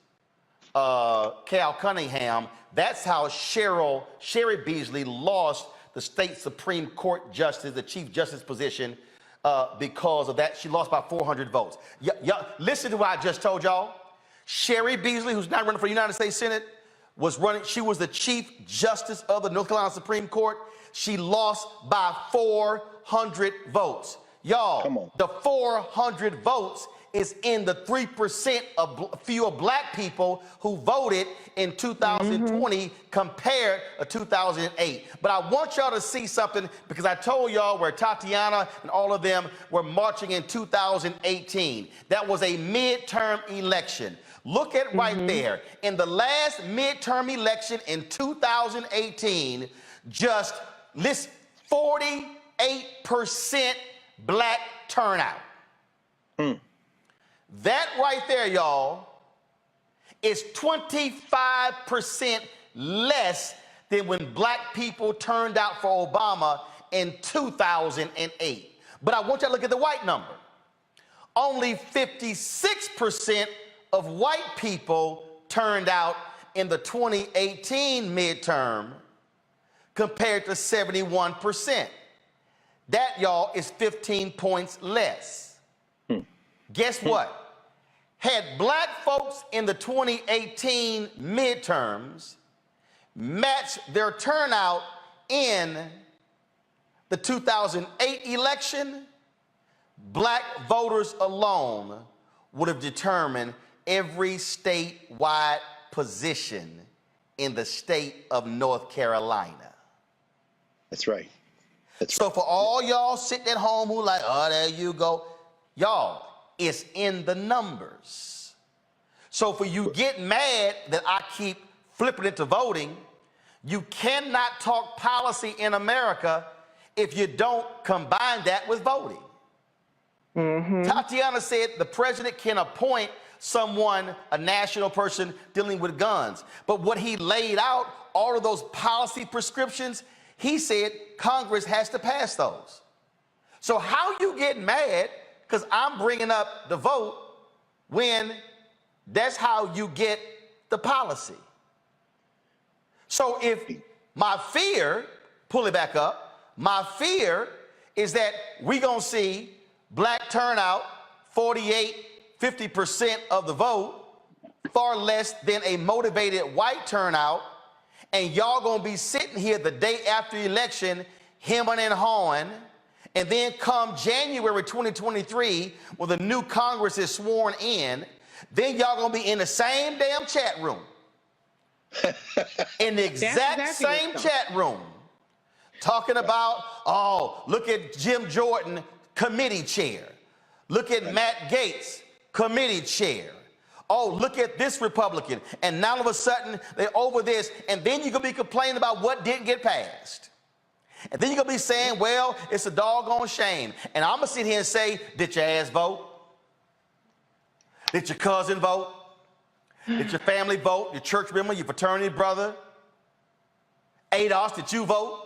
Cal Cunningham. That's how Sherry Beasley lost the state Supreme Court justice, the Chief Justice position, because of that. She lost by 400 votes. Listen to what I just told y'all. Sherry Beasley, who's not running for the United States Senate, was running. She was the Chief Justice of the North Carolina Supreme Court. She lost by 400 votes. Y'all, the 400 votes is in the 3% of fewer black people who voted in 2020 compared to 2008. But I want y'all to see something, because I told y'all where Tatiana and all of them were marching in 2018. That was a midterm election. Look at right there. In the last midterm election in 2018, just 48% black turnout. That right there, y'all, is 25% less than when black people turned out for Obama in 2008. But I want you to look at the white number. Only 56% of white people turned out in the 2018 midterm compared to 71%. That, y'all, is 15 points less. Guess what? Had black folks in the 2018 midterms matched their turnout in the 2008 election, black voters alone would have determined every statewide position in the state of North Carolina. That's right. So for all y'all sitting at home who like, oh, there you go, y'all, it's in the numbers. So for you get mad that I keep flipping it to voting, you cannot talk policy in America if you don't combine that with voting. Tatiana said the president can appoint someone, a national person dealing with guns. But what he laid out, all of those policy prescriptions, he said Congress has to pass those. So how you get mad because I'm bringing up the vote when that's how you get the policy? So if my fear, pull it back up, my fear is that we're going to see black turnout, 50% of the vote, far less than a motivated white turnout, and y'all going to be sitting here the day after the election, hemming and hawing, and then come January 2023, when the new Congress is sworn in, then y'all going to be in the same damn chat room. In the exact same chat room, talking about, oh, look at Jim Jordan, committee chair. Look at Matt Gaetz, committee chair. Oh, look at this Republican. And now all of a sudden, they're over this. And then you're going to be complaining about what didn't get passed. And then you're going to be saying, well, it's a doggone shame. And I'm going to sit here and say, did your ass vote? Did your cousin vote? Did your family vote? Your church member, your fraternity brother? ADOS, did you vote?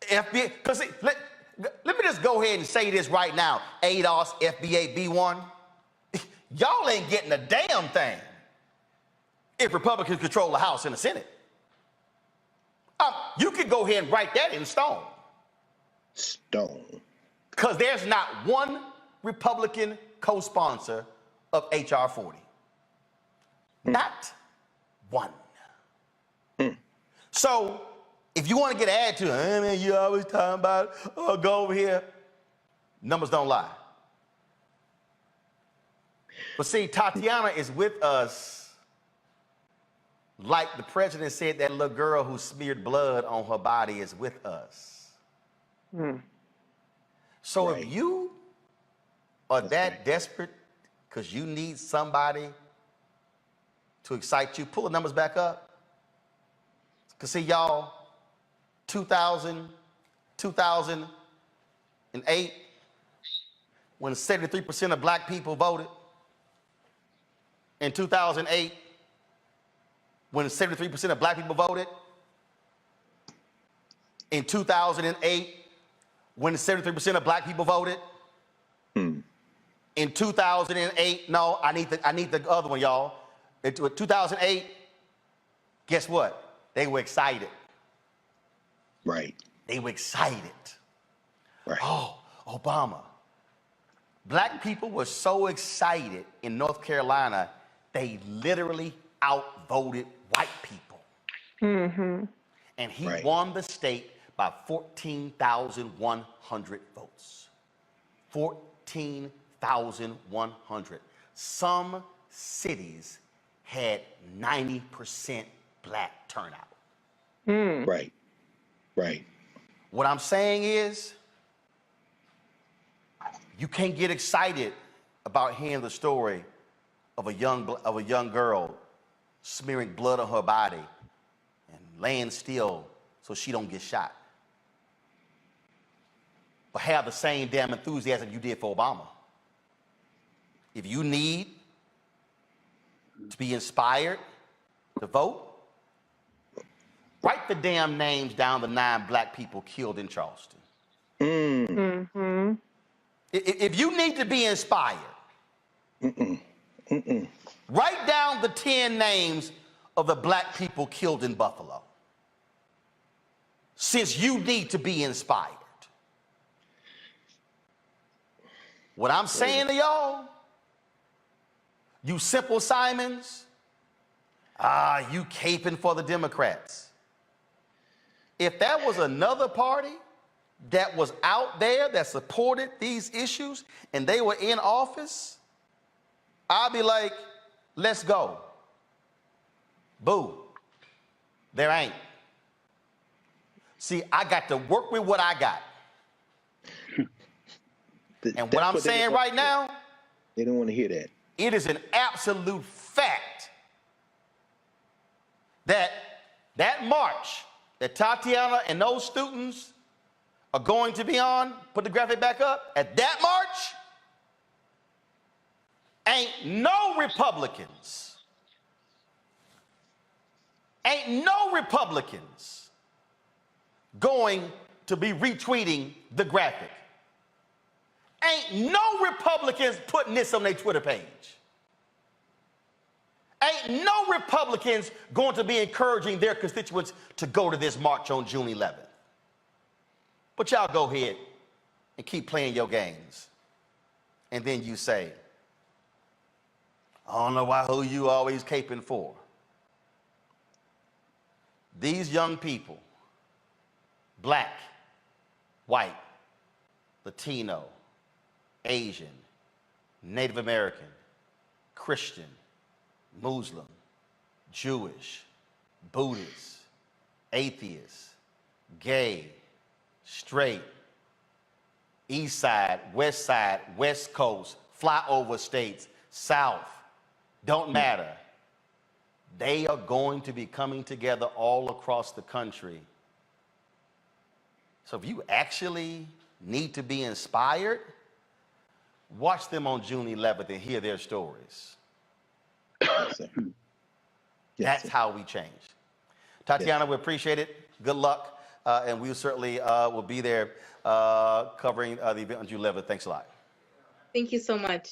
FBA? Because let me just go ahead and say this right now. ADOS, FBA, B1. Y'all ain't getting a damn thing if Republicans control the House and the Senate. You can go ahead and write that in stone. Stone. Because there's not one Republican co-sponsor of H.R. 40. Not one. So if you want to get added to, hey man, you always talking about, oh, go over here. Numbers don't lie. But see, Tatiana is with us like the president said that little girl who smeared blood on her body is with us. So if you are that desperate because you need somebody to excite you, pull the numbers back up. Because see, y'all, 2008, when 73% of black people voted, in 2008 when 73% of black people voted? In 2008 when 73% of black people voted? In 2008, no, I need the other one, y'all. In 2008, guess what? They were excited. Right. They were excited. Right. Oh, Obama. Black people were so excited in North Carolina, they literally outvoted white people. Mm-hmm. And he won the state by 14,100 votes. 14,100. Some cities had 90% black turnout. Right. Right. What I'm saying is, you can't get excited about hearing the story of a young girl smearing blood on her body and laying still so she don't get shot. But have the same damn enthusiasm you did for Obama. If you need to be inspired to vote, write the damn names down, the 9 black people killed in Charleston. Mm-hmm. If you need to be inspired, write down the 10 names of the black people killed in Buffalo. Since you need to be inspired. What I'm saying to y'all, you Simple Simons, you caping for the Democrats. If that was another party that was out there that supported these issues and they were in office, I'd be like, let's go. Boo. There ain't. See, I got to work with what I got. And what I'm saying right now, they don't want to hear that. It is an absolute fact that that march that Tatiana and those students are going to be on, put the graphic back up, at that march, ain't no Republicans going to be retweeting the graphic. Ain't no Republicans putting this on their Twitter page. Ain't no Republicans going to be encouraging their constituents to go to this march on June 11th. But y'all go ahead and keep playing your games. And then you say, I don't know who you always caping for. These young people, black, white, Latino, Asian, Native American, Christian, Muslim, Jewish, Buddhist, atheist, gay, straight, east side, west coast, flyover states, south, don't matter. They are going to be coming together all across the country. So if you actually need to be inspired, watch them on June 11th and hear their stories. That's how we change. Tatiana, we appreciate it. Good luck. And we certainly will be there covering the event on June 11th. Thanks a lot. Thank you so much.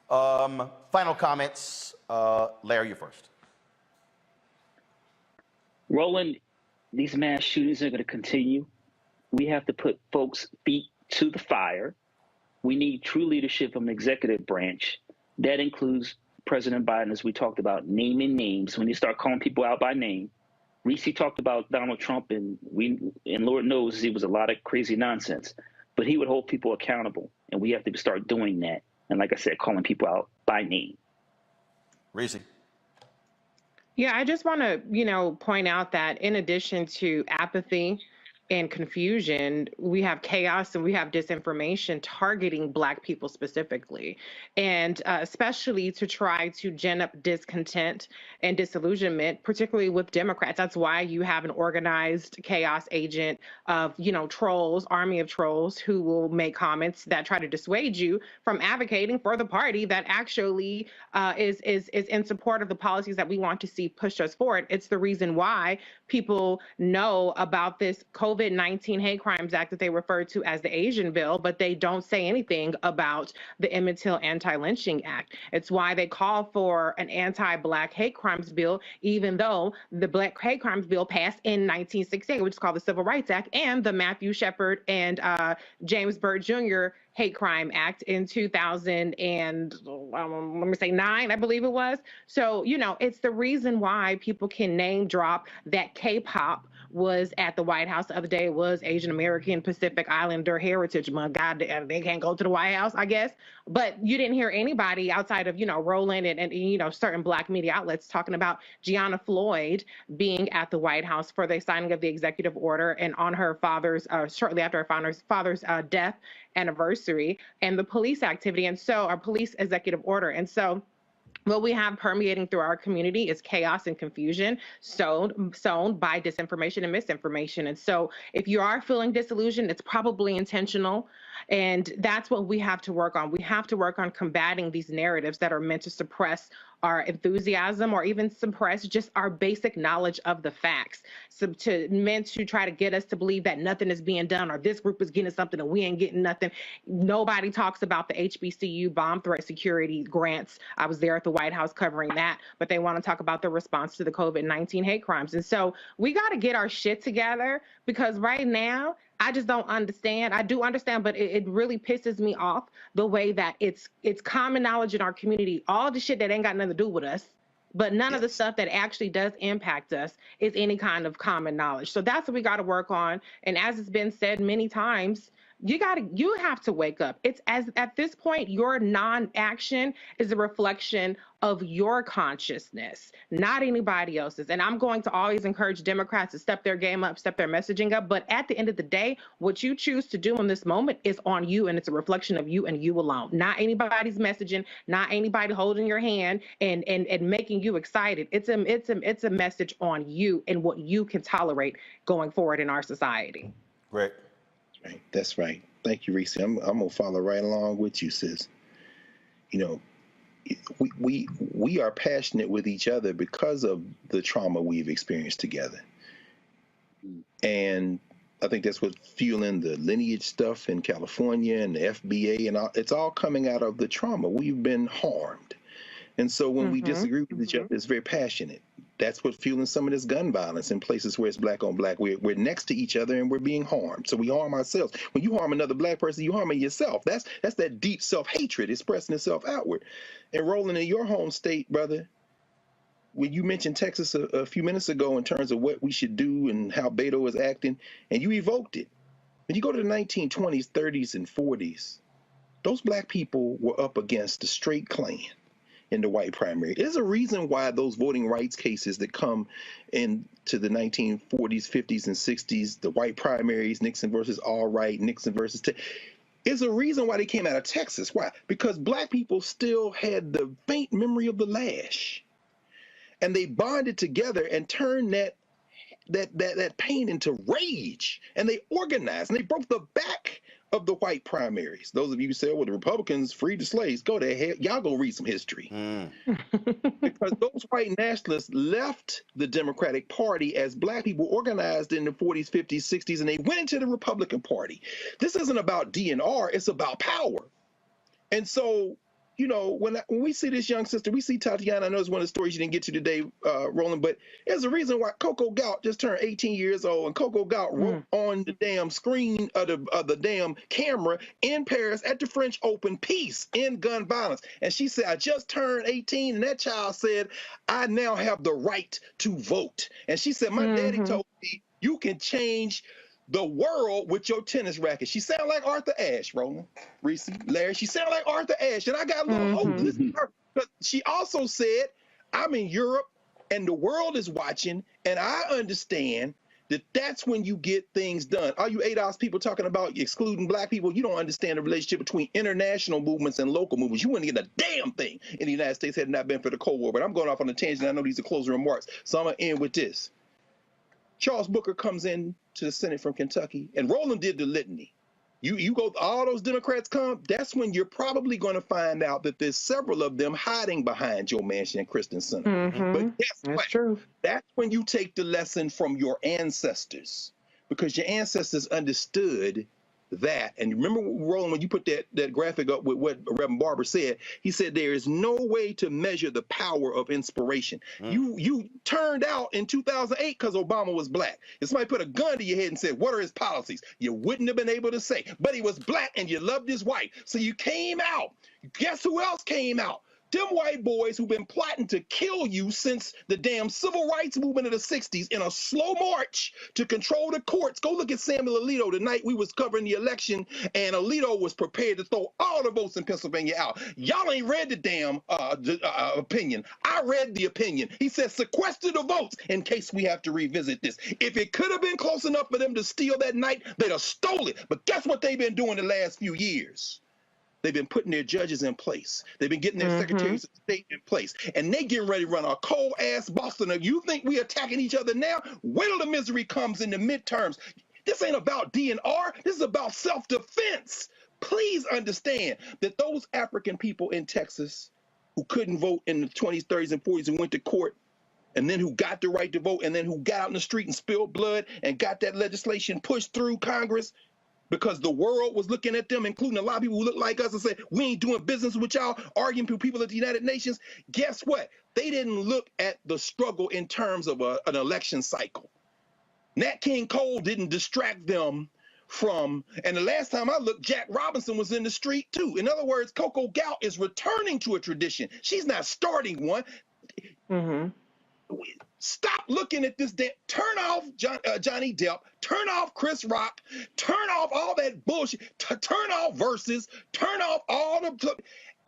Final comments. Larry, you first. Roland, these mass shootings are going to continue. We have to put folks' feet to the fire. We need true leadership from the executive branch. That includes President Biden, as we talked about, naming names. When you start calling people out by name, Reese talked about Donald Trump, and Lord knows it was a lot of crazy nonsense, but he would hold people accountable, and we have to start doing that. And like I said, calling people out by name. Reese. Yeah, I just want to, point out that in addition to apathy and confusion, we have chaos and we have disinformation targeting Black people specifically, and especially to try to gin up discontent and disillusionment, particularly with Democrats. That's why you have an organized chaos agent of, trolls, army of trolls who will make comments that try to dissuade you from advocating for the party that actually is in support of the policies that we want to see push us forward. It's the reason why people know about this COVID-19 Hate Crimes Act that they refer to as the Asian bill, but they don't say anything about the Emmett Till Anti-Lynching Act. It's why they call for an anti-Black hate crimes bill, even though the Black hate crimes bill passed in 1968, which is called the Civil Rights Act, and the Matthew Shepard and James Byrd Jr. Hate Crime Act in 2009, I believe it was. So, it's the reason why people can name drop that K-pop was at the White House the other day. It was Asian American Pacific Islander Heritage Month. God, they can't go to the White House, I guess. But you didn't hear anybody outside of, Roland and certain Black media outlets talking about Gianna Floyd being at the White House for the signing of the executive order and on her father's, shortly after her father's death anniversary, and the police activity. And so our police executive order. And so what we have permeating through our community is chaos and confusion sown by disinformation and misinformation. And so if you are feeling disillusioned, it's probably intentional. And that's what we have to work on. We have to work on combating these narratives that are meant to suppress our enthusiasm or even suppress just our basic knowledge of the facts. Meant to try to get us to believe that nothing is being done or this group is getting something and we ain't getting nothing. Nobody talks about the HBCU bomb threat security grants. I was there at the White House covering that, but they want to talk about the response to the COVID-19 hate crimes. And so we got to get our shit together, because right now, I just don't understand. I do understand, but it really pisses me off the way that it's common knowledge in our community, all the shit that ain't got nothing to do with us, but none of the stuff that actually does impact us is any kind of common knowledge. So that's what we got to work on. And as it's been said many times, you have to wake up. It's at this point, your non-action is a reflection of your consciousness, not anybody else's. And I'm going to always encourage Democrats to step their game up, step their messaging up. But at the end of the day, what you choose to do in this moment is on you, and it's a reflection of you and you alone, not anybody's messaging, not anybody holding your hand and making you excited. It's a message on you and what you can tolerate going forward in our society. Great. Right. That's right. Thank you, Reese. I'm gonna follow right along with you, sis. We are passionate with each other because of the trauma we've experienced together, and I think that's what's fueling the lineage stuff in California and the FBA, and it's all coming out of the trauma. We've been harmed, and so when we disagree with each other, it's very passionate. That's what's fueling some of this gun violence in places where it's Black on Black. We're next to each other and we're being harmed. So we harm ourselves. When you harm another Black person, you harming yourself. That's that deep self-hatred expressing itself outward. And Roland, in your home state, brother, when you mentioned Texas a few minutes ago in terms of what we should do and how Beto is acting, and you evoked it. When you go to the 1920s, 30s, and 40s, those Black people were up against the straight Klan in the white primary. There's a reason why those voting rights cases that come into the 1940s, 50s, and 60s, the white primaries, Nixon versus Allwright, Nixon versus there's a reason why they came out of Texas. Why? Because Black people still had the faint memory of the lash, and they bonded together and turned that pain into rage, and they organized and they broke the back of the white primaries. Those of you who say, well, the Republicans freed the slaves, go to hell. Y'all go read some history. Because those white nationalists left the Democratic Party as Black people organized in the 40s, 50s, 60s, and they went into the Republican Party. This isn't about DNR, it's about power. And so, when we see this young sister, we see Tatiana. I know it's one of the stories you didn't get to today, Roland, but there's a reason why Coco Gaunt just turned 18 years old, and Coco Gaunt wrote on the damn screen of the damn camera in Paris at the French Open, peace in gun violence. And she said, I just turned 18, and that child said, I now have the right to vote. And she said, my daddy told me, you can change the world with your tennis racket. She sounded like Arthur Ashe, Roland, Reese, Larry. She sounded like Arthur Ashe, and I got a little hope. Listen to her. But she also said, I'm in Europe, and the world is watching, and I understand that's when you get things done. All you ADOS people talking about excluding black people, you don't understand the relationship between international movements and local movements. You wouldn't get a damn thing in the United States had it not been for the Cold War. But I'm going off on a tangent. I know these are closing remarks, so I'm going to end with this. Charles Booker comes in to the Senate from Kentucky, and Roland did the litany. You go, all those Democrats come, that's when you're probably going to find out that there's several of them hiding behind Joe Manchin and Kristen Sinema. But guess what? That's true. That's when you take the lesson from your ancestors, because your ancestors understood that. And remember, Roland, when you put that graphic up with what Reverend Barber said, he said there is no way to measure the power of inspiration. You turned out in 2008 because Obama was black. If somebody put a gun to your head and said, what are his policies? You wouldn't have been able to say, but he was black and you loved his wife. So you came out. Guess who else came out? Them white boys who've been plotting to kill you since the damn civil rights movement of the 60s in a slow march to control the courts. Go look at Samuel Alito the night we was covering the election, and Alito was prepared to throw all the votes in Pennsylvania out. Y'all ain't read the damn opinion. I read the opinion. He said sequester the votes in case we have to revisit this. If it could have been close enough for them to steal that night, they'd have stole it. But guess what they've been doing the last few years? They've been putting their judges in place. They've been getting their secretaries of state in place. And they getting ready to run a cold-ass Boston. If you think we attacking each other now, wait till the misery comes in the midterms. This ain't about DNR. This is about self-defense. Please understand that those African people in Texas who couldn't vote in the 20s, 30s, and 40s and went to court, and then who got the right to vote, and then who got out in the street and spilled blood and got that legislation pushed through Congress, because the world was looking at them, including a lot of people who look like us, and said, we ain't doing business with y'all, arguing to people at the United Nations. Guess what? They didn't look at the struggle in terms of an election cycle. Nat King Cole didn't distract them from, and the last time I looked, Jack Robinson was in the street too. In other words, Coco Gauch is returning to a tradition. She's not starting one. Stop looking at this. Turn off Johnny Depp. Turn off Chris Rock. Turn off all that bullshit. Turn off Versus. Turn off all the.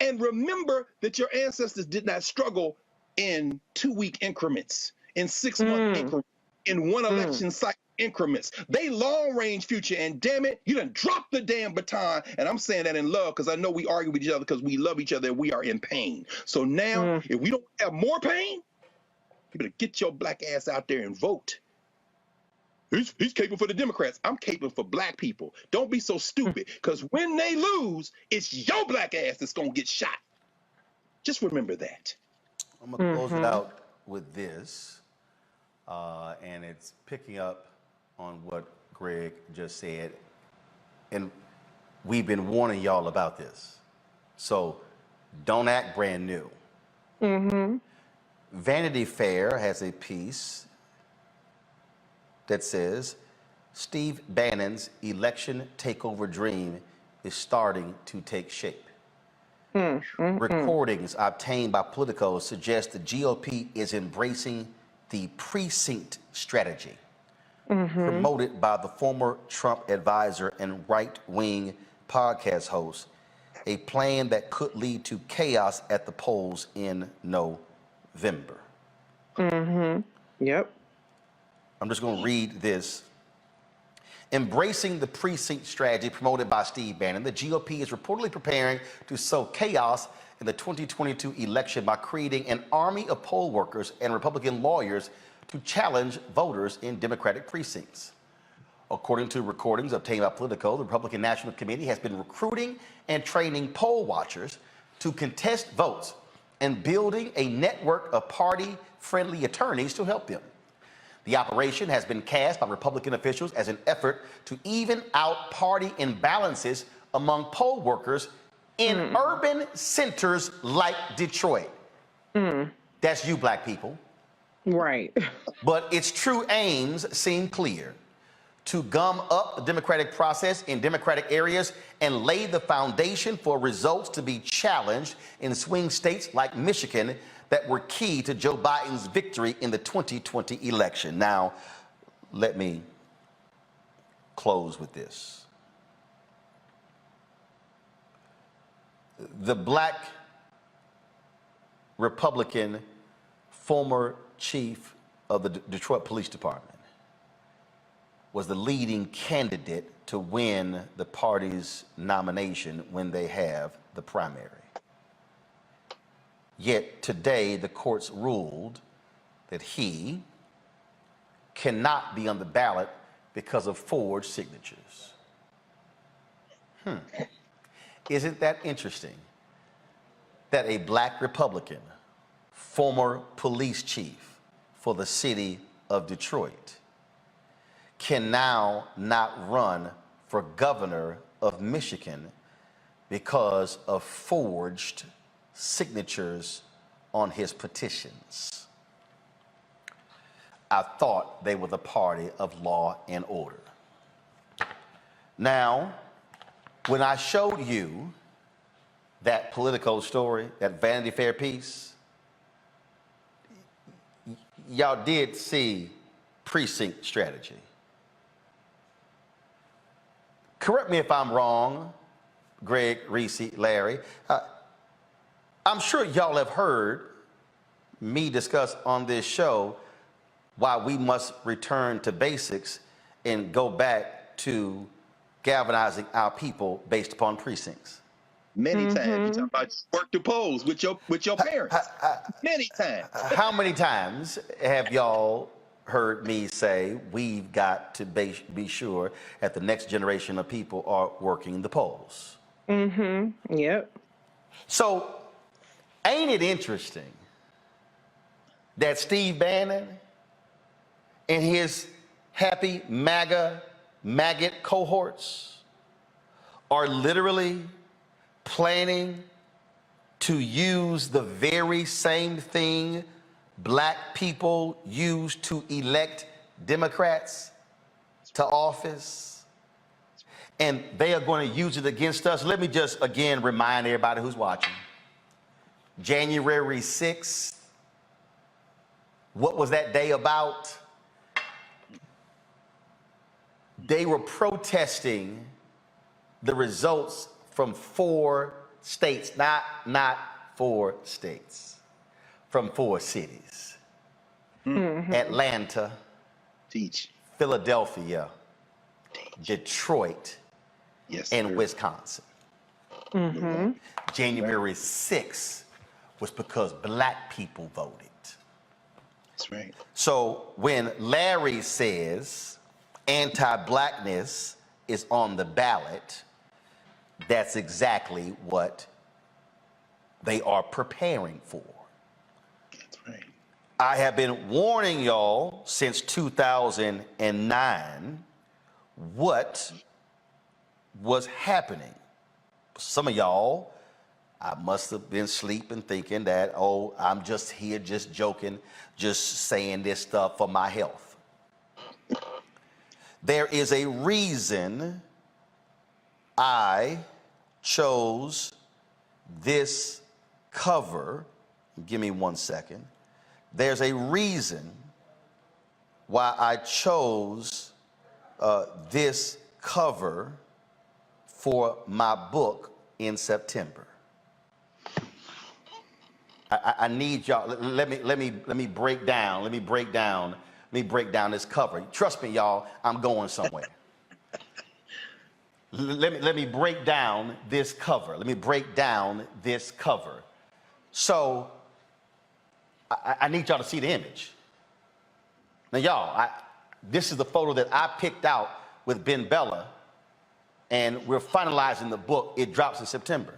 And remember that your ancestors did not struggle in 2-week increments, in 6-month increments, in one election cycle increments. They long-range future, and damn it, you done dropped the damn baton. And I'm saying that in love, because I know we argue with each other because we love each other and we are in pain. So now, if we don't have more pain, you better get your black ass out there and vote. He's caping for the Democrats. I'm caping for black people. Don't be so stupid, because when they lose, it's your black ass that's going to get shot. Just remember that. I'm going to close it out with this, and it's picking up on what Greg just said, and we've been warning y'all about this. So don't act brand new. Vanity Fair has a piece that says Steve Bannon's election takeover dream is starting to take shape. Recordings obtained by Politico suggest the GOP is embracing the precinct strategy promoted by the former Trump advisor and right-wing podcast host, a plan that could lead to chaos at the polls in November. Yep. I'm just going to read this. Embracing the precinct strategy promoted by Steve Bannon, the GOP is reportedly preparing to sow chaos in the 2022 election by creating an army of poll workers and Republican lawyers to challenge voters in Democratic precincts. According to recordings obtained by Politico, the Republican National Committee has been recruiting and training poll watchers to contest votes and building a network of party-friendly attorneys to help them. The operation has been cast by Republican officials as an effort to even out party imbalances among poll workers in urban centers like Detroit. That's you, black people. Right. But its true aims seem clear: to gum up the democratic process in democratic areas and lay the foundation for results to be challenged in swing states like Michigan that were key to Joe Biden's victory in the 2020 election. Now, let me close with this. The black Republican former chief of the Detroit Police Department was the leading candidate to win the party's nomination when they have the primary. Yet today, the courts ruled that he cannot be on the ballot because of forged signatures. Isn't that interesting? That a black Republican, former police chief for the city of Detroit, can now not run for governor of Michigan because of forged signatures on his petitions. I thought they were the party of law and order. Now, when I showed you that Politico story, that Vanity Fair piece, y'all did see precinct strategy. Correct me if I'm wrong, Greg, Reese, Larry. I'm sure y'all have heard me discuss on this show why we must return to basics and go back to galvanizing our people based upon precincts. Many times. You talk about work the polls with your parents. Many times. How many times have y'all heard me say we've got to be sure that the next generation of people are working the polls? Yep. So, ain't it interesting that Steve Bannon and his happy maggot cohorts are literally planning to use the very same thing black people use to elect Democrats to office, and they are going to use it against us? Let me just again remind everybody who's watching. January 6th, what was that day about? They were protesting the results from 4 states, not 4 states, from 4 cities. Atlanta, Philadelphia, Detroit, and Wisconsin. January 6th was because black people voted. That's right. So when Larry says anti-blackness is on the ballot, that's exactly what they are preparing for. That's right. I have been warning y'all since 2009 what was happening. Some of y'all, I must have been sleeping thinking that, oh, I'm just here, just joking, just saying this stuff for my health. There is a reason I chose this cover. Give me 1 second. There's a reason why I chose this cover for my book in September. I need y'all. Let me break down this cover. Trust me, y'all. I'm going somewhere. Let me break down this cover. Let me break down this cover. So I need y'all to see the image. Now, y'all, this is the photo that I picked out with Ben Bella, and we're finalizing the book. It drops in September.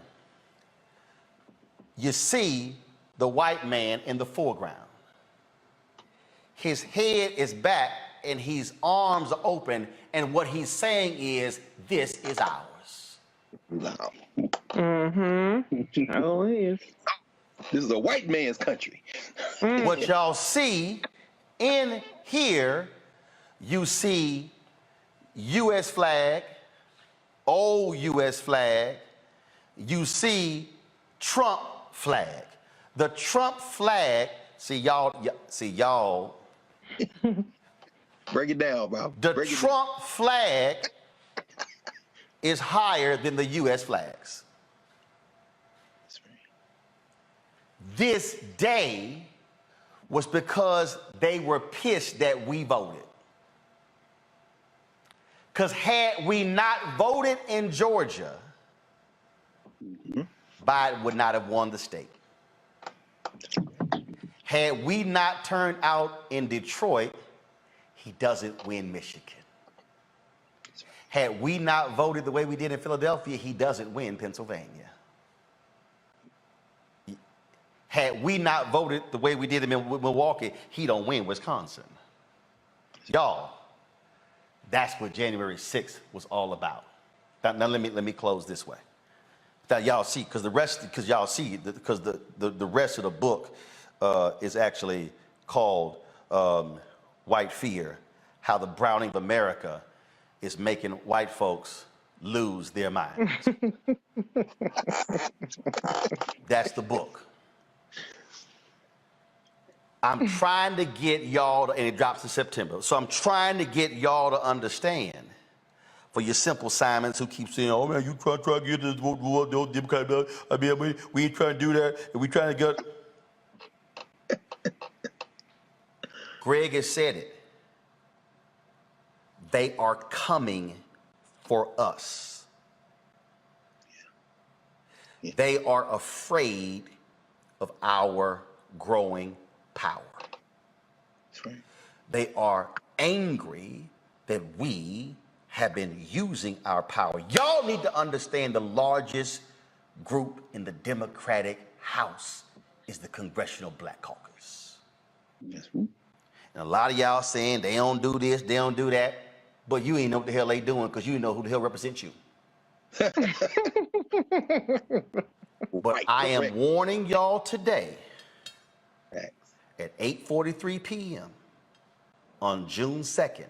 You see the white man in the foreground. His head is back and his arms are open, and what he's saying is, this is ours. Wow. Oh, it is. This is a white man's country. What y'all see in here, you see U.S. flag, old U.S. flag, you see Trump flag. The Trump flag, see y'all. Break it down, bro. The Trump flag is higher than the U.S. flags. This day was because they were pissed that we voted. Because had we not voted in Georgia, Biden would not have won the state. Had we not turned out in Detroit, he doesn't win Michigan. Had we not voted the way we did in Philadelphia, he doesn't win Pennsylvania. Had we not voted the way we did in Milwaukee, he don't win Wisconsin. Y'all, that's what January 6th was all about. Now let me close this way. That y'all see, because the rest of the book is actually called White Fear: How the Browning of America is Making White Folks Lose Their Minds. That's the book. I'm trying to get y'all, and it drops in September, so I'm trying to get y'all to understand, for your simple Simons who keep saying, oh man, you try to get this, I mean, we ain't trying to do that, and we trying to get... Greg has said it. They are coming for us. Yeah. They are afraid of our growing power. That's right. They are angry that we have been using our power. Y'all need to understand the largest group in the Democratic House is the Congressional Black Caucus. Yes. And a lot of y'all saying they don't do this, they don't do that, but you ain't know what the hell they doing because you know who the hell represents you. But right, I am warning y'all today at 8:43 p.m. on June 2nd,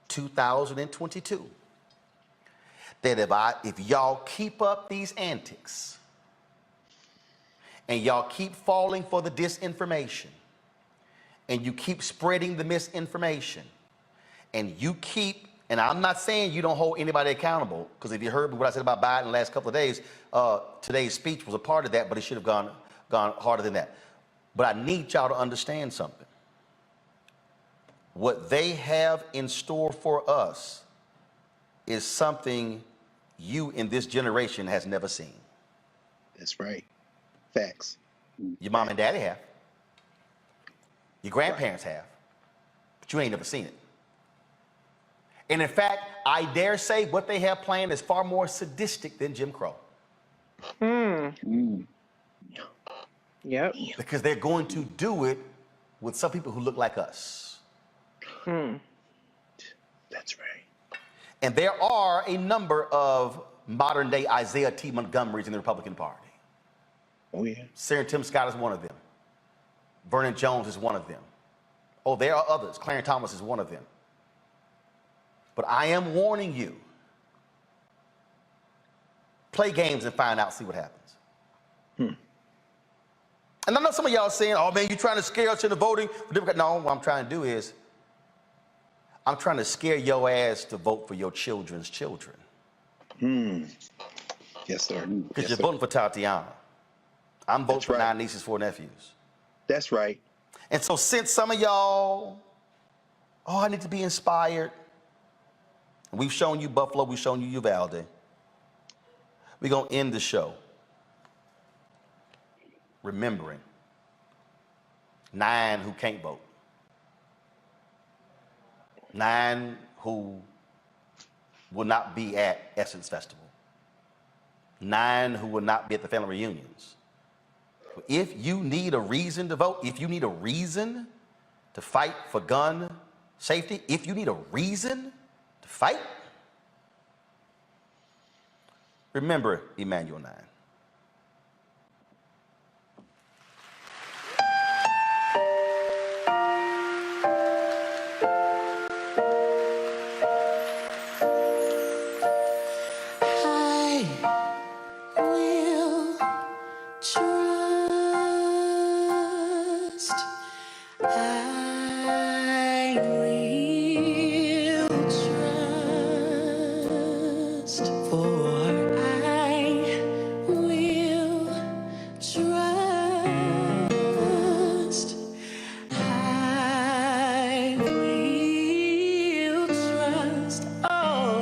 2022, that if y'all keep up these antics and y'all keep falling for the disinformation and you keep spreading the misinformation and you keep, and I'm not saying you don't hold anybody accountable, because if you heard what I said about Biden the last couple of days, today's speech was a part of that, but it should have gone harder than that. But I need y'all to understand something. What they have in store for us is something you in this generation has never seen. That's right. Facts. Your mom and daddy have. Your grandparents have. But you ain't never seen it. And in fact, I dare say what they have planned is far more sadistic than Jim Crow. Yep. Because they're going to do it with some people who look like us. That's right. And there are a number of modern day Isaiah T. Montgomerys in the Republican Party. Oh, yeah. Sarah Tim Scott is one of them. Vernon Jones is one of them. Oh, there are others. Clarence Thomas is one of them. But I am warning you. Play games and find out, see what happens. And I know some of y'all saying, oh man, you're trying to scare us into voting for Democrats. No, what I'm trying to do is, I'm trying to scare your ass to vote for your children's children. Yes, sir. Because you're voting for Tatiana. I'm voting for 9 nieces, 4 nephews. That's right. And so since some of y'all, oh, I need to be inspired. We've shown you Buffalo, we've shown you Uvalde. We're going to end the show remembering 9 who can't vote. 9 who will not be at Essence Festival. 9 who will not be at the family reunions. If you need a reason to vote, if you need a reason to fight for gun safety, if you need a reason to fight, remember Emmanuel 9. I will trust. Oh.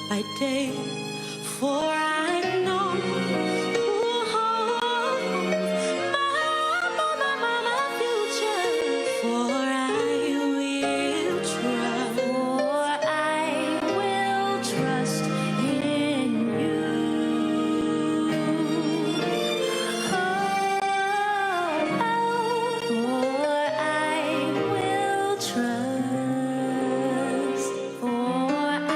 by day, for I know who holds my future. For I will trust in you. For I will trust. For I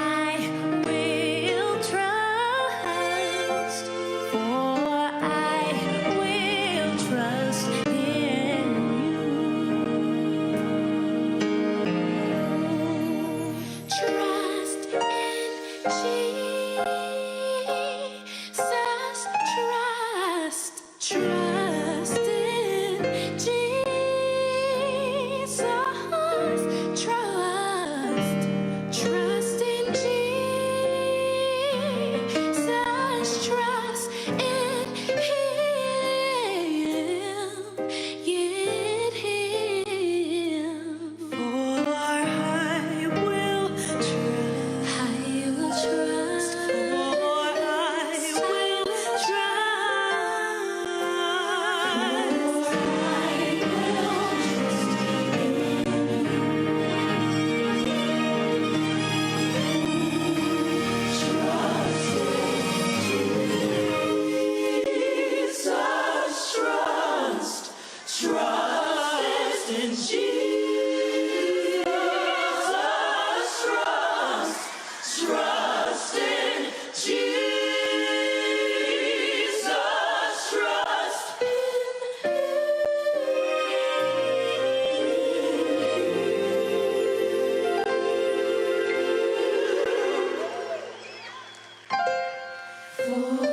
will trust. For I will trust in you. Trust in Jesus. Trust in Jesus. Trust in Jesus. Trust in Him. For I will trust. I will trust. For I will Trust in Jesus. Trust in Jesus. Trust in